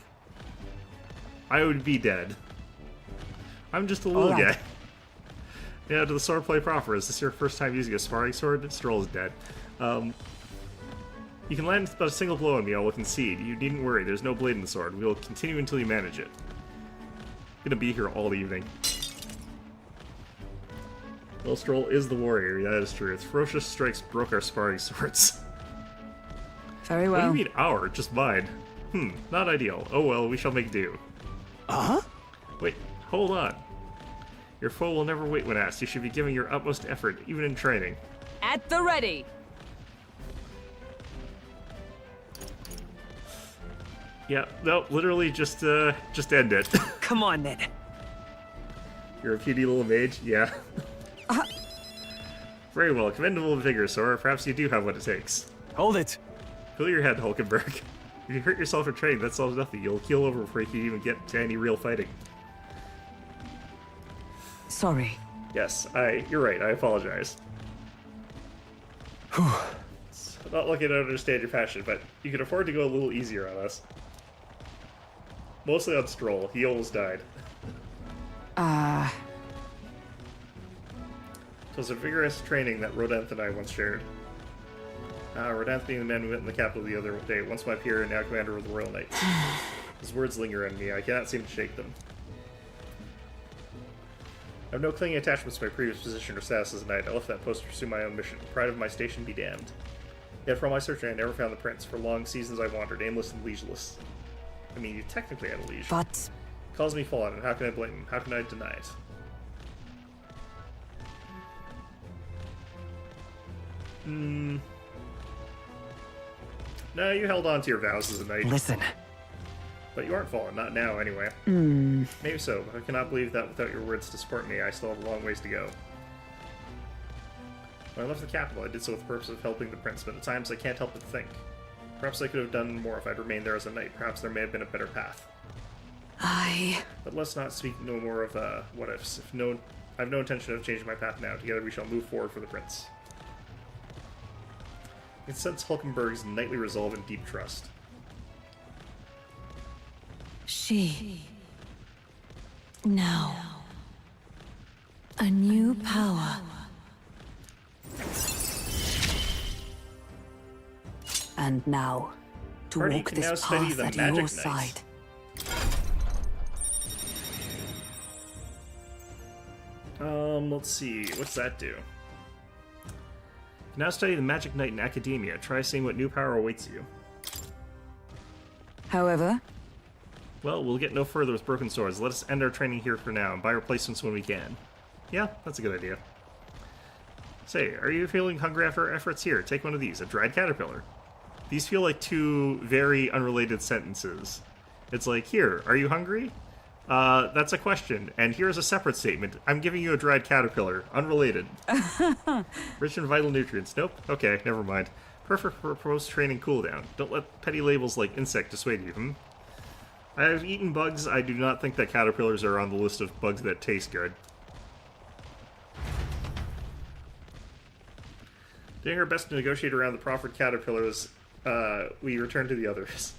I would be dead. I'm just a little guy. Yeah, to the swordplay proper. Is this your first time using a sparring sword? Stroll is dead. You can land but a single blow on me, I will concede. You needn't worry, there's no blade in the sword. We will continue until you manage it. I'm gonna be here all evening. Well, Stroll is the warrior, that is true. Its ferocious strikes broke our sparring swords. Very well. What do you mean our? Just mine. Not ideal. Oh well, we shall make do. Uh-huh? Wait, hold on. Your foe will never wait when asked. You should be giving your utmost effort, even in training. At the ready. Yeah, no, literally just end it. Come on, then. You're a puny little mage? Yeah. Very well, commendable vigor, Sora. Perhaps you do have what it takes. Hold it! Cool your head, Hulkenberg. If you hurt yourself in training, that solves nothing. You'll keel over before you can even get to any real fighting. Sorry. Yes, you're right, I apologize. Not looking to understand your passion, but you can afford to go a little easier on us. Mostly on Stroll. He almost died. It was a vigorous training that Rodanth and I once shared. Rodanth being the man we met in the capital the other day, once my peer and now commander of the Royal Knights. His words linger on me. I cannot seem to shake them. I have no clinging attachments to my previous position or status as a knight. I left that post to pursue my own mission. Pride of my station be damned. Yet for all my searching, I never found the prince. For long seasons I wandered, aimless and leisureless. I mean, you technically had a liege. But... Calls me fallen, and how can I blame him? How can I deny it? No, you held on to your vows as a knight. Listen. But you aren't fallen, not now, anyway. Maybe so, but I cannot believe that without your words to support me, I still have a long ways to go. When I left the capital, I did so with the purpose of helping the prince, but at times I can't help but think. Perhaps I could have done more if I'd remained there as a knight. Perhaps there may have been a better path. But let's not speak no more of what-ifs. I have no intention of changing my path now. Together we shall move forward for the prince. I can sense Hulkenberg's knightly resolve and deep trust. She... Now... A new power. And now, to Party walk can now this study path the at magic your knight. side. Let's see. What's that do? Now study the Magic Knight in Academia. Try seeing what new power awaits you. However... Well, we'll get no further with broken swords. Let us end our training here for now and buy replacements when we can. Yeah, that's a good idea. Say, are you feeling hungry after our efforts? Here, take one of these. A dried caterpillar. These feel like two very unrelated sentences. It's like, here, are you hungry? That's a question. And here's a separate statement. I'm giving you a dried caterpillar. Unrelated. Rich in vital nutrients. Nope. Okay, never mind. Perfect for post-training cooldown. Don't let petty labels like insect dissuade you, I have eaten bugs. I do not think that caterpillars are on the list of bugs that taste good. Doing our best to negotiate around the proffered caterpillars, we return to the others.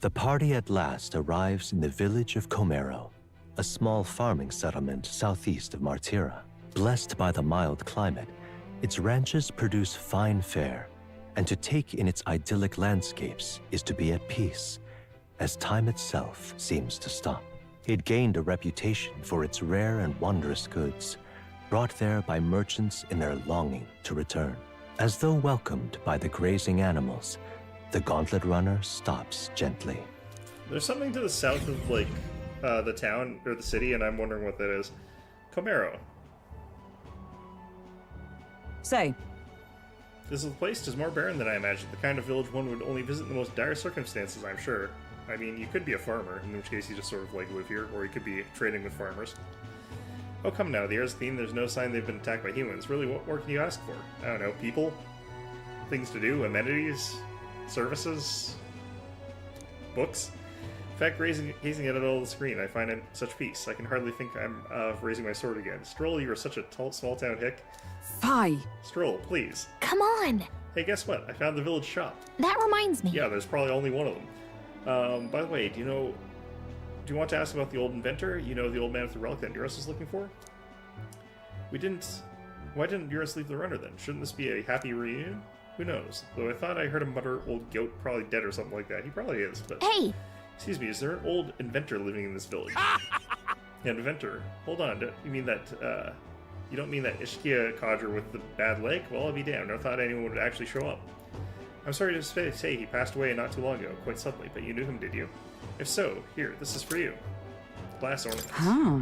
The party at last arrives in the village of Comero, a small farming settlement southeast of Martira. Blessed by the mild climate, its ranches produce fine fare, and to take in its idyllic landscapes is to be at peace, as time itself seems to stop. It gained a reputation for its rare and wondrous goods, brought there by merchants in their longing to return. As though welcomed by the grazing animals, the gauntlet runner stops gently. There's something to the south of, like, the town, or the city, and I'm wondering what that is. Comero. Say. This place is more barren than I imagined. The kind of village one would only visit in the most dire circumstances, I'm sure. I mean, you could be a farmer, in which case you just sort of, like, live here, or you could be trading with farmers. Oh, come now, the air's theme, there's no sign they've been attacked by humans. Really, what more can you ask for? I don't know, people? Things to do? Amenities? Services? Books? In fact, gazing at it all on the screen, I find it such peace. I can hardly think I'm raising my sword again. Stroll, you are such a small-town hick. Fie! Stroll, please. Come on! Hey, guess what? I found the village shop. That reminds me. Yeah, there's probably only one of them. By the way, do Do you want to ask about the old inventor? You know, the old man with the relic that Eurus is looking for? We didn't... Why didn't Eurus leave the runner then? Shouldn't this be a happy reunion? Who knows? Though I thought I heard him mutter, old goat, probably dead or something like that. He probably is, but... Hey! Excuse me, is there an old inventor living in this village? An inventor? Hold on, you mean that, you don't mean that Ishkia codger with the bad leg? Well, I'll be damned. Never thought anyone would actually show up. I'm sorry to say he passed away not too long ago, quite suddenly, but you knew him, did you? If so, here, this is for you. Glass ornaments. Huh.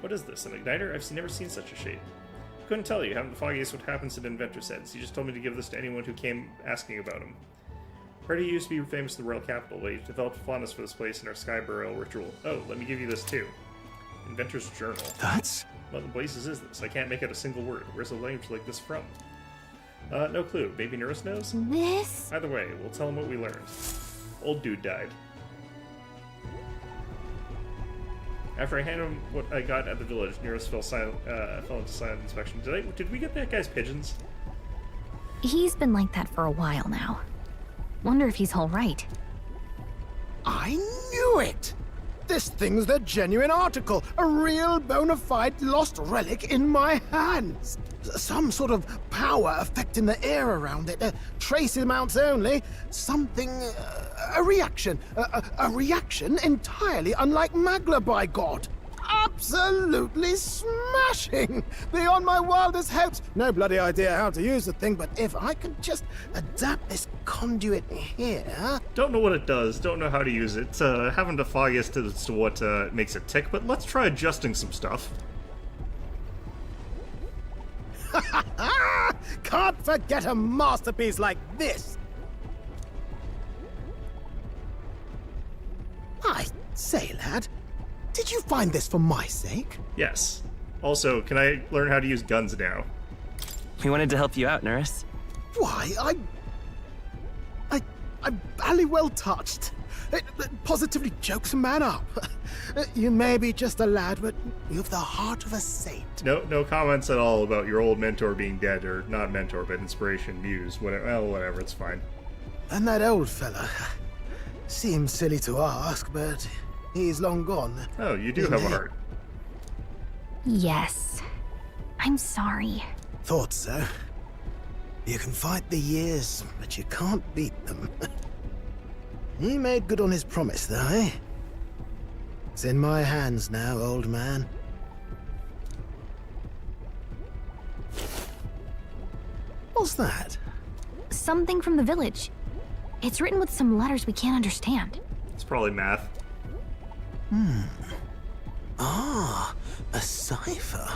What is this, an igniter? I've never seen such a shape. Couldn't tell you, haven't the foggiest what happens to the inventor says. He just told me to give this to anyone who came asking about him. Heard he used to be famous in the royal capital, but he developed fondness for this place in our sky burial ritual. Oh, let me give you this too. Inventor's journal. That's... What in the blazes is this? I can't make out a single word. Where's a language like this from? No clue. Maybe Nurse knows? This? Either way, we'll tell him what we learned. Old dude died. After I handed him what I got at the village, Nurse fell into silent inspection. Did we get that guy's pigeons? He's been like that for a while now. Wonder if he's all right. I knew it! This thing's the genuine article, a real bona fide lost relic in my hands. Some sort of power affecting the air around it, trace amounts only, something, a reaction entirely unlike Magla, by God. Absolutely smashing! Beyond my wildest hopes. No bloody idea how to use the thing, but if I could just adapt this conduit here... Don't know what it does, don't know how to use it. Haven't the foggiest as to what makes it tick, but let's try adjusting some stuff. Can't forget a masterpiece like this! I say, lad, did you find this for my sake? Yes. Also, can I learn how to use guns now? We wanted to help you out, Nurse. Why, I'm barely well touched. It positively jokes a man up. You may be just a lad, but you've the heart of a saint. No comments at all about your old mentor being dead, or not mentor, but inspiration, muse, whatever. Well, whatever, it's fine. And that old fella. Seems silly to ask, but he's long gone. Oh, you do have a heart. Yes. I'm sorry. Thought so. You can fight the years, but you can't beat them. He made good on his promise, though, eh? It's in my hands now, old man. What's that? Something from the village. It's written with some letters we can't understand. It's probably math. Ah, a cipher.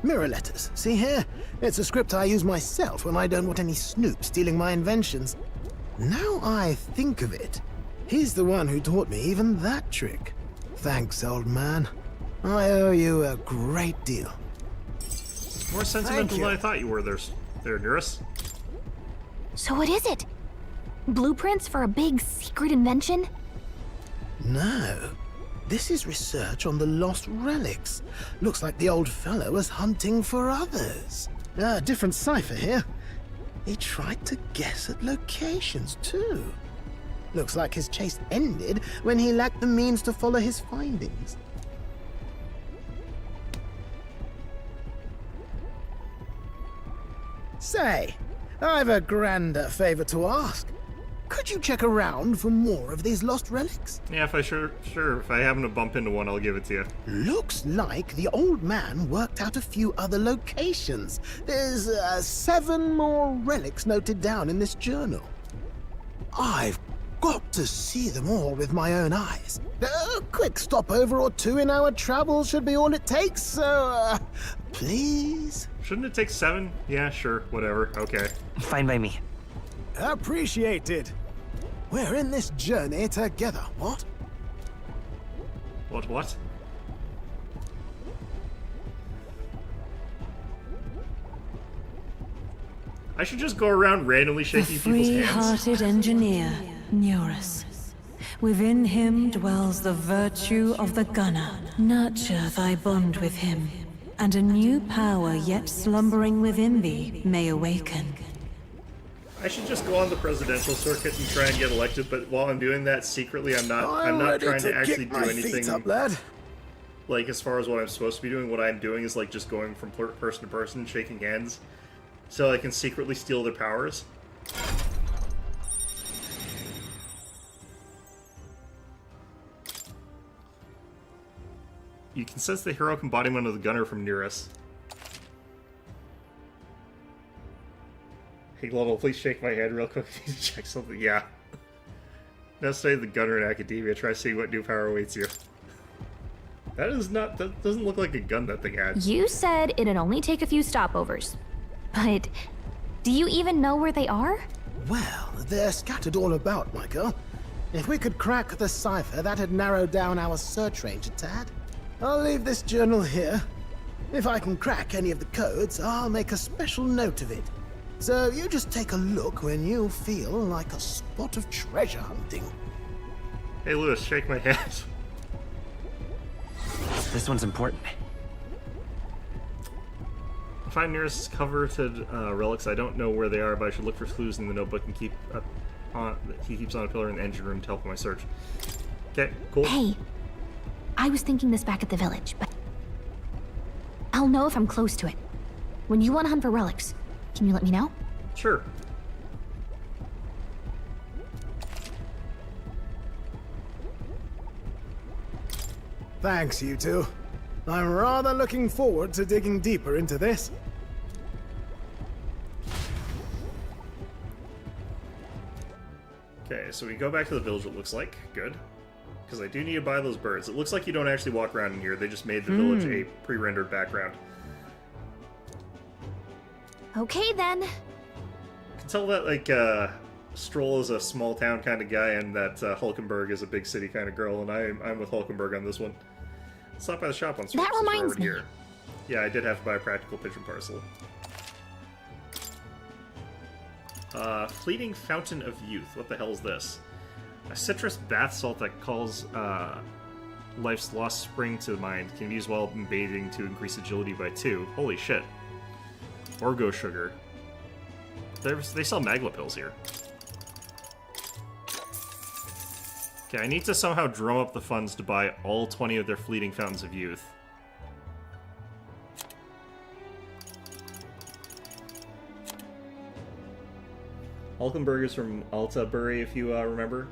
Mirror letters. See here? It's a script I use myself when I don't want any snoop stealing my inventions. Now I think of it, he's the one who taught me even that trick. Thanks, old man. I owe you a great deal. More sentimental than I thought you were there, Nurse. So what is it? Blueprints for a big secret invention? No. This is research on the lost relics. Looks like the old fellow was hunting for others. Different cipher here. He tried to guess at locations, too. Looks like his chase ended when he lacked the means to follow his findings. Say, I've a grander favor to ask. Could you check around for more of these lost relics? Yeah, if I happen to bump into one, I'll give it to you. Looks like the old man worked out a few other locations. There's 7 more relics noted down in this journal. I've got to see them all with my own eyes. A quick stopover or 2 in our travels should be all it takes, so, please? Shouldn't it take 7? Yeah, sure, whatever, okay. Fine by me. Appreciated. We're in this journey together, what? What? I should just go around randomly shaking people's hands. Free-hearted engineer, Neurus. Within him dwells the virtue of the gunner. Nurture thy bond with him, and a new power yet slumbering within thee may awaken. I should just go on the presidential circuit and try and get elected, but while I'm doing that secretly, I'm not trying to actually do anything. Up, lad. Like, as far as what I'm supposed to be doing, what I'm doing is like just going from person to person, shaking hands, so I can secretly steal their powers. You can sense the heroic embodiment of the gunner from near us. Hey, Lotto, please shake my hand real quick. I need to check something. Yeah. Now study the gunner in academia. Try seeing what new power awaits you. That is not... That doesn't look like a gun that thing had. You said it'd only take a few stopovers. But do you even know where they are? Well, they're scattered all about, my girl. If we could crack the cipher, that'd narrow down our search range a tad. I'll leave this journal here. If I can crack any of the codes, I'll make a special note of it. So you just take a look when you feel like a spot of treasure hunting. Hey, Lewis, shake my hand. This one's important. Find nearest coveted relics. I don't know where they are, but I should look for clues in the notebook and keep he keeps on a pillar in the engine room to help my search. Okay, cool. Hey, I was thinking this back at the village, but I'll know if I'm close to it. When you want to hunt for relics, can you let me know? Sure. Thanks, you two. I'm rather looking forward to digging deeper into this. Okay, so we go back to the village, it looks like. Good. Because I do need to buy those birds. It looks like you don't actually walk around in here. They just made the village a pre-rendered background. Okay, then. You can tell that, like, Stroll is a small town kind of guy, and that Hulkenberg is a big city kind of girl, and I'm with Hulkenberg on this one. Stop by the shop on That reminds me. Here. Yeah, I did have to buy a practical pigeon parcel. Fleeting Fountain of Youth. What the hell is this? A citrus bath salt that calls life's lost spring to mind. Can be used while bathing to increase agility by 2. Holy shit. Orgo sugar. They sell Magla pills here. Okay, I need to somehow drum up the funds to buy all 20 of their Fleeting Fountains of Youth. Hulkenberg is from Altabury, if you remember.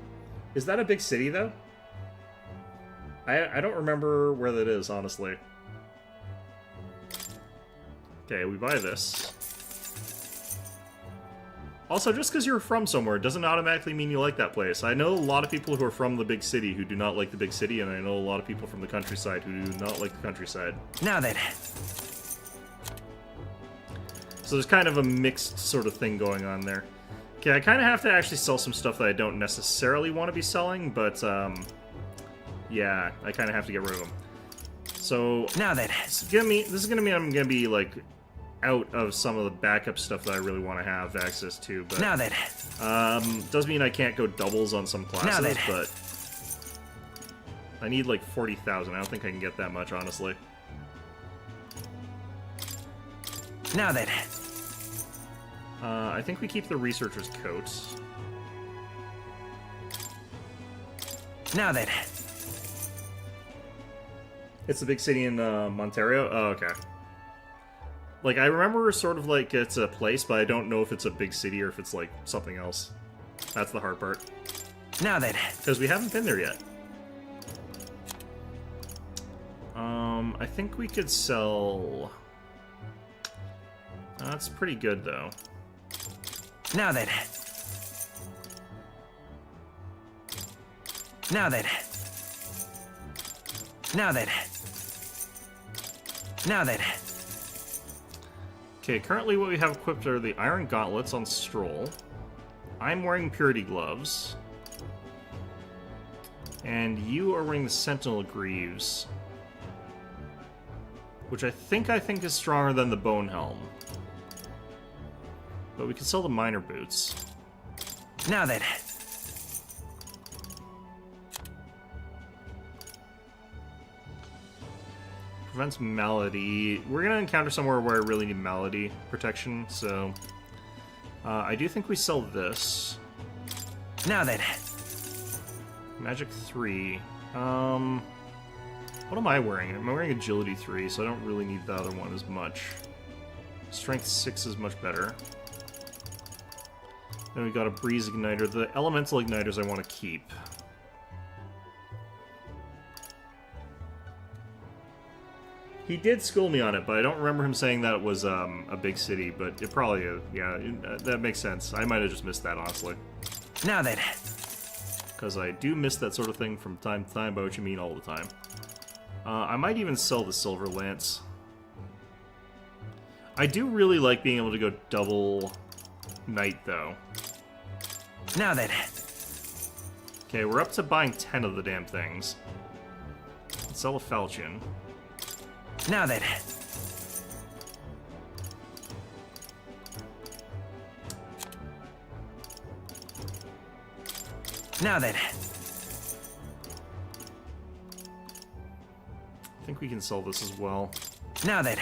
Is that a big city, though? I don't remember where that is, honestly. Okay, we buy this. Also, just because you're from somewhere doesn't automatically mean you like that place. I know a lot of people who are from the big city who do not like the big city, and I know a lot of people from the countryside who do not like the countryside. Now then. So there's kind of a mixed sort of thing going on there. Okay, I kind of have to actually sell some stuff that I don't necessarily want to be selling, but, yeah, I kind of have to get rid of them. So, now then. This is gonna mean I'm gonna be, like, out of some of the backup stuff that I really want to have access to, but... Now then. Does mean I can't go doubles on some classes, Now then. but... I need, like, 40,000. I don't think I can get that much, honestly. Now then. I think we keep the researcher's coats. Now then. It's a big city in Ontario? Oh, okay. Like, I remember sort of like it's a place, but I don't know if it's a big city or if it's like something else. That's the hard part. Now then. Because we haven't been there yet. I think we could sell... That's pretty good, though. Now then. Now then. Now then. Now then. Okay, currently what we have equipped are the iron gauntlets on Stroll. I'm wearing purity gloves. And you are wearing the sentinel greaves. Which I think is stronger than the bone helm. But we can sell the minor boots. Now then. Prevents malady. We're gonna encounter somewhere where I really need malady protection, so I do think we sell this. Now then. Magic 3. What am I wearing? I'm wearing Agility 3, so I don't really need the other one as much. Strength 6 is much better. Then we got a Breeze Igniter. The Elemental Igniters I want to keep. He did school me on it, but I don't remember him saying that it was a big city, but it probably is. Yeah, that makes sense. I might have just missed that, honestly. Now then. Because I do miss that sort of thing from time to time, by which I mean all the time. I might even sell the Silver Lance. I do really like being able to go double Knight, though. Now then. Okay, we're up to buying 10 of the damn things. Let's sell a Falchion. Now then. Now then. I think we can sell this as well. Now then.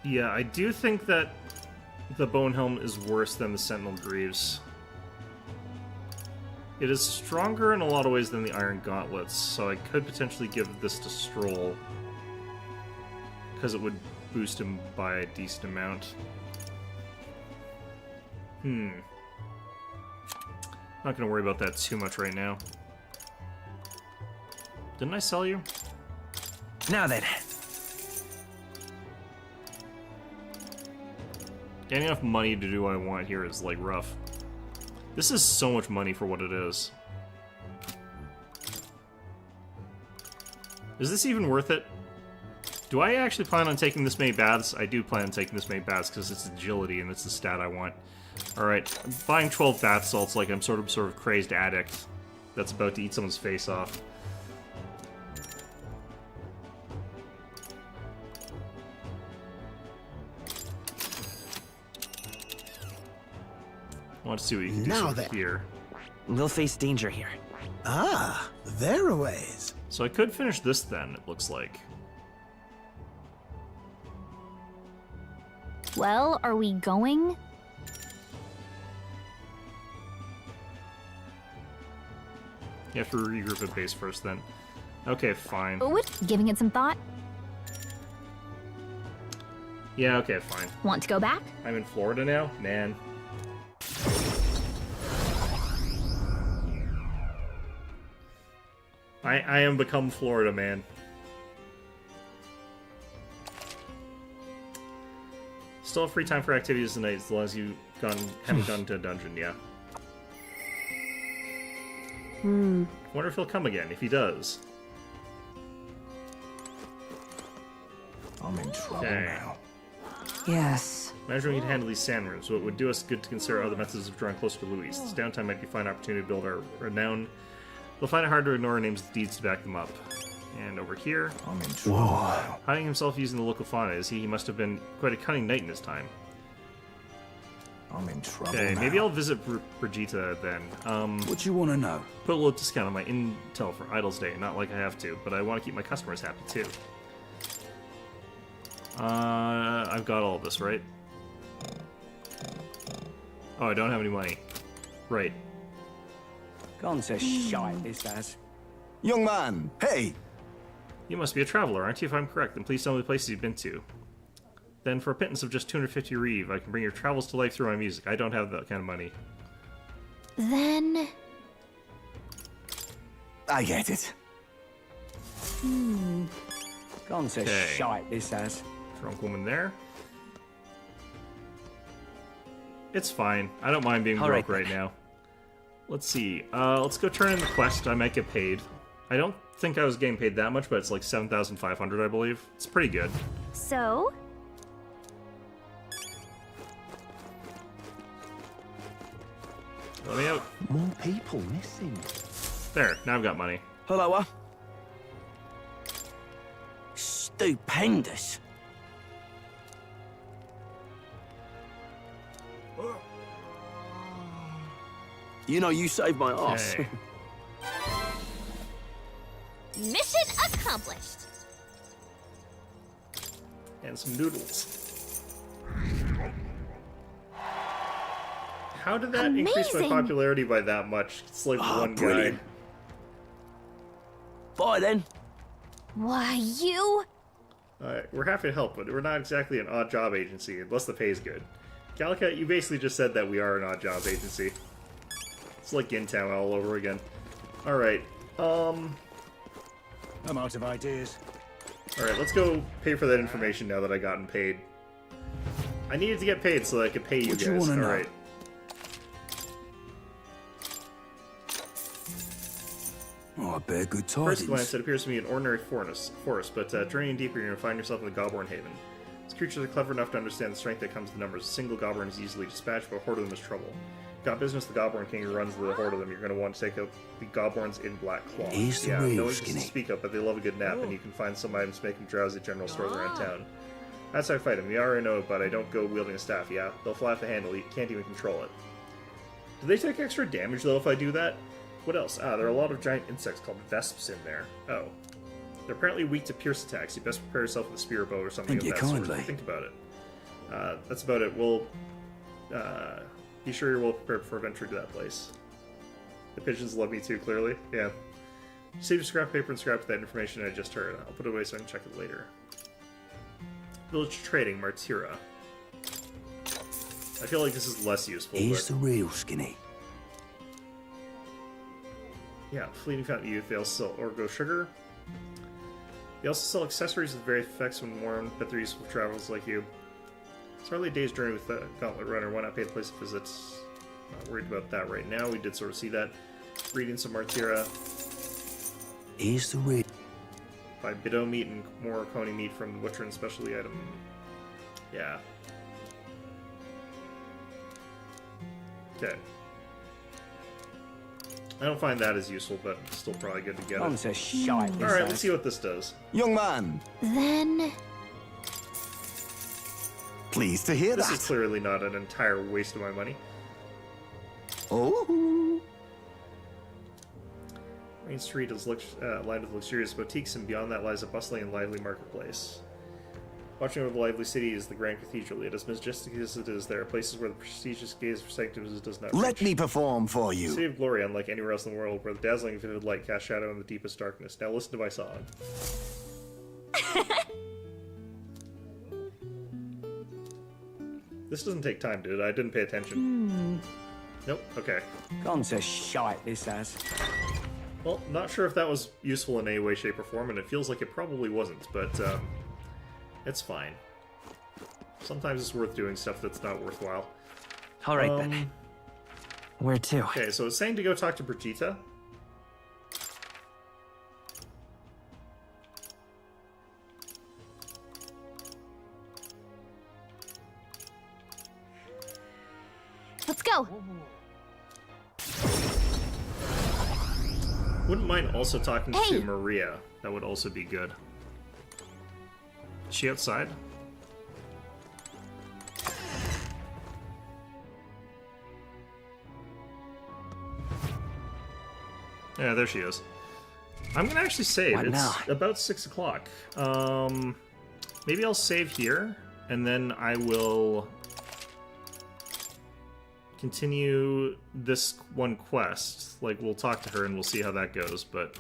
Yeah, I do think that the Bone Helm is worse than the Sentinel Greaves. It is stronger in a lot of ways than the Iron Gauntlets, so I could potentially give this to Stroll. Because it would boost him by a decent amount. Not gonna worry about that too much right now. Didn't I sell you? Now then. Getting enough money to do what I want here is, like, rough. This is so much money for what it is. Is this even worth it? Do I actually plan on taking this many baths? I do plan on taking this many baths because it's agility and it's the stat I want. Alright, I'm buying 12 bath salts like I'm sort of crazed addict that's about to eat someone's face off. I want to see what you can do Now over here. We'll face danger here. Ah, there are ways. So I could finish this then, it looks like. Well, are we going? You have to regroup at base first then. Okay, fine. Giving it some thought? Yeah, okay, fine. Want to go back? I'm in Florida now? Man. I am become Florida, man. Still have free time for activities tonight as long as you haven't gone to a dungeon, yeah. Wonder if he'll come again, if he does. I'm in trouble now. Yes. Imagine we could handle these sand rooms, so it would do us good to consider other methods of drawing closer to Louis. This downtime might be a fine opportunity to build our renown. They'll find it hard to ignore our names and deeds to back them up. And over here, I'm in trouble. hiding himself using the local fauna, is he? He must have been quite a cunning knight in his time. I'm in trouble. Okay, now. maybe I'll visit Brigitte then. What you want to know? Put a little discount on my intel for Idle's Day. Not like I have to, but I want to keep my customers happy too. I've got all this, right? Oh, I don't have any money. Right. Gone to shite, this has. Young man, hey! You must be a traveler, aren't you? If I'm correct, then please tell me the places you've been to. Then for a pittance of just 250 reeve, I can bring your travels to life through my music. I don't have that kind of money. Then... I get it. Gone to Okay. shite, this has. Drunk woman there. It's fine. I don't mind being broke right now. Let's see. Let's go turn in the quest. I might get paid. I don't think I was getting paid that much, but it's like 7,500, I believe. It's pretty good. So? Let me out. More people missing. There. Now I've got money. Hello, Stupendous. You know, you saved my ass. Okay. Mission accomplished. And some noodles. How did that increase my popularity by that much? It's like one brilliant. guy. Bye then. Why, you? We're happy to help, but we're not exactly an odd job agency, unless the pay is good. Calicut, you basically just said that we are an odd job agency. It's like Gintown all over again. Alright, I'm out of ideas. Alright, let's go pay for that information now that I gotten paid. I needed to get paid so that I could pay you What guys. you wanna know? Alright. Oh, I bear good First tidings. glance, it appears to be an ordinary forest, but journeying deeper, you're going to find yourself in the Goblin Haven. These creatures are clever enough to understand the strength that comes to numbers. A single goblin is easily dispatched, but a horde of them is trouble. Got business, the Goblin King who runs the horde of them. You're going to want to take out the goblins in Black Claw. He's the Yeah, real no one skinny. to speak of, but they love a good nap, and you can find some items to make them drowsy at general stores around town. That's how I fight them. You already know, but I don't go wielding a staff, yeah? They'll fly off the handle, you can't even control it. Do they take extra damage, though, if I do that? What else? There are a lot of giant insects called vesps in there. Oh. They're apparently weak to pierce attacks. You best prepare yourself with a spear bow or something Thank of you that sort. kindly. Think about it. That's about it. We'll... be sure you're well prepared before venturing to that place. The pigeons love me too, clearly. Yeah. Save your scrap paper and scrap that information I just heard. I'll put it away so I can check it later. Village Trading, Martira. I feel like this is less useful. He's but... the real skinny. Yeah, Fleeting Fountain Youth, they also sell Orgo Sugar. They also sell accessories with various effects when worn, but they're useful for travelers like you. It's hardly a day's journey with the Gauntlet Runner. Why not pay the place of visits? Not worried about that right now. We did sort of see that. Reading some Martira. He's the real. Buy Bido meat and more coney meat from the butcher and specialty item. Yeah. Okay. I don't find that as useful, but still probably good to get I'm it. so shy. Alright, let's see what this does. Young man, Then... pleased to hear This that. is clearly not an entire waste of my money. Oh. Main Street is lined with luxurious boutiques, and beyond that lies a bustling and lively marketplace. Watching over the lively city is the Grand Cathedral. Yet as majestic as it is, there are places where the prestigious gaze for sanctums does not Let reach. me perform for City you. of Glory, unlike anywhere else in the world, where the dazzling vivid light casts shadow in the deepest darkness. Now listen to my song. This doesn't take time, dude. I didn't pay attention. Nope. Okay. Gone to shite, this has. Well, not sure if that was useful in any way, shape, or form, and it feels like it probably wasn't, but it's fine. Sometimes it's worth doing stuff that's not worthwhile. Alright then. Where to? Okay, so it's saying to go talk to Brigitte. Let's go! Wouldn't mind also talking Hey! to Maria. That would also be good. Is she outside? Yeah, there she is. I'm gonna actually save. What It's now? about 6 o'clock. Maybe I'll save here, and then I will continue this one quest. Like, we'll talk to her and we'll see how that goes, but...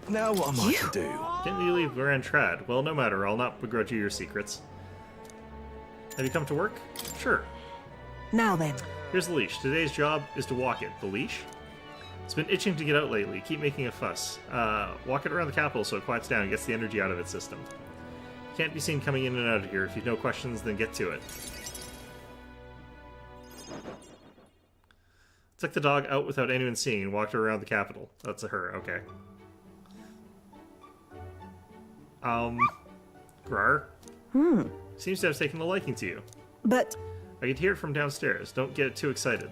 Now what am I to do? Didn't you leave Grand Trad? Well, no matter. I'll not begrudge you your secrets. Have you come to work? Sure. Now then. Here's the leash. Today's job is to walk it. The leash? It's been itching to get out lately. Keep making a fuss. Walk it around the capital so it quiets down and gets the energy out of its system. Can't be seen coming in and out of here. If you've no questions, then get to it. Took the dog out without anyone seeing and walked her around the capital. That's a her, okay. Grar? Seems to have taken a liking to you. But... I could hear it from downstairs. Don't get too excited.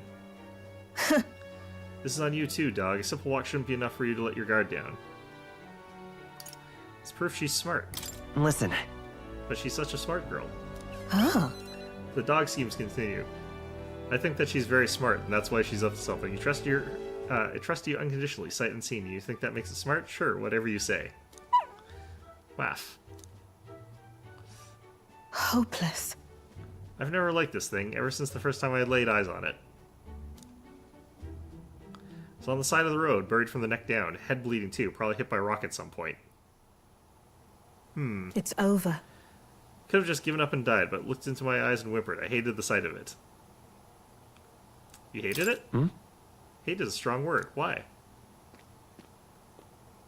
This is on you too, dog. A simple walk shouldn't be enough for you to let your guard down. It's proof she's smart. Listen. But she's such a smart girl. Oh. The dog schemes continue. I think that she's very smart, and that's why she's up to something. I trust you unconditionally, sight unseen. You think that makes it smart? Sure, whatever you say. Laugh. Hopeless. I've never liked this thing, ever since the first time I had laid eyes on it. It's on the side of the road, buried from the neck down, head bleeding too, probably hit by a rock at some point. It's over. Could have just given up and died, but looked into my eyes and whimpered. I hated the sight of it. You hated it? Hate is a strong word. Why?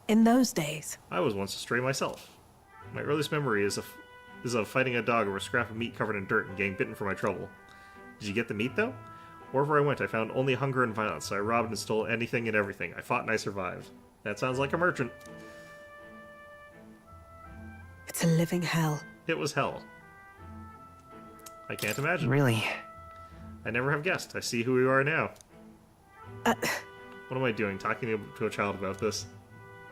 In those days. I was once a stray myself. My earliest memory is of fighting a dog over a scrap of meat covered in dirt and getting bitten for my trouble. Did you get the meat, though? Wherever I went, I found only hunger and violence, so I robbed and stole anything and everything. I fought and I survived. That sounds like a merchant. It's a living hell. It was hell. I can't imagine. Really? I never have guessed. I see who you are now. What am I doing, talking to a child about this?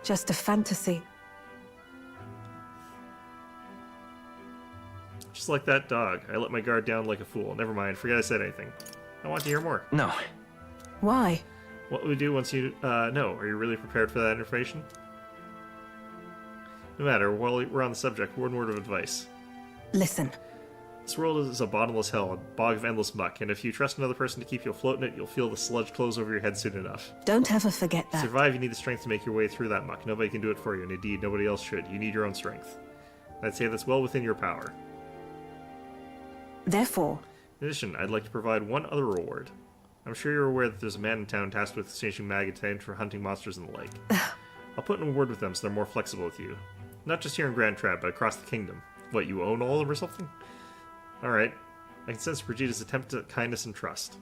Just a fantasy. Just like that dog. I let my guard down like a fool. Never mind, forget I said anything. I want to hear more. No. Why? What will we do once you know? Are you really prepared for that information? No matter, while we're on the subject, one word of advice. Listen. This world is a bottomless hell, a bog of endless muck, and if you trust another person to keep you afloat in it, you'll feel the sludge close over your head soon enough. Don't ever forget that. To survive, you need the strength to make your way through that muck. Nobody can do it for you, and indeed, nobody else should. You need your own strength. I'd say that's well within your power. Therefore... In addition, I'd like to provide one other reward. I'm sure you're aware that there's a man in town tasked with exchanging maggot for hunting monsters in the lake. I'll put in a word with them so they're more flexible with you. Not just here in Grand Trap, but across the kingdom. What, you own all of them or something? Alright. I can sense Brigida's attempt at kindness and trust.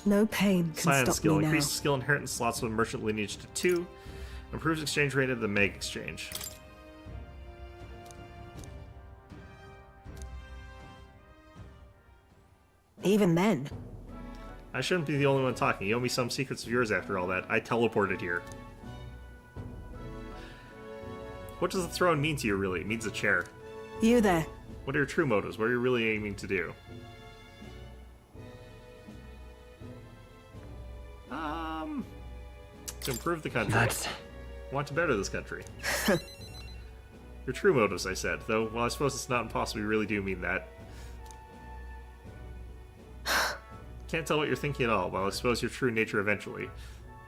No pain can Science stop skill. me now. Increases skill inheritance slots with merchant lineage to 2. Improves exchange rate of the Meg exchange. Even then. I shouldn't be the only one talking. You owe me some secrets of yours after all that. I teleported here. What does the throne mean to you, really? It means a chair. You there. What are your true motives? What are you really aiming to do? To improve the country. Want to better this country. Your true motives, I said. Though, well, I suppose it's not impossible you really do mean that. Can't tell what you're thinking at all. Well, I suppose your true nature eventually.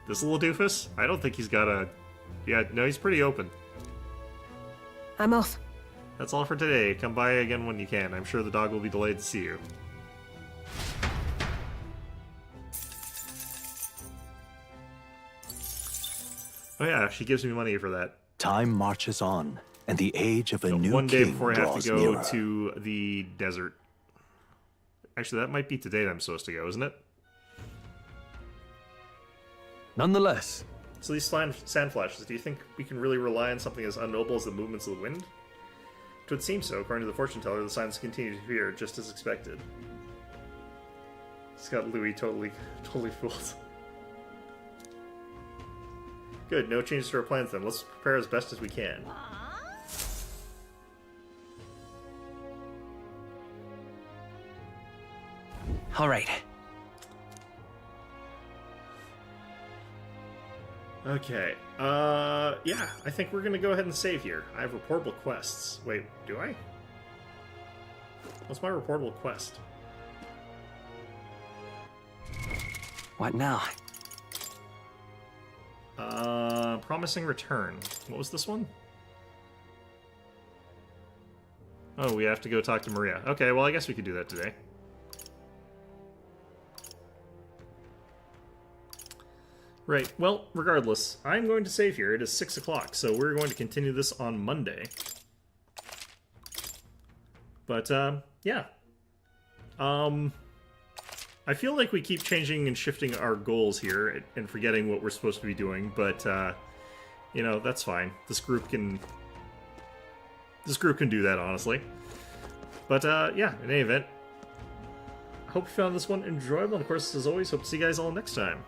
This little doofus? I don't think he's got a... Yeah, no, he's pretty open. I'm off. That's all for today. Come by again when you can. I'm sure the dog will be delayed to see you. Oh yeah, she gives me money for that. Time marches on, and the age of a new one day king before I have draws to go nearer. to the desert. Actually, that might be today that I'm supposed to go, isn't it? Nonetheless. So these sand flashes, do you think we can really rely on something as unknowable as the movements of the wind? It would seem so. According to the fortune teller, the signs continue to appear just as expected. He's got Louis totally fooled. Good, no changes to our plans then. Let's prepare as best as we can. All right. Okay, yeah, I think we're gonna go ahead and save here. I have reportable quests. Wait, do I? What's my reportable quest? What now? Promising return. What was this one? Oh, we have to go talk to Maria. Okay, well, I guess we could do that today. Right, well, regardless, I'm going to save here. It is 6 o'clock, so we're going to continue this on Monday. But, yeah. I feel like we keep changing and shifting our goals here and forgetting what we're supposed to be doing, but, you know, that's fine. This group can do that, honestly. But, yeah, in any event, I hope you found this one enjoyable, and of course, as always, hope to see you guys all next time.